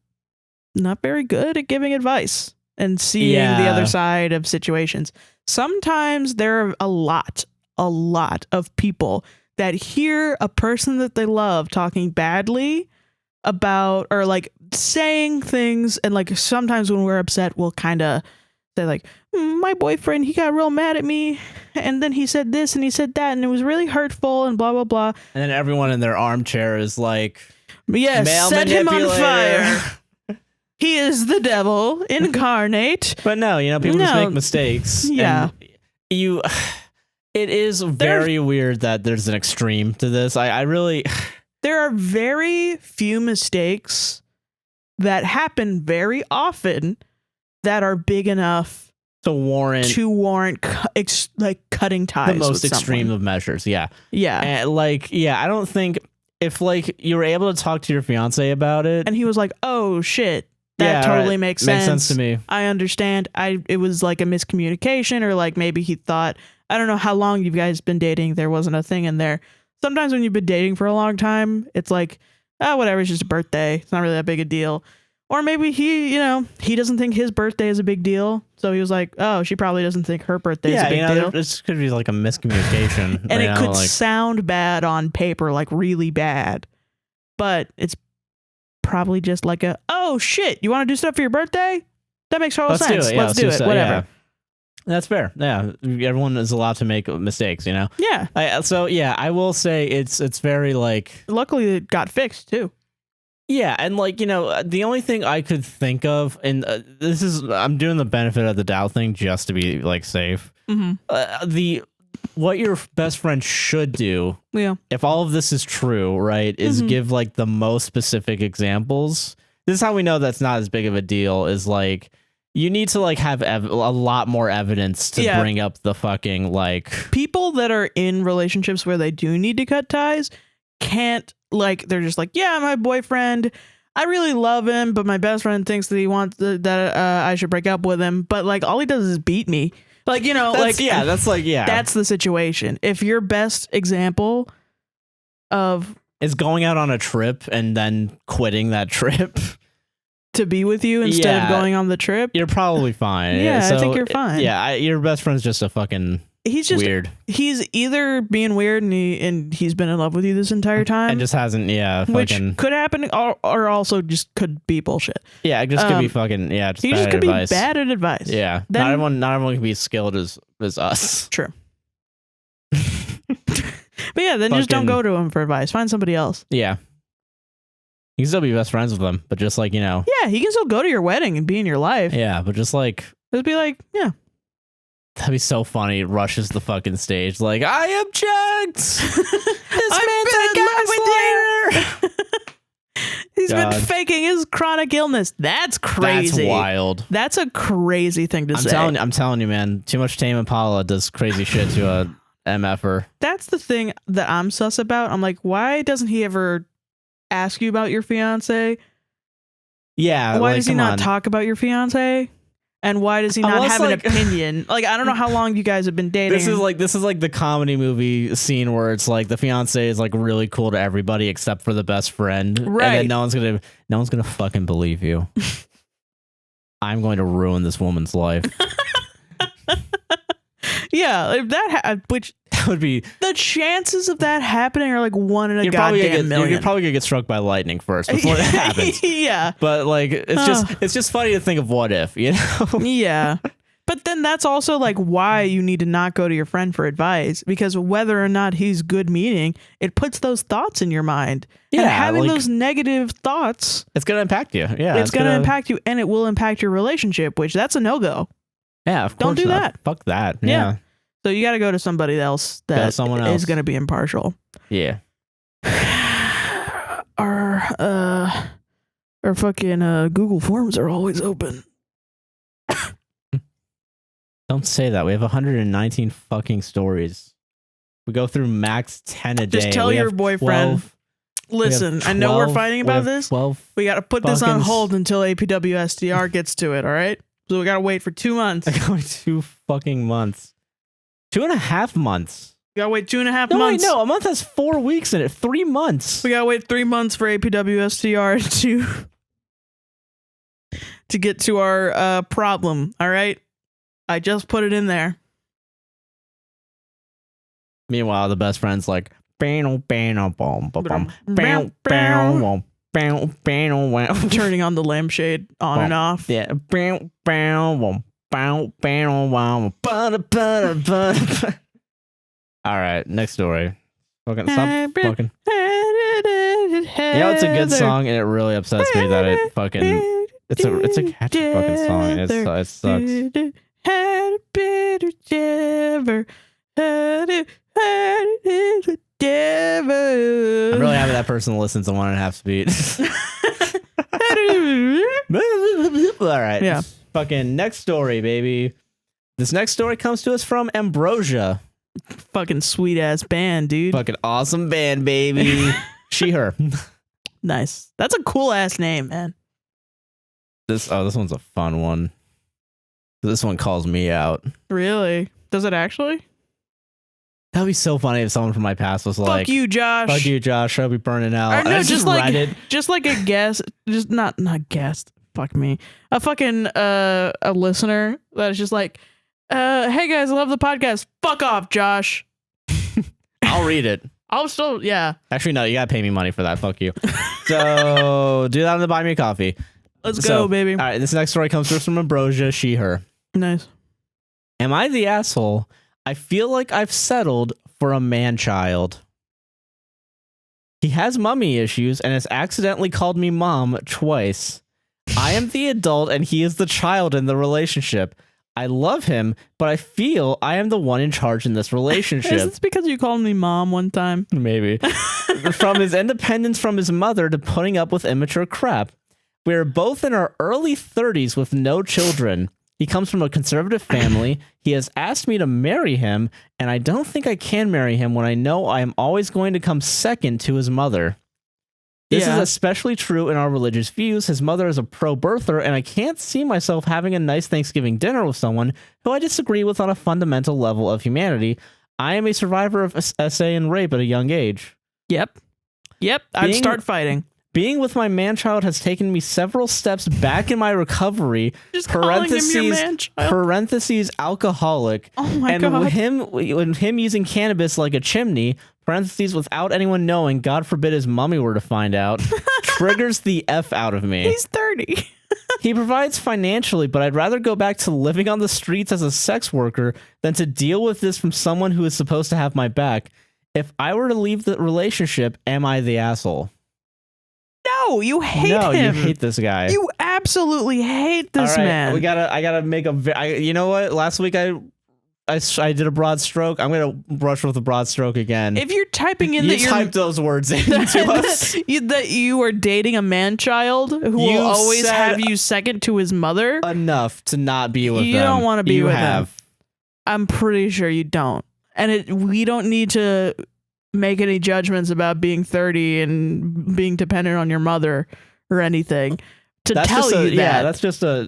not very good at giving advice and seeing the other side of situations. Sometimes there are a lot of people that hear a person that they love talking badly about, or like saying things, and like sometimes when we're upset we'll kind of say like, my boyfriend, he got real mad at me and then he said this and he said that and it was really hurtful and blah blah blah, And then everyone in their armchair is like, yes, male set him on manipulator. fire. He is the devil incarnate. But no, people just make mistakes. Yeah. And It is very weird that there's an extreme to this. I really... There are very few mistakes that happen very often that are big enough to warrant cutting ties. The most with extreme someone. of measures. Yeah. Yeah. And I don't think if you were able to talk to your fiance about it, and he was like, "Oh shit, that totally makes sense. Makes sense to me. I understand. It was like a miscommunication, or like maybe he thought, I don't know how long you guys been dating. There wasn't a thing in there. Sometimes when you've been dating for a long time, it's like, oh, whatever, it's just a birthday. It's not really that big a deal." Or maybe he doesn't think his birthday is a big deal. So he was like, oh, she probably doesn't think her birthday is a big deal. This could be like a miscommunication. And it could sound bad on paper, like really bad. But it's probably just like oh shit, you want to do stuff for your birthday? That makes total sense. Let's do it. Whatever. Yeah. That's fair. Yeah. Everyone is allowed to make mistakes, you know? Yeah. I will say it's very like... Luckily it got fixed too. Yeah, and the only thing I could think of, and I'm doing the benefit of the doubt thing just to be like safe. Mm-hmm. What your best friend should do, if all of this is true, right, is give like the most specific examples. This is how we know that's not as big of a deal. Is like you need to like have a lot more evidence to bring up the fucking like people that are in relationships where they do need to cut ties can't. Like, they're just like, yeah, my boyfriend, I really love him, but my best friend thinks that he wants that I should break up with him. But like, all he does is beat me. Like, that's the situation. If your best example is going out on a trip and then quitting that trip to be with you instead of going on the trip, you're probably fine. Yeah, I think you're fine. Yeah, your best friend's just a fucking... He's just weird. He's either being weird and he's been in love with you this entire time, and just hasn't. Which could happen, or also just could be bullshit. Yeah, it just could be fucking. Yeah, he just could be bad at advice. Yeah, not everyone can be skilled as us. True. But yeah, then just don't go to him for advice. Find somebody else. Yeah. You can still be best friends with them, but just like Yeah, he can still go to your wedding and be in your life. Yeah, but just like just be like, yeah. That'd be so funny. Rushes the fucking stage like, I object. This man's a gaslighter. He's been faking his chronic illness. That's crazy. That's wild. That's a crazy thing to say. I'm telling you, man. Too much Tame Impala does crazy shit to a MFer. That's the thing that I'm sus about. I'm like, why doesn't he ever ask you about your fiance? Yeah. Why does he not talk about your fiance? And why does he not have an opinion? Like, I don't know how long you guys have been dating. This is like the comedy movie scene where it's like the fiance is like really cool to everybody except for the best friend. Right. And then no one's gonna fucking believe you. I'm going to ruin this woman's life. Yeah, if that would be the chances of that happening are like 1 in a goddamn million. You're probably gonna get struck by lightning first before that happens. Yeah, but like it's just funny to think of what if, you know? Yeah, but then that's also like why you need to not go to your friend for advice, because whether or not he's good meaning, it puts those thoughts in your mind. Yeah, and having those negative thoughts, it's gonna impact you. Yeah, it's gonna impact you, and it will impact your relationship, which that's a no-go. Yeah, of course. Don't do that. Fuck that. Yeah. So you got to go to somebody else that is going to be impartial. Yeah. Our fucking Google Forms are always open. Don't say that. We have 119 fucking stories. We go through max 10 a day. Just tell your boyfriend. Listen, I know we're fighting about this. We got to put this on hold until APWSTR gets to it. All right. So we got to wait for 2 months. 2 fucking months. 2.5 months. We got to wait 2.5 months. No, a month has 4 weeks in it. 3 months. We got to wait 3 months for APWSTR to get to our problem. All right. I just put it in there. Meanwhile, the best friend's like, turning on the lampshade on and off. Yeah. All right, next story. Fucking stop fucking. Yeah, it's a good song, and it really upsets me that it fucking. It's a catchy fucking song. It sucks. Had a bitter jabber. Had person listens to 1.5 speed. All right. Yeah. Fucking next story, baby. This next story comes to us from Ambrosia. Fucking sweet ass band, dude. Fucking awesome band, baby. She, her. Nice. That's a cool ass name, man. This one's a fun one. This one calls me out. Really? Does it actually? That'd be so funny if someone from my past was like, "Fuck you, Josh. Fuck you, Josh. I'll be burning out." Or no, I just like it. just like a guest, just not guest. Fuck me. A fucking a listener that is just like, hey guys, I love the podcast. Fuck off, Josh. I'll read it. I'll still, yeah. Actually, no, you gotta pay me money for that. Fuck you. So do that on the Buy Me a Coffee. Let's go, baby. All right, this next story comes from Ambrosia, she, her. Nice. Am I the asshole? I feel like I've settled for a man-child. He has mommy issues and has accidentally called me mom twice. I am the adult and he is the child in the relationship. I love him, but I feel I am the one in charge in this relationship. Is this because you called me mom one time? Maybe. From his independence from his mother to putting up with immature crap. We are both in our early 30s with no children. He comes from a conservative family. He has asked me to marry him, and I don't think I can marry him when I know I am always going to come second to his mother. This is especially true in our religious views. His mother is a pro-birther, and I can't see myself having a nice Thanksgiving dinner with someone who I disagree with on a fundamental level of humanity. I am a survivor of SA and rape at a young age. Yep. I'd start fighting. Being with my man-child has taken me several steps back in my recovery. Just calling him your man-child. Parentheses, alcoholic. Oh my and God. him using cannabis like a chimney, parentheses, without anyone knowing, God forbid his mommy were to find out, triggers the F out of me. He's 30. He provides financially, but I'd rather go back to living on the streets as a sex worker than to deal with this from someone who is supposed to have my back. If I were to leave the relationship, am I the asshole? No, you hate him. No, you hate this guy. You absolutely hate this man. I gotta make you know what? Last week I did a broad stroke. I'm gonna brush with a broad stroke again. If you're typing in you typed those words into us, that you are dating a man-child who will always have you second to his mother, enough to not be with him. You don't want to be with him. I'm pretty sure you don't. And we don't need to make any judgments about being 30 and being dependent on your mother or anything to tell you that. Yeah,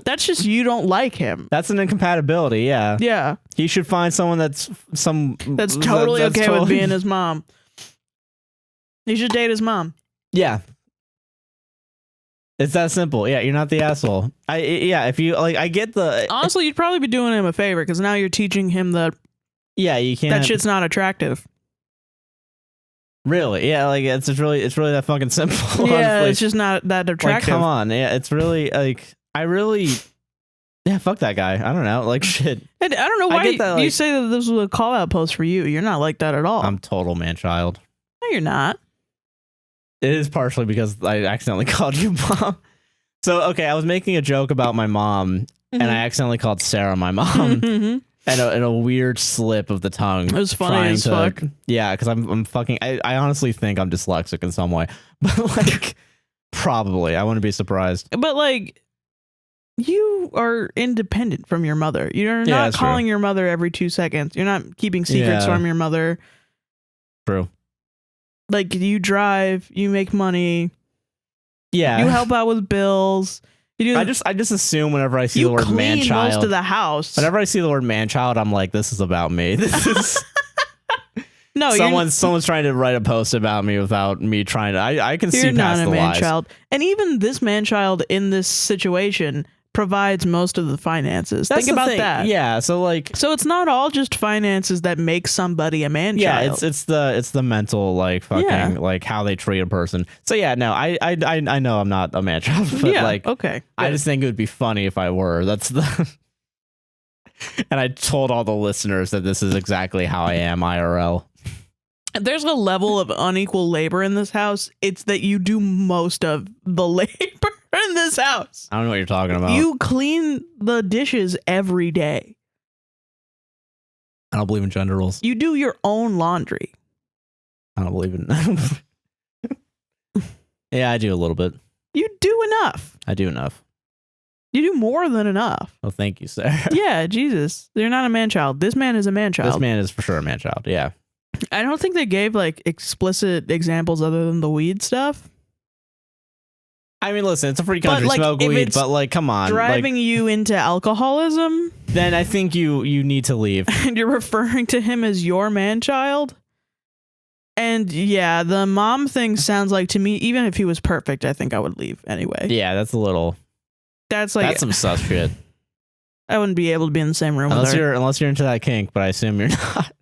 that's just you don't like him. That's an incompatibility. Yeah. Yeah. He should find someone that's totally okay with being his mom. He should date his mom. Yeah. It's that simple. Yeah, you're not the asshole. If you like, I get the. Honestly, you'd probably be doing him a favor because now you're teaching him that. Yeah, you can't. That shit's not attractive. Really? Yeah, like it's really that fucking simple. Yeah, honestly. it's just not that attractive. Like, come on. Yeah, it's really like yeah, fuck that guy. I don't know. Like shit. And I don't know why you say that this was a call out post for you. You're not like that at all. I'm total man-child. No, you're not. It is partially because I accidentally called you mom. So, okay, I was making a joke about my mom, and I accidentally called Sarah my mom. And a weird slip of the tongue. It was funny as fuck. Yeah, because I'm fucking. I honestly think I'm dyslexic in some way, but like, probably I wouldn't be surprised. But like, you are independent from your mother. You're not calling your mother every 2 seconds. You're not keeping secrets from your mother. True. Like you drive, you make money. Yeah. You help out with bills. I just assume whenever I see the word man-child, you clean most of the house. Whenever I see the word man-child, I'm like, this is about me. This is no. Someone's trying to write a post about me without me trying to. I can see past the lies. You're not a man-child, and even this man-child in this situation provides most of the finances. Think about that. Yeah. So it's not all just finances that make somebody a man-child. Yeah. It's the mental fucking like how they treat a person. So yeah, no, I know I'm not a man-child, but okay. I just think it would be funny if I were. That's the. And I told all the listeners that this is exactly how I am IRL. There's a level of unequal labor in this house. It's that you do most of the labor in this house. I don't know what you're talking about. You clean the dishes every day. I don't believe in gender roles. You do your own laundry. I don't believe in Yeah, I do a little bit. You do enough. I do enough. You do more than enough. Oh, thank you, Sarah. Yeah, Jesus. You're not a man-child. This man is a man-child. This man is for sure a man-child, yeah. I don't think they gave, like, explicit examples other than the weed stuff. I mean, listen, it's a free country, But, like, smoke if weed, it's but, like, come on. Driving like, you into alcoholism? Then I think you need to leave. And you're referring to him as your man-child? And, yeah, the mom thing sounds like, to me, even if he was perfect, I think I would leave anyway. Yeah, that's a little... That's like... That's some sus shit. I wouldn't be able to be in the same room with her. Unless you're into that kink, but I assume you're not.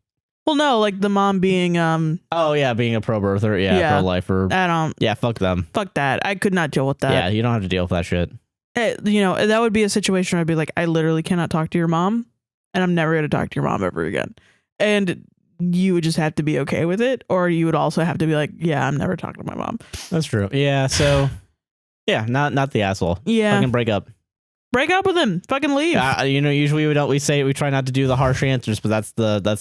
Well, no, like the mom being Oh yeah, being a pro-birther, yeah. Pro-lifer. I don't. Yeah, fuck them. Fuck that. I could not deal with that. Yeah, you don't have to deal with that shit. You know, that would be a situation where I'd be like, I literally cannot talk to your mom, and I'm never gonna talk to your mom ever again. And you would just have to be okay with it, or you would also have to be like, yeah, I'm never talking to my mom. That's true. Yeah. So, yeah, not the asshole. Yeah. Fucking break up. Break up with him. Fucking leave. You know, usually we try not to do the harsh answers, but that's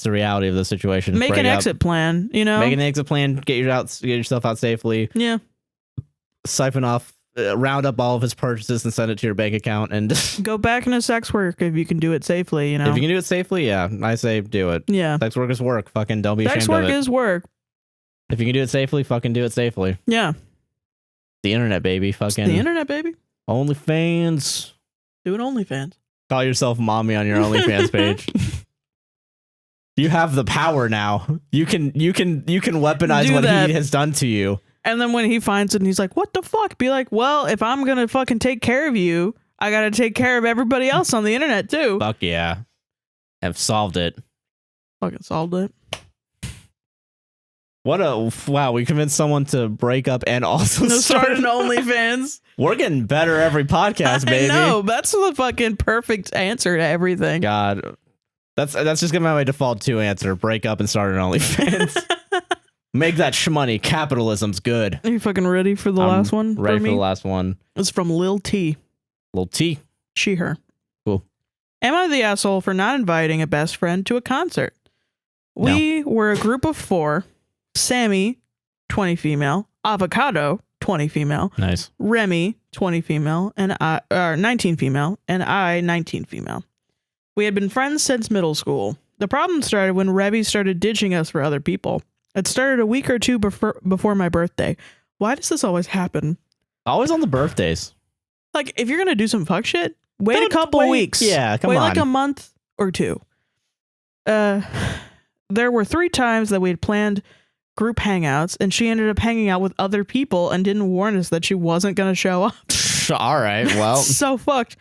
the reality of the situation. Make break an up. exit plan. You know, Make an exit plan. Get yourself out safely. Yeah. Siphon off. Round up all of his purchases and send it to your bank account and go back into sex work if you can do it safely. You know, if you can do it safely, yeah, I say do it. Yeah. Sex work is work. Fucking don't be ashamed sex work of it. is work. If you can do it safely, fucking do it safely. Yeah. The internet, baby. Fucking the internet, baby. OnlyFans. Do an OnlyFans. Call yourself mommy on your OnlyFans page. You have the power now. You can weaponize Do what that. he has done to you. And then when he finds it and he's like, what the fuck? Be like, well, if I'm going to fucking take care of you, I got to take care of everybody else on the internet too. Fuck yeah. I've solved it. Fucking solved it. Wow, we convinced someone to break up and also start an OnlyFans. We're getting better every podcast, baby. No, that's the fucking perfect answer to everything. God. That's just gonna be my default 2 answer. Break up and start an OnlyFans. Make that shmoney. Capitalism's good. Are you fucking ready for the last one? Ready for the last one. It's from Lil T. Lil T. She, her. Cool. Am I the asshole for not inviting a best friend to a concert? We were a group of 4. Sammy, 20 female. Avocado, 20 female. Nice. Remy, 20 female. And 19 female. And I, 19 female. We had been friends since middle school. The problem started when Revy started ditching us for other people. It started a week or two before my birthday. Why does this always happen? Always on the birthdays. Like, if you're going to do some fuck shit, wait a couple weeks. Yeah, come on. Wait like a month or 2. There were 3 times that we had planned group hangouts, and she ended up hanging out with other people and didn't warn us that she wasn't going to show up. All right, well. So fucked.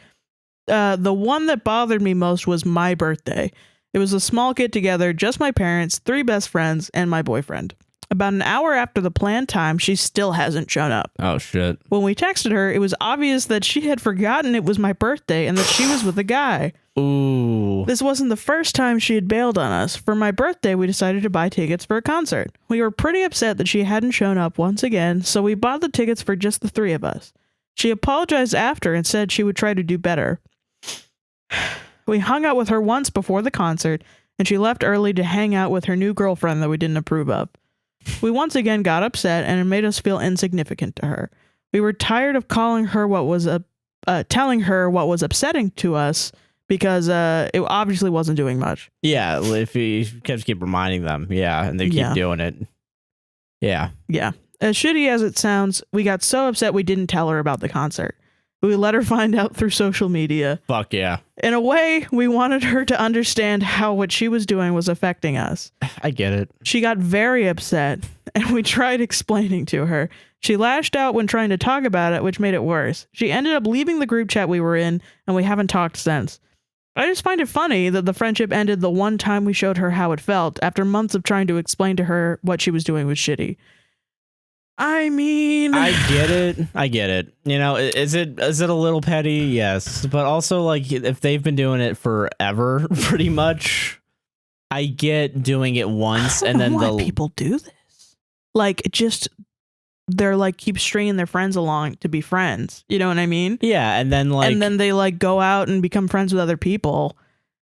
The one that bothered me most was my birthday. It was a small get-together, just my parents, 3 best friends, and my boyfriend. About an hour after the planned time, she still hasn't shown up. Oh, shit. When we texted her, it was obvious that she had forgotten it was my birthday and that she was with a guy. Ooh. This wasn't the first time she had bailed on us. For my birthday, we decided to buy tickets for a concert. We were pretty upset that she hadn't shown up once again, so we bought the tickets for just the 3 of us. She apologized after and said she would try to do better. We hung out with her once before the concert, and she left early to hang out with her new girlfriend that we didn't approve of. We once again got upset, and it made us feel insignificant to her. We were tired of telling her what was upsetting to us, because it obviously wasn't doing much. Yeah, if you keep reminding them, and they keep doing it. Yeah. Yeah. As shitty as it sounds, we got so upset we didn't tell her about the concert. We let her find out through social media. Fuck yeah. In a way, we wanted her to understand how what she was doing was affecting us. I get it. She got very upset, and we tried explaining to her. She lashed out when trying to talk about it, which made it worse. She ended up leaving the group chat we were in, and we haven't talked since. I just find it funny that the friendship ended the one time we showed her how it felt, after months of trying to explain to her what she was doing was shitty. I mean, I get it. You know, is it a little petty? Yes. But also, like, if they've been doing it forever, pretty much, I get doing it once and then why people do this. Like, they're like keep stringing their friends along to be friends. You know what I mean? Yeah. And then they like go out and become friends with other people.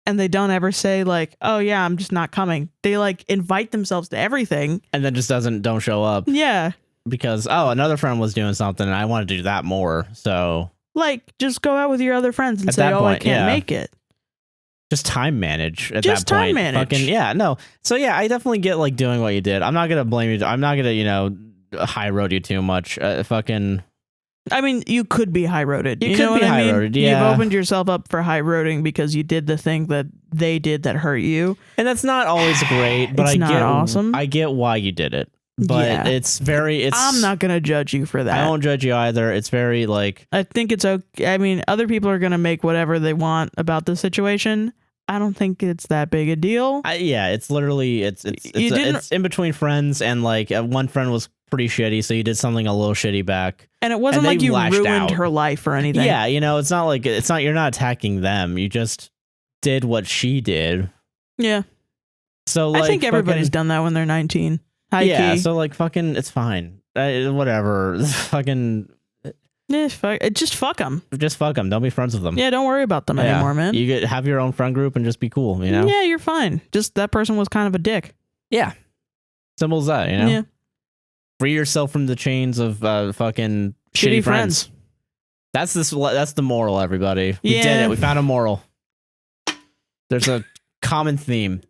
And they don't ever say like, oh yeah, I'm just not coming. They like invite themselves to everything. And then just don't show up. Yeah. because another friend was doing something and I want to do that more. So like, just go out with your other friends and At say, that "Oh, I point, can't yeah. make it." just time manage at Just that point. time manage. Fucking, yeah, no. So yeah, I definitely get like doing what you did. I'm not gonna blame you. I'm not gonna high road you too much. Fucking. I mean, you could be high roaded. You You could know what be I mean? high-roaded, yeah. You've opened yourself up for high roading because you did the thing that they did that hurt you. And that's not always great, but It's I not get awesome. I get why you did it. But Yeah. it's I'm not gonna judge you for that. I won't judge you either. It's very like I think it's okay. I mean, other people are gonna make whatever they want about the situation. I don't think it's that big a deal. it's literally it's in between friends, and like one friend was pretty shitty, so you did something a little shitty back. And it wasn't And they like you lashed ruined out. her life or anything. Yeah, it's not like you're not attacking them. You just did what she did. Yeah. So like, I think everybody's fucking, done that when they're 19. High yeah. key. So like fucking, it's fine. Whatever. Fucking. Just fuck them. Just fuck them. Don't be friends with them. Yeah, don't worry about them anymore, man. You have your own friend group and just be cool. Yeah, you're fine. Just that person was kind of a dick. Yeah. Simple as that. Yeah. Free yourself from the chains of fucking Shitty shitty friends. That's the moral, everybody. We Yeah. did it. We found a moral. There's a common theme.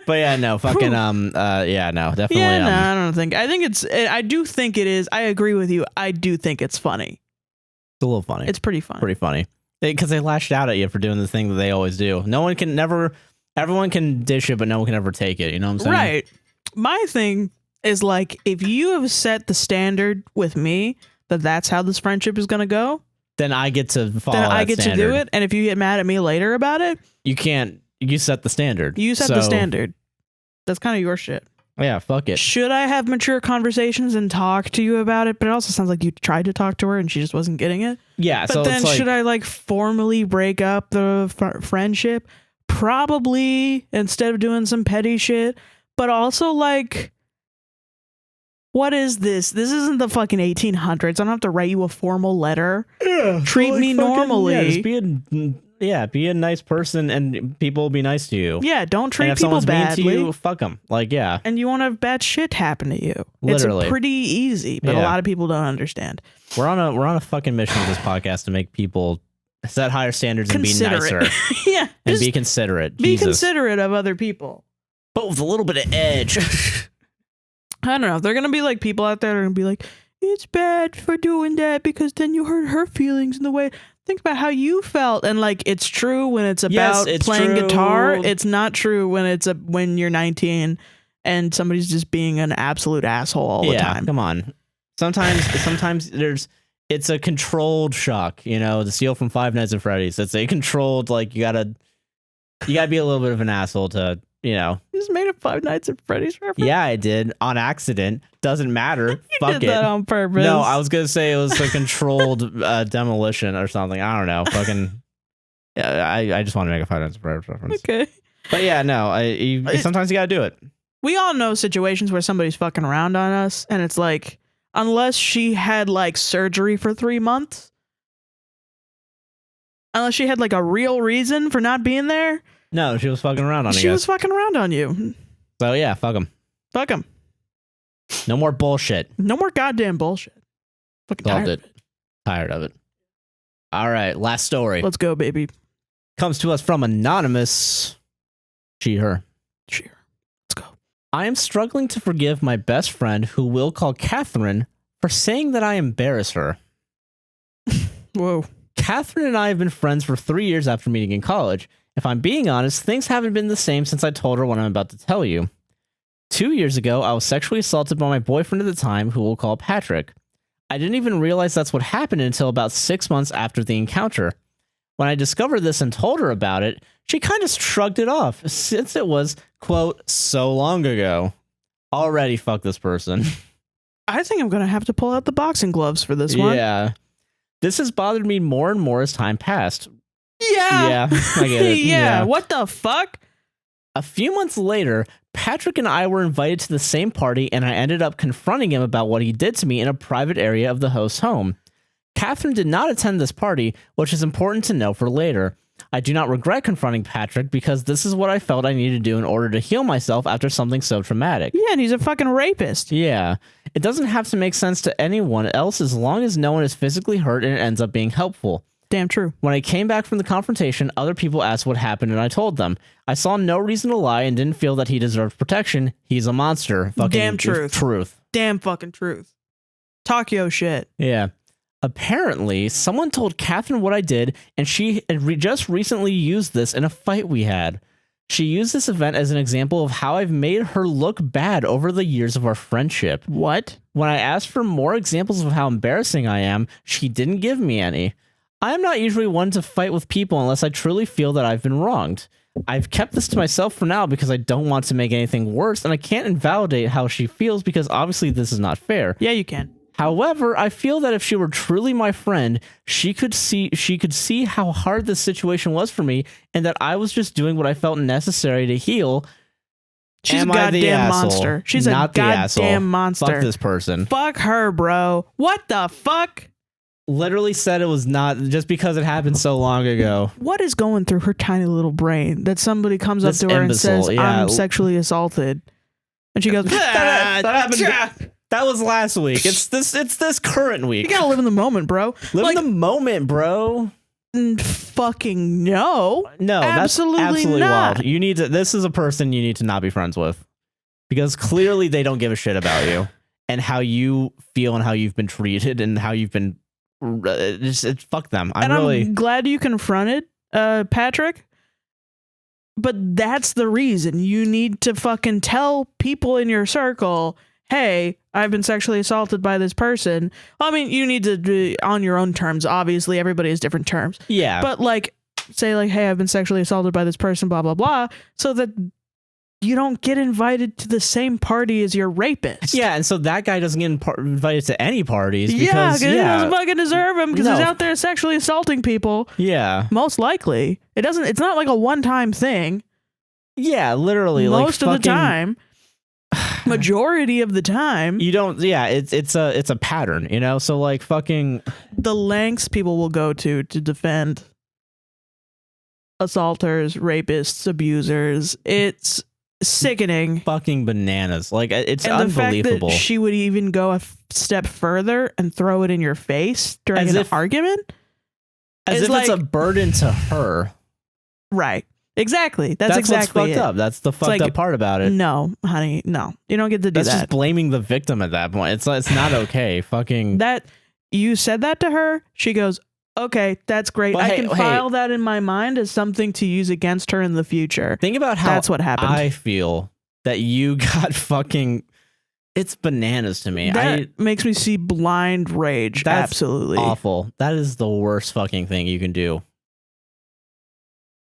But yeah, no, fucking yeah, no, definitely. Yeah, no, I don't think. I do think it is. I agree with you. I do think it's funny. It's a little funny. It's pretty fun. Pretty funny. Because they lashed out at you for doing the thing that they always do. Everyone can dish it, but no one can ever take it. You know what I'm saying? Right. My thing is like, if you have set the standard with me that that's how this friendship is going to go, then I get to follow then that I get standard. to do it. And if you get mad at me later about it, You can't. You set the standard. you set the standard. That's kind of your shit. Yeah, fuck it. Should I have mature conversations and talk to you about it? But it also sounds like you tried to talk to her and she just wasn't getting it. Yeah, But so then it's like, should I like formally break up the friendship? Probably, instead of doing some petty shit. But also like, what is this? This isn't the fucking 1800s. I don't have to write you a formal letter. Treat me normally. Yeah, just be a nice person, and people will be nice to you. Yeah, don't And treat if people someone's badly. mean to you, fuck them. Like, yeah. And you won't have bad shit happen to you. Literally. It's pretty easy, but a Yeah. lot of people don't understand. We're on a fucking mission with this podcast to make people set higher standards and be Considerate. nicer Yeah, and just be considerate. be Jesus. considerate of other people. But with a little bit of edge. I don't know. They're gonna be like people out there that are gonna be like, it's bad for doing that because then you hurt her feelings in the way. Think about how you felt, and like it's true when it's about it's playing true. guitar. It's not true when when you're 19 and somebody's just being an absolute asshole all the time. Come on. Sometimes it's a controlled shock, the steal from Five Nights at Freddy's. It's a controlled, like, you gotta be a little bit of an asshole to, You just made a Five Nights at Freddy's reference. Yeah, I did, on accident. Doesn't matter. Fuck did it. that on purpose. No, I was gonna say it was a controlled demolition or something. I don't know. Fucking. Yeah, I just want to make a Five Nights at Freddy's reference. Okay. But yeah, no. Sometimes you gotta do it. We all know situations where somebody's fucking around on us, and it's like, unless she had like surgery for 3 months, unless she had like a real reason for not being there. No, she was fucking around on you. She was fucking around on you. So yeah, fuck them. Fuck them. No more bullshit. No more goddamn bullshit. Fucking Solved tired. it. Tired of it. All right, last story. Let's go, baby. Comes to us from Anonymous. She, her. Cheer. Let's go. I am struggling to forgive my best friend, who we'll call Catherine, for saying that I embarrass her. Whoa. Catherine and I have been friends for 3 years after meeting in college. If I'm being honest, things haven't been the same since I told her what I'm about to tell you. 2 years ago, I was sexually assaulted by my boyfriend at the time, who we'll call Patrick. I didn't even realize that's what happened until about 6 months after the encounter. When I discovered this and told her about it, she kind of shrugged it off, since it was, quote, so long ago. Already fuck this person. I think I'm going to have to pull out the boxing gloves for this one. Yeah. This has bothered me more and more as time passed. Yeah. Yeah, I get it. Yeah. What the fuck? A few months later, Patrick and I were invited to the same party, and I ended up confronting him about what he did to me in a private area of the host's home. Catherine did not attend this party, which is important to know for later. I do not regret confronting Patrick because this is what I felt I needed to do in order to heal myself after something so traumatic. Yeah, and he's a fucking rapist. Yeah. It doesn't have to make sense to anyone else as long as no one is physically hurt and it ends up being helpful. Damn true. When I came back from the confrontation, other people asked what happened and I told them. I saw no reason to lie and didn't feel that he deserved protection. He's a monster. Fucking damn truth. Damn fucking truth. Talk yo shit. Yeah. Apparently, someone told Catherine what I did, and she just recently used this in a fight we had. She used this event as an example of how I've made her look bad over the years of our friendship. What? When I asked for more examples of how embarrassing I am, she didn't give me any. I am not usually one to fight with people unless I truly feel that I've been wronged. I've kept this to myself for now because I don't want to make anything worse, and I can't invalidate how she feels because obviously this is not fair. Yeah, you can. However, I feel that if she were truly my friend, she could see how hard this situation was for me and that I was just doing what I felt necessary to heal. She's a goddamn monster. She's a goddamn monster. Fuck this person. Fuck her, bro. What the fuck? Literally said it was not just because it happened so long ago. What is going through her tiny little brain that somebody comes up to her and says, I'm sexually assaulted? And she goes, that happened. That was last week. It's this current week. You gotta live in the moment, bro. Live in the moment, bro. Fucking no. No, absolutely that's absolutely not. wild. You need to. This is a person you need to not be friends with because clearly they don't give a shit about you and how you feel and how you've been treated and how you've been. Fuck them. I'm glad you confronted Patrick. But that's the reason you need to fucking tell people in your circle, hey, I've been sexually assaulted by this person. I mean, you need to do on your own terms. Obviously, everybody has different terms. Yeah. But like, say like, hey, I've been sexually assaulted by this person, blah, blah, blah. So that you don't get invited to the same party as your rapist. Yeah. And so that guy doesn't get invited to any parties. Because he doesn't fucking deserve him because he's out there sexually assaulting people. Yeah. Most likely. It's not like a one-time thing. Yeah, literally. Most of the time. Majority of the time. You don't, yeah, it's a pattern, you know? So like fucking the lengths people will go to defend assaulters, rapists, abusers. It's sickening. Fucking bananas. Like it's and unbelievable. The fact that she would even go a step further and throw it in your face during an argument. As if it's a burden to her. Right. Exactly. That's exactly what's fucked up. That's the fucked up part about it. No, honey, no. You don't get to do That's that. just blaming the victim at that point. It's not okay. Fucking that you said that to her, she goes, okay, that's great. But I can file that in my mind as something to use against her in the future. Think about how that's what happened. I feel that you got fucking. It's bananas to me. That makes me see blind rage. That's absolutely awful. That is the worst fucking thing you can do.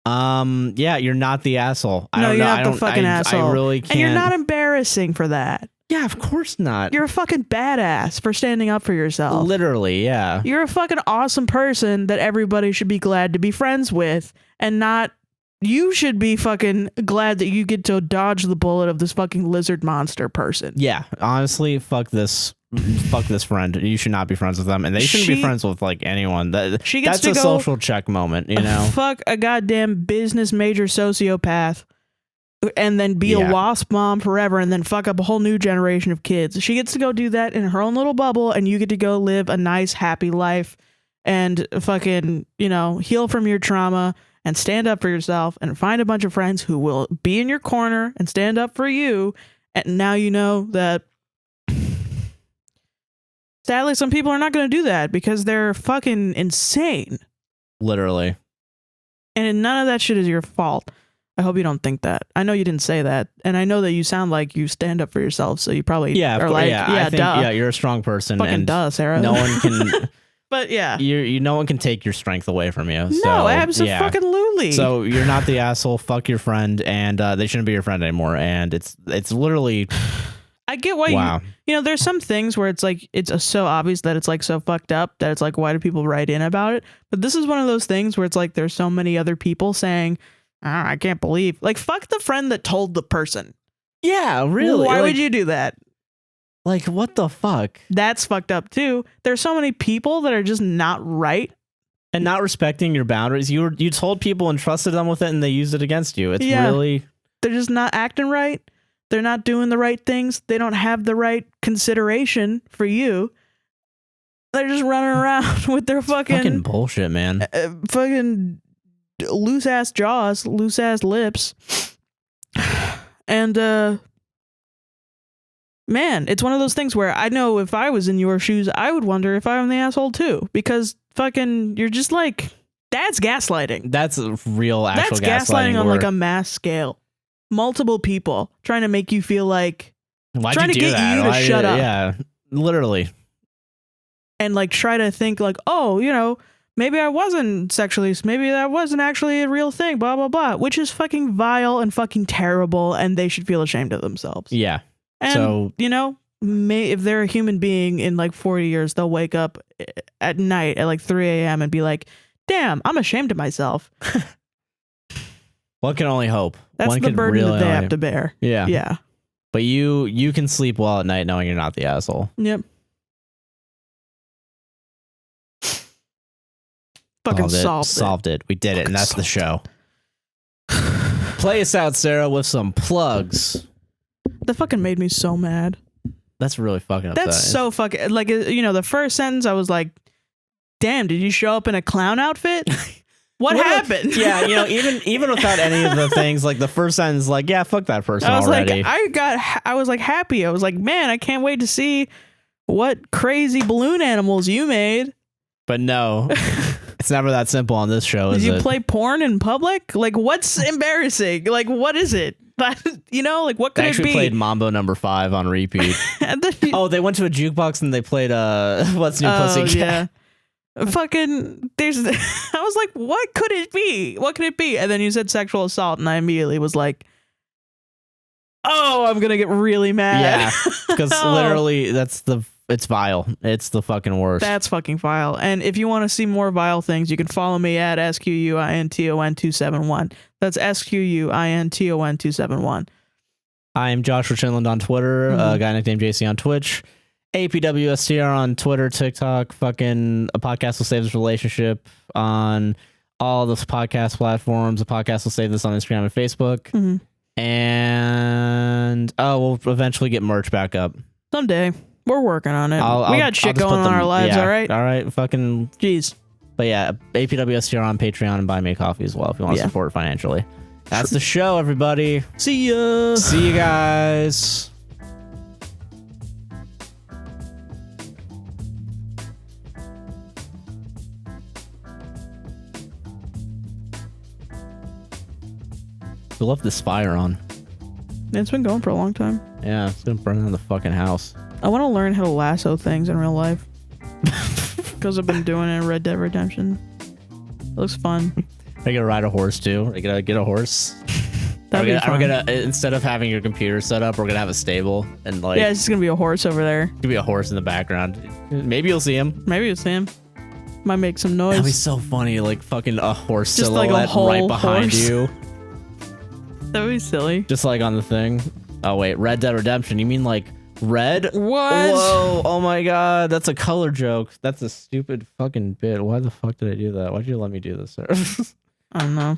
Yeah, you're not the asshole. You're not the fucking asshole. I really can't. And you're not embarrassing for that. Yeah, of course not. You're a fucking badass for standing up for yourself. Literally, yeah. You're a fucking awesome person that everybody should be glad to be friends with, and not. You should be fucking glad that you get to dodge the bullet of this fucking lizard monster person. Yeah, honestly, fuck this friend. You should not be friends with them, and they shouldn't be friends with like anyone. That's a social check moment, you know. Fuck a goddamn business major sociopath, and then be a wasp mom forever, and then fuck up a whole new generation of kids. She gets to go do that in her own little bubble, and you get to go live a nice, happy life, and fucking heal from your trauma. And stand up for yourself and find a bunch of friends who will be in your corner and stand up for you. And now you know that sadly, some people are not going to do that because they're fucking insane. Literally. And none of that shit is your fault. I hope you don't think that. I know you didn't say that. And I know that you sound like you stand up for yourself. So you probably are like, duh. Yeah, you're a strong person. Fucking and duh, Sarah. No one can... But yeah, no one can take your strength away from you. No, absolutely. So you're not the asshole. Fuck your friend, and they shouldn't be your friend anymore. And it's literally. I get why there's some things where it's like it's so obvious that it's like so fucked up that it's like why do people write in about it? But this is one of those things where it's like there's so many other people saying, I can't believe like fuck the friend that told the person. Yeah, really. Why would you do that? Like, what the fuck? That's fucked up, too. There's so many people that are just not right And not respecting your boundaries. You told people and trusted them with it, and they used it against you. It's really... They're just not acting right. They're not doing the right things. They don't have the right consideration for you. They're just running around with their fucking bullshit, man. Fucking loose ass jaws, loose ass lips. And man, it's one of those things where I know if I was in your shoes, I would wonder if I'm the asshole too, because fucking you're just like, that's gaslighting. That's real actual that's gaslighting on like a mass scale. Multiple people trying to make you feel like trying to get you to shut up. Yeah, literally. And like try to think like, oh, you know, maybe I wasn't sexually, maybe that wasn't actually a real thing, blah, blah, blah, which is fucking vile and fucking terrible. And they should feel ashamed of themselves. Yeah. And, so, you know, if they're a human being in like 40 years, they'll wake up at night at like 3 a.m. and be like, damn, I'm ashamed of myself. One can only hope. That's the burden that they have to bear. Yeah. Yeah. But you can sleep well at night knowing you're not the asshole. Yep. Fucking solved it. We did it, and that's the show. Play us out, Sarah, with some plugs. That fucking made me so mad. That's really fucking upsetting. That's so fucking, like, you know, the first sentence I was like, damn, did you show up in a clown outfit? What happened? Yeah, you know, even without any of the things, like the first sentence, like, yeah, fuck that person already. I was like happy. I was like, man, I can't wait to see what crazy balloon animals you made. But no, it's never that simple on this show, is it? Did you play porn in public? Like, what's embarrassing? Like, what is it? You know, like, what could it be? They actually played Mambo No. 5 on repeat. They went to a jukebox and they played What's New Pussycat? Yeah. Fucking I was like, what could it be? What could it be? And then you said sexual assault, and I immediately was like, oh, I'm gonna get really mad. Yeah, because literally it's vile. It's the fucking worst. That's fucking vile. And if you want to see more vile things, you can follow me at SQUINTON271. That's SQUINTON271. I am Joshua Chinland on Twitter, a guy nicknamed JC on Twitch. APWSTR on Twitter, TikTok, fucking A Podcast Will Save This Relationship on all the podcast platforms. A Podcast Will Save This on Instagram and Facebook. And we'll eventually get merch back up. Someday. We're working on it. We got shit going on in our lives, all right? All right, fucking... Jeez. But yeah, APWSTR on Patreon and buy me a coffee as well if you want to support financially. That's the show, everybody. See ya. See you guys. We left this fire on. It's been going for a long time. Yeah, it's gonna burn down the fucking house. I want to learn how to lasso things in real life. Because I've been doing it in Red Dead Redemption. It looks fun. I gotta ride a horse too. I gotta get a horse. That'd be fun. We're gonna instead of having your computer set up, we're gonna have a stable and like. Yeah, it's just gonna be a horse over there. Gonna be a horse in the background. Maybe you'll see him. Maybe you'll see him. Might make some noise. That'd be so funny, like fucking a horse just silhouette like a whole right behind horse. you. That would be silly. Just like on the thing. Oh wait, Red Dead Redemption. You mean like red? What? Whoa! Oh my god, that's a color joke. That's a stupid fucking bit. Why the fuck did I do that? Why'd you let me do this, sir? I don't know.